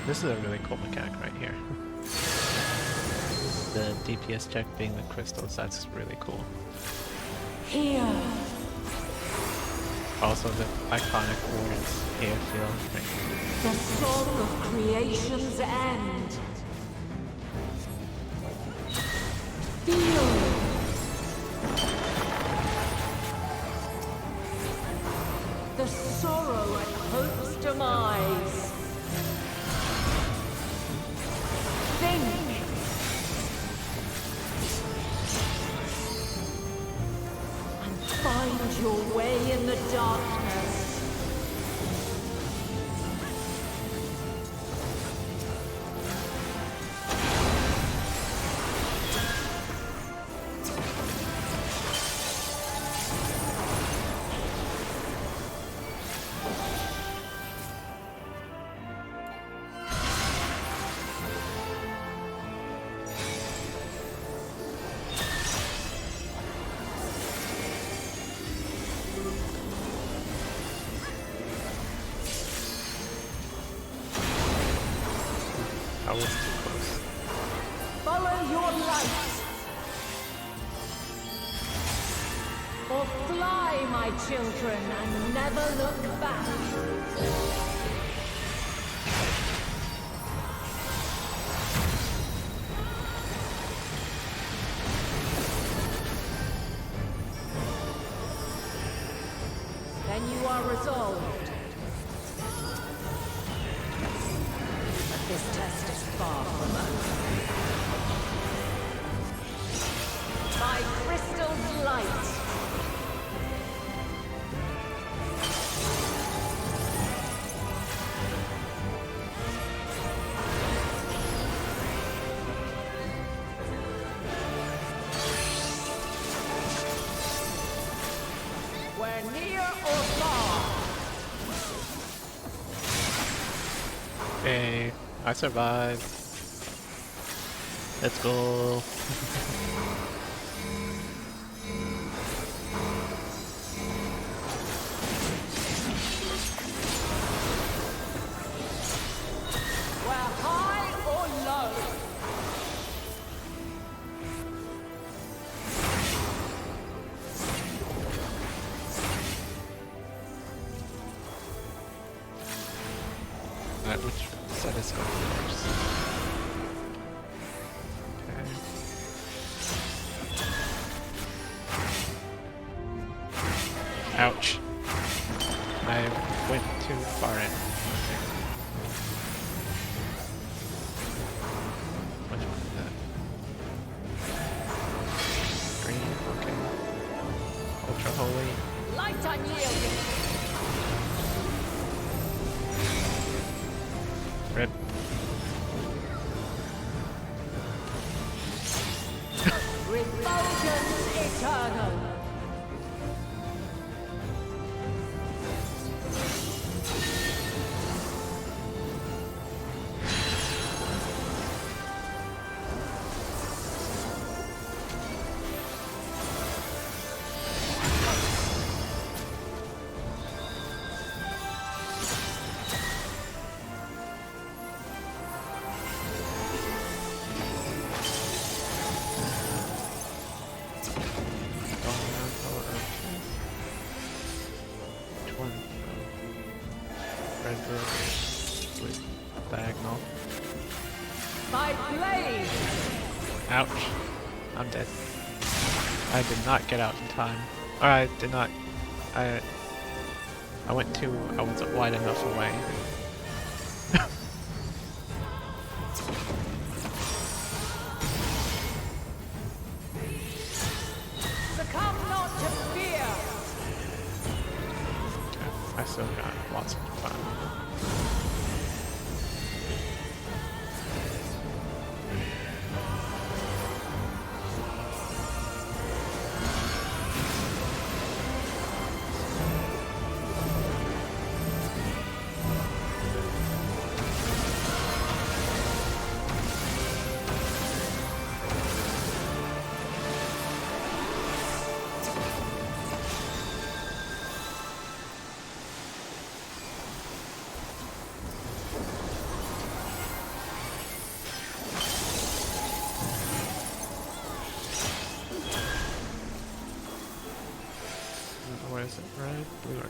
This is a really cool mechanic right here. The DPS check being the crystals, that's really cool. Here. Also the iconic words here feel right. The song of creation's end. Feel. The sorrow at hope's demise. Think. And find your way in the darkness. I was too close. Follow your light. Or fly, my children, and never look back. Then you are resolved. But this test is far from over. My crystal's light. We're near or far. Hey, I survived. Let's go. We're high or low. Alright, which set is going first? Okay. Ouch. I went too far in. Which one is that? Green, okay. Ultra Holy. Light unyielding. Rip. Refulgence eternal. Which one? Red rose with diagonal. By blade. Ouch. I'm dead. I did not get out in time. Or I did not. I wasn't wide enough away. Succumb not to fear. I still got lots of fun.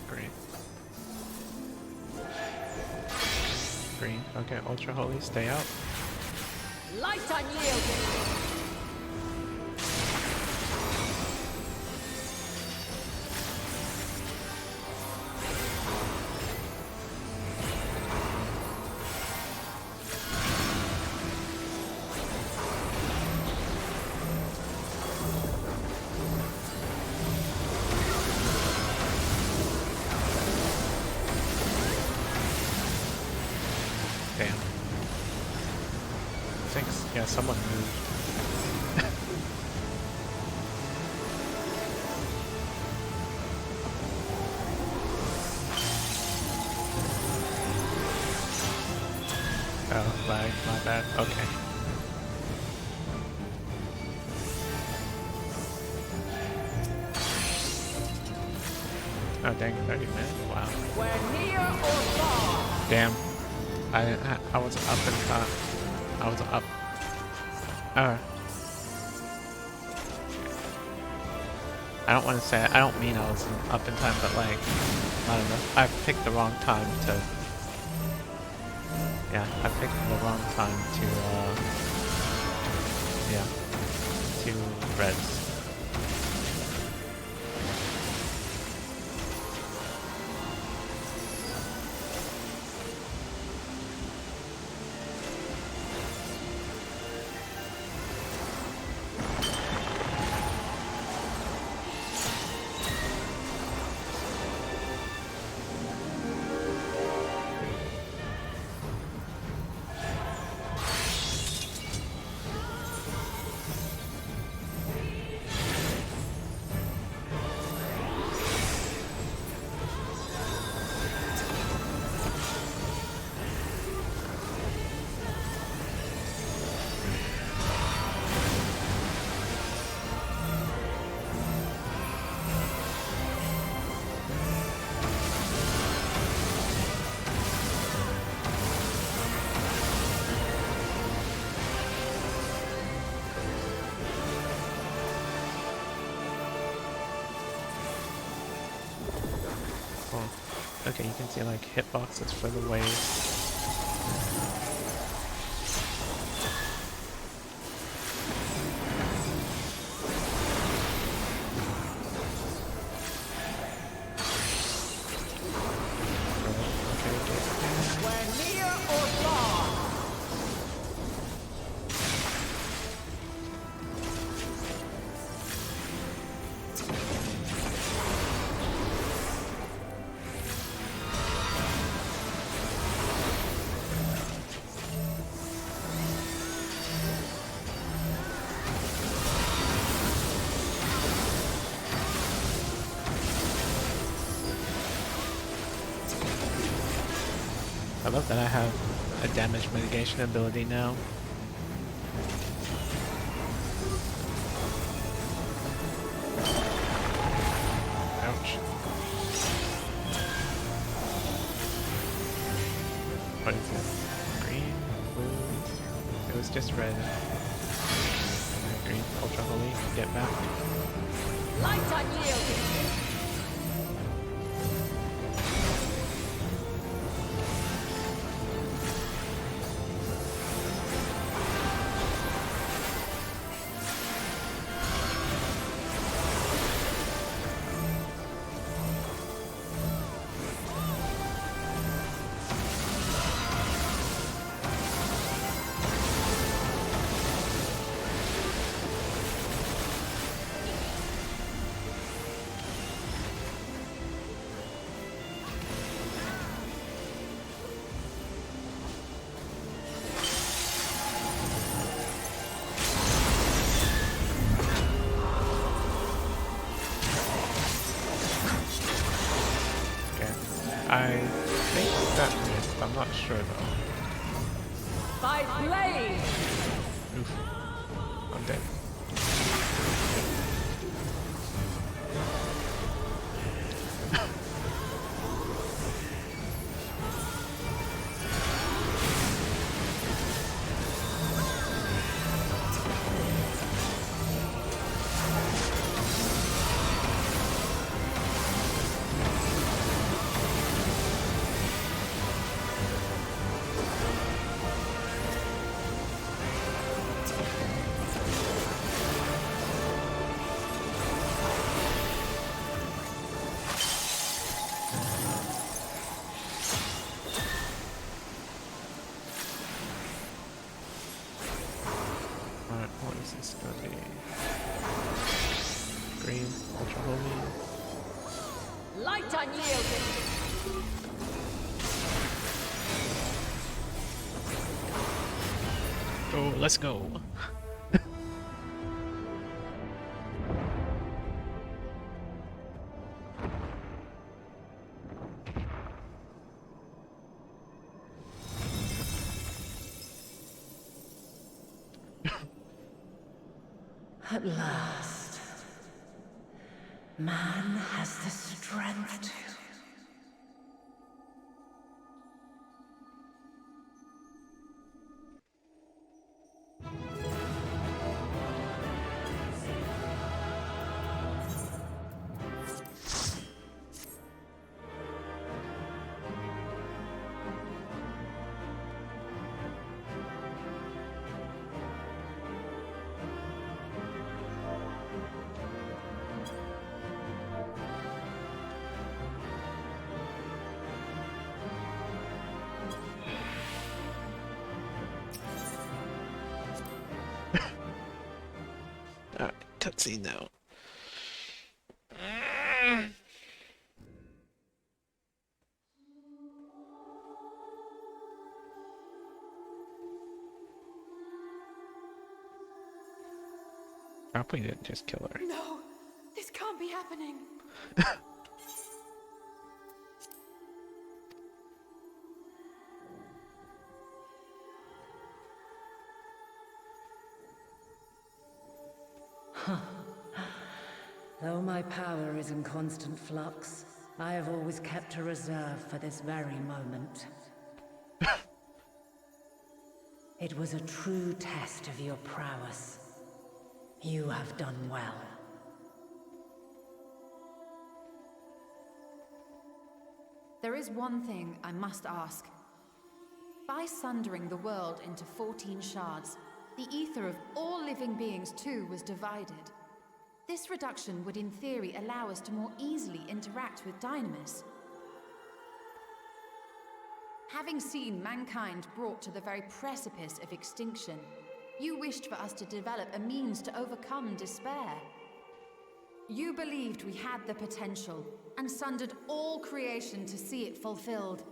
green. Green. Okay, Ultra Holy, stay out. Light unyielding! Damn. Thanks. Yeah, someone moved. Oh, my bad. Okay. Oh dang, 30 minutes? Wow. We're near or far. Damn. I was up in time. I was up. I don't want to say, I don't mean I was up in time, but like, I don't know. I picked the wrong time to, yeah, I picked the wrong time to, yeah, to reds. Okay, you can see like hitboxes for the waves. We're near or far. I love that I have a damage mitigation ability now. Ouch. What is it? Green? Blue? It was just red. Green. Ultra Holy. Get back. Light unyielding. I think that missed. I'm not sure though. By blade. Oof. I'm dead. Is this gonna be green, ultra holy? Light unyielding! Oh, let's go. At last, man has the strength to. Alright, cutscene now. I hope we didn't just kill her. No, this can't be happening. Though my power is in constant flux, I have always kept a reserve for this very moment. It was a true test of your prowess. You have done well. There is one thing I must ask. By sundering the world into 14 shards, the ether of all living beings too was divided. This reduction would in theory allow us to more easily interact with Dynamis. Having seen mankind brought to the very precipice of extinction, you wished for us to develop a means to overcome despair. You believed we had the potential, and sundered all creation to see it fulfilled,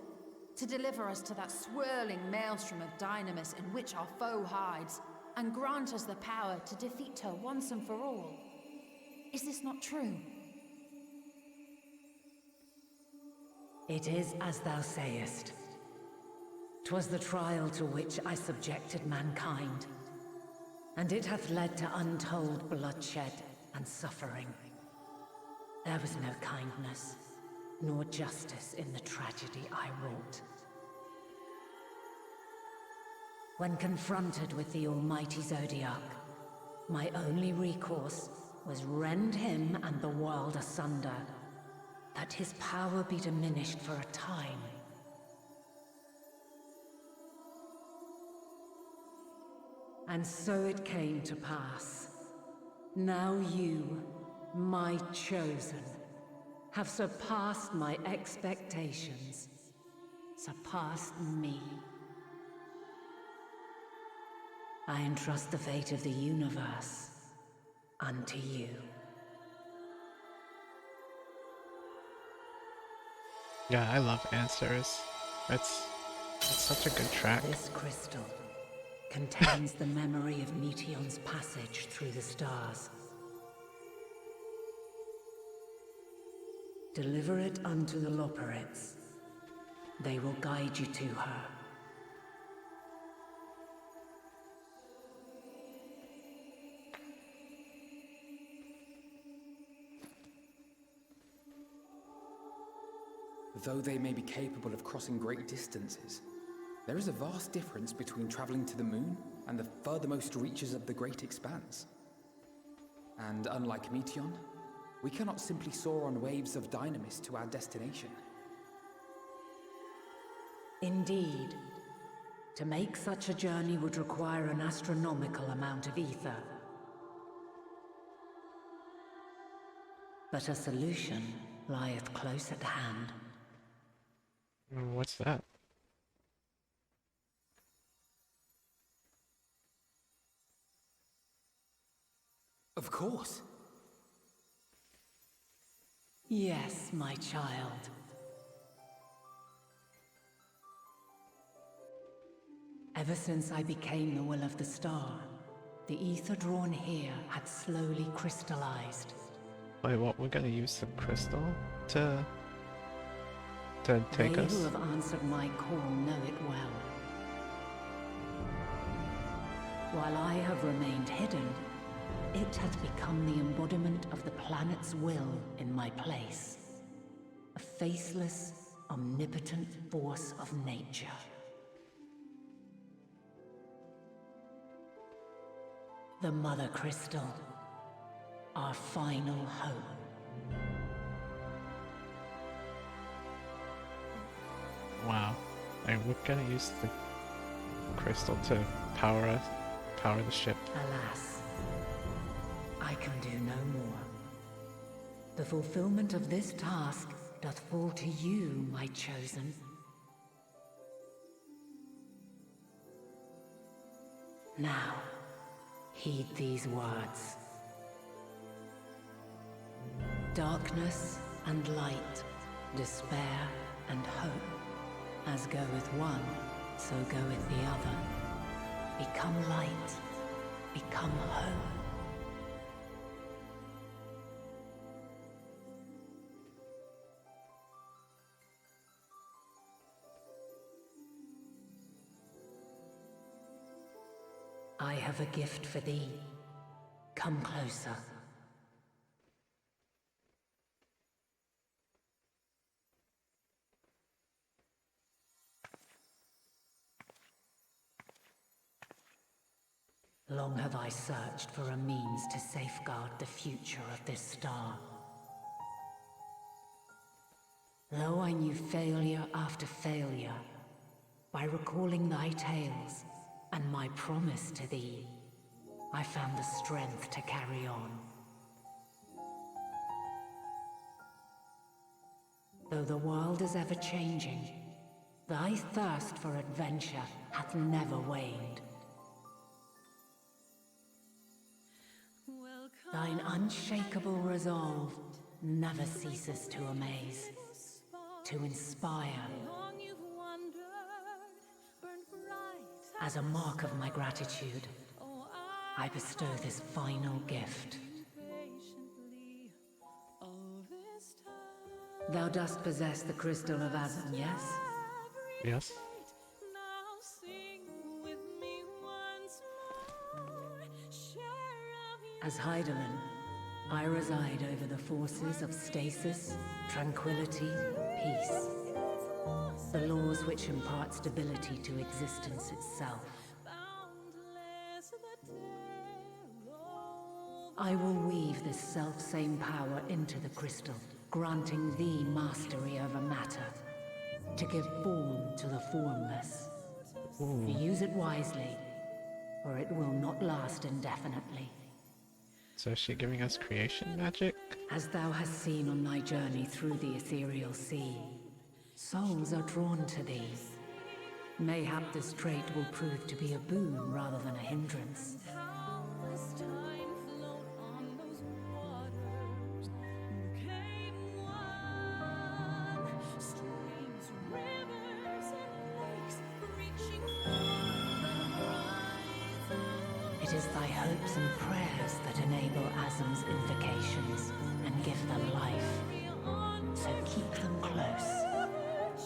to deliver us to that swirling maelstrom of Dynamis in which our foe hides, and grant us the power to defeat her once and for all. Is this not true? It is as thou sayest. 'Twas the trial to which I subjected mankind, and it hath led to untold bloodshed and suffering. There was no kindness, nor justice in the tragedy I wrought. When confronted with the almighty Zodiac, my only recourse was rend him and the world asunder, that his power be diminished for a time. And so it came to pass. Now you, my chosen, have surpassed my expectations, surpassed me. I entrust the fate of the universe unto you. Yeah, I love Answers. It's such a good track. This crystal contains the memory of Meteion's passage through the stars. Deliver it unto the Loporrits. They will guide you to her. Though they may be capable of crossing great distances, there is a vast difference between traveling to the moon and the furthermost reaches of the great expanse. And unlike Meteion, we cannot simply soar on waves of Dynamis to our destination. Indeed. To make such a journey would require an astronomical amount of ether. But a solution lieth close at hand. What's that? Of course. Yes, my child. Ever since I became the will of the star, the ether drawn here had slowly crystallized. Wait, what? We're gonna use the crystal to take They us? who have answered my call know it well. While I have remained hidden, it has become the embodiment of the planet's will in my place. A faceless, omnipotent force of nature. The Mother Crystal, our final hope. Wow. And we're gonna use the crystal to power the ship. Alas, I can do no more. The fulfillment of this task doth fall to you, my chosen. Now, heed these words. Darkness and light, despair and hope. As goeth one, so goeth the other. Become light, become hope. I have a gift for thee. Come closer. Long have I searched for a means to safeguard the future of this star. Though I knew failure after failure, by recalling thy tales and my promise to thee, I found the strength to carry on. Though the world is ever changing, thy thirst for adventure hath never waned. Thine unshakable resolve never ceases to amaze, to inspire. As a mark of my gratitude, I bestow this final gift. Thou dost possess the crystal of Azam, yes? Yes. As Heidelin, I reside over the forces of stasis, tranquility, peace. The laws which impart stability to existence itself. I will weave this self-same power into the crystal, granting thee mastery over matter, to give form to the formless. Use it wisely, or it will not last indefinitely. So is she giving us creation magic? As thou hast seen on thy journey through the ethereal sea, souls are drawn to thee. Mayhap this trait will prove to be a boon rather than a hindrance. It is thy hopes and prayers that enable Azam's invocations and give them life. So keep them close.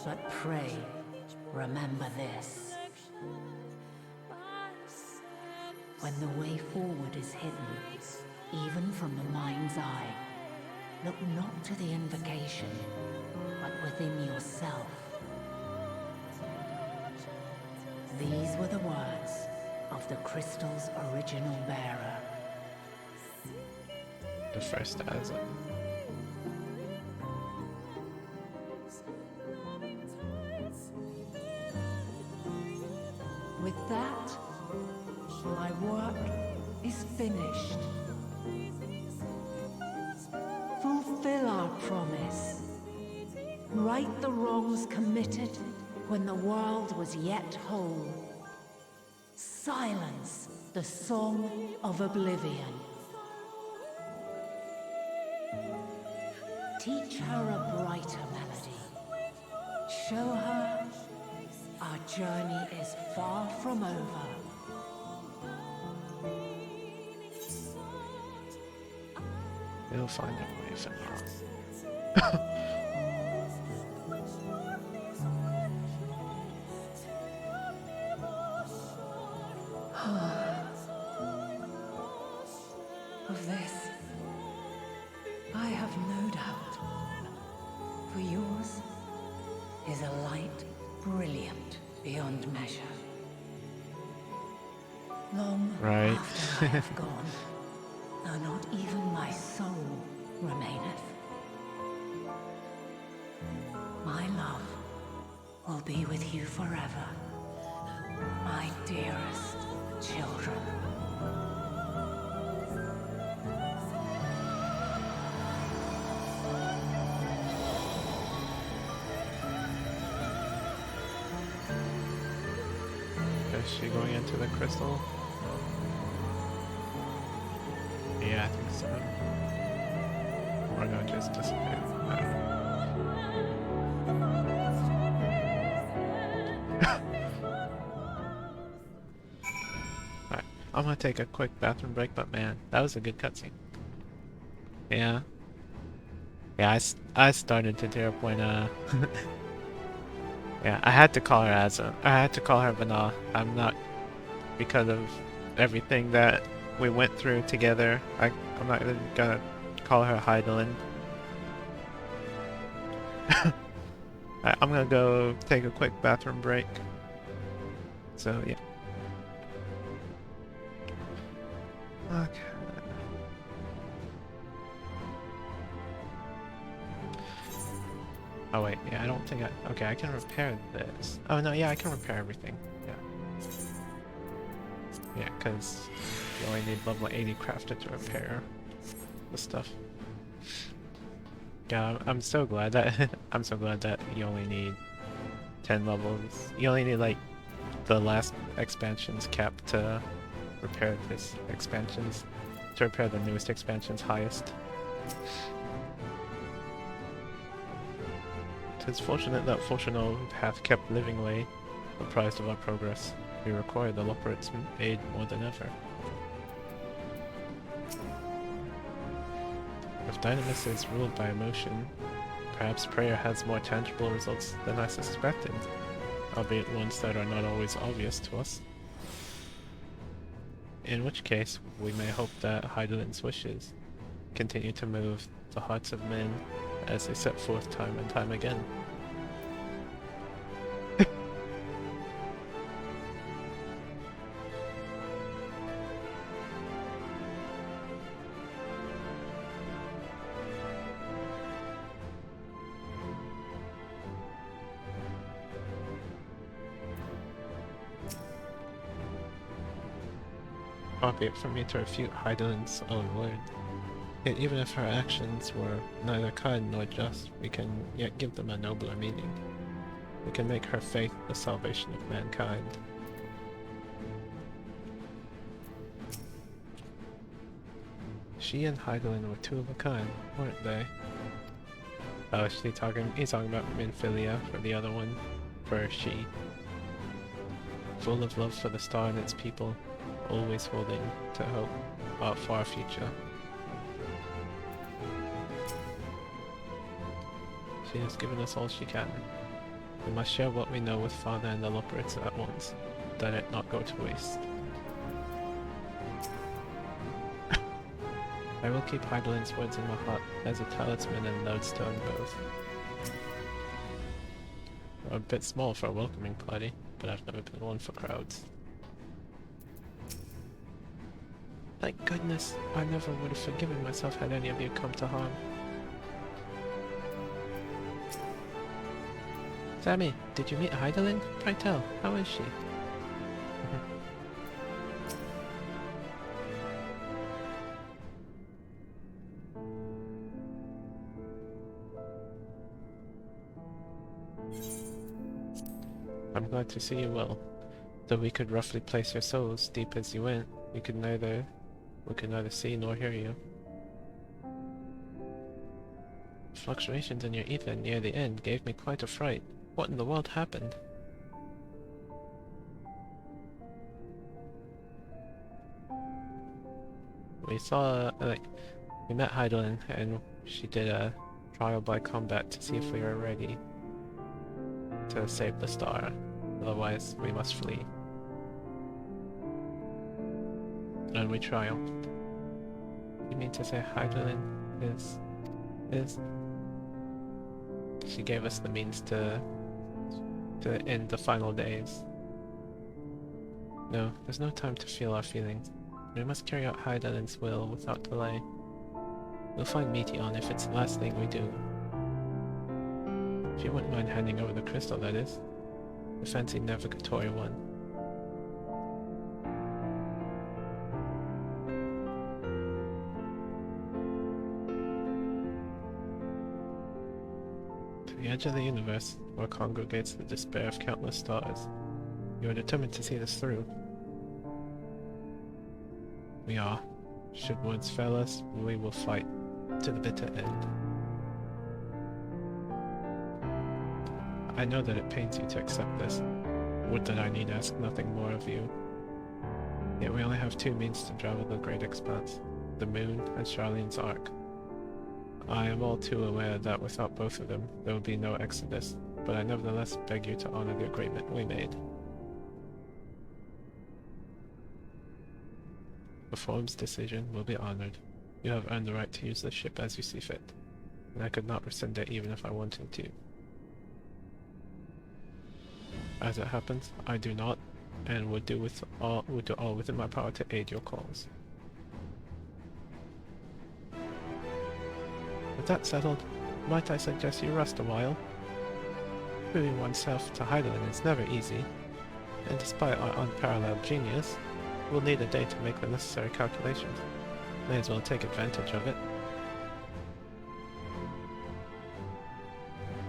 But pray, remember this. When the way forward is hidden, even from the mind's eye, look not to the invocation, but within yourself. These were the words of the crystal's original bearer. The first Azam. With that, my work is finished. Fulfill our promise. Right the wrongs committed when the world was yet whole. Silence the song of oblivion. Teach her a brighter melody. Show her our journey is far from over. We'll find a way for now. Of this, I have no doubt. For yours is a light brilliant beyond measure. Long Right. after I have gone, though not even my soul remaineth, my love will be with you forever, my dearest children. Is she going into the crystal? Yeah, I think so. Or no, just disappear. Alright, I'm gonna take a quick bathroom break, but man, that was a good cutscene. Yeah. Yeah, I started to tear up when, yeah, I had to call her I had to call her Vana. I'm not, because of everything that we went through together, I'm not even gonna call her Heidelin. I'm gonna go take a quick bathroom break. So, yeah. Okay. Oh wait, yeah, I don't think okay, I can repair this. Oh no, yeah, I can repair everything. Yeah. Yeah, because you only need level 80 crafted to repair the stuff. Yeah, I'm so glad that I'm so glad that you only need 10 levels. You only need like the last expansion's cap to repair this expansion's to repair the newest expansion's highest. It's fortunate that Fortuno hath kept livingly apprised of our progress. We require the Loporrit's aid more than ever. If Dynamis is ruled by emotion, perhaps prayer has more tangible results than I suspected, albeit ones that are not always obvious to us. In which case, we may hope that Heidelin's wishes continue to move the hearts of men as they set forth time and time again. Far be it from me to refute Heidelin's own word. Yet even if her actions were neither kind nor just, we can yet give them a nobler meaning. We can make her faith the salvation of mankind. She and Heidelin were two of a kind, weren't they? Oh, he's talking about Minfilia for the other one, for she. Full of love for the star and its people, always holding to hope for our future. She has given us all she can. We must share what we know with Father and the Loporrits at once, that it not go to waste. I will keep Heidelin's words in my heart as a talisman and lodestone both. We're a bit small for a welcoming party, but I've never been one for crowds. Thank goodness, I never would have forgiven myself had any of you come to harm. Sammy, did you meet Heidelin? Pray tell, how is she? I'm glad to see you well. Though we could roughly place your souls deep as you went, we could neither see nor hear you. Fluctuations in your ether near the end gave me quite a fright. What in the world happened? We saw, we met Heidelin and she did a trial by combat to see if we were ready to save the star. Otherwise, we must flee. And we triumphed. You mean to say Heidelin is... She gave us the means to end the final days. No, there's no time to feel our feelings. We must carry out Heidelin's will without delay. We'll find Meteon if it's the last thing we do. If you wouldn't mind handing over the crystal, that is. The fancy navigatory one. To the edge of the universe, where congregates the despair of countless stars. You are determined to see this through. We are. Should words fail us, we will fight to the bitter end. I know that it pains you to accept this. Would that I need ask nothing more of you. Yet we only have two means to travel the great expanse, the moon and Charlene's Ark. I am all too aware that without both of them, there will be no exodus, but I nevertheless beg you to honor the agreement we made. The Form's decision will be honored. You have earned the right to use the ship as you see fit, and I could not rescind it even if I wanted to. As it happens, I do not, and would do all within my power to aid your cause. With that settled, might I suggest you rest a while? Proving oneself to Heidelin is never easy, and despite our unparalleled genius, we'll need a day to make the necessary calculations. May as well take advantage of it.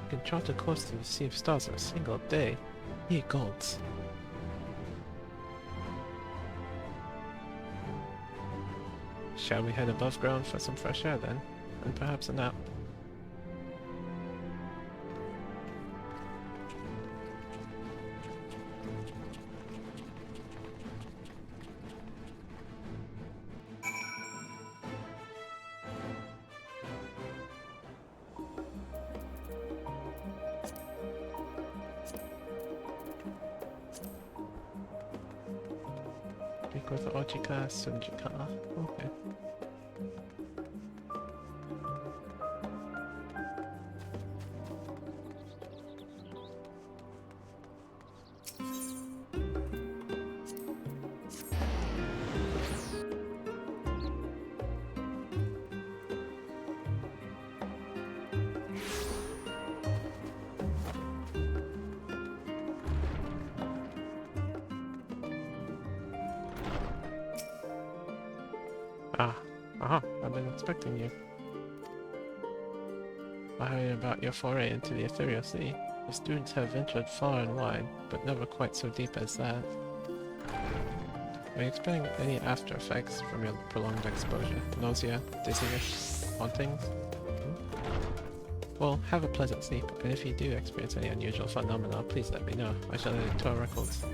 You can chart a course through the Sea of Stars in a single day. Ye gods. Shall we head above ground for some fresh air then? And perhaps a nap? Speak with Ochika Sunjika. Okay. I've been expecting you. I heard about your foray into the ethereal sea. The students have ventured far and wide, but never quite so deep as that. Are you experiencing any after effects from your prolonged exposure? Nausea, dizziness, hauntings? Well, have a pleasant sleep, and if you do experience any unusual phenomena, please let me know. I shall add it to our records.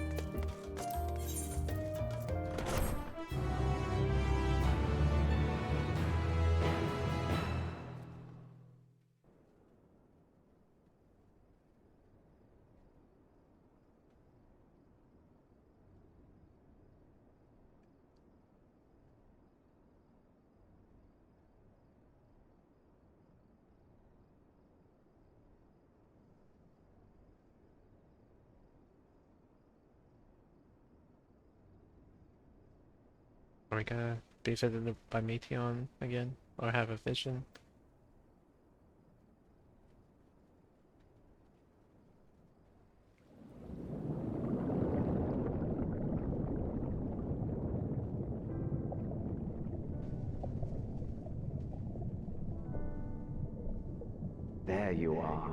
Are we gonna be visited by Meteon again? Or have a vision? There you are.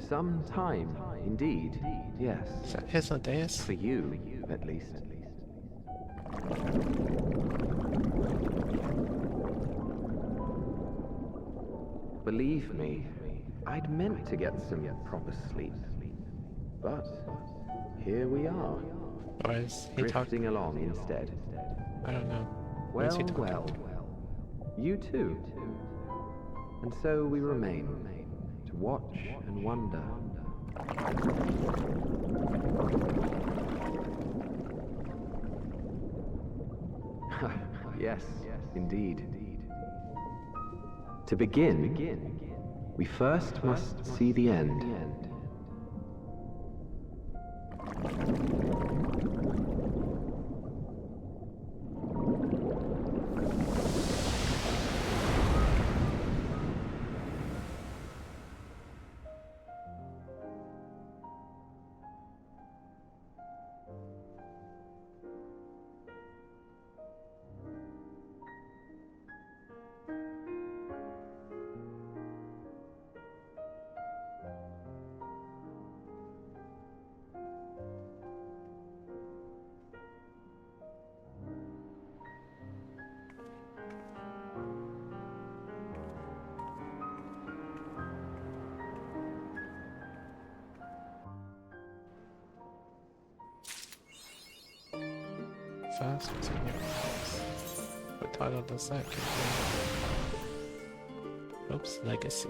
Some time, indeed, yes. Is that Hythlodaeus? For you, at least. Believe me, I'd meant to get some proper sleep. But here we are. Or is he drifting along instead. I don't know. Well, well. You too. And so we remain to watch and wonder. Yes, indeed. To begin, we first must see the end. First, what's in your house? What title does that contain? Oops, Legacy.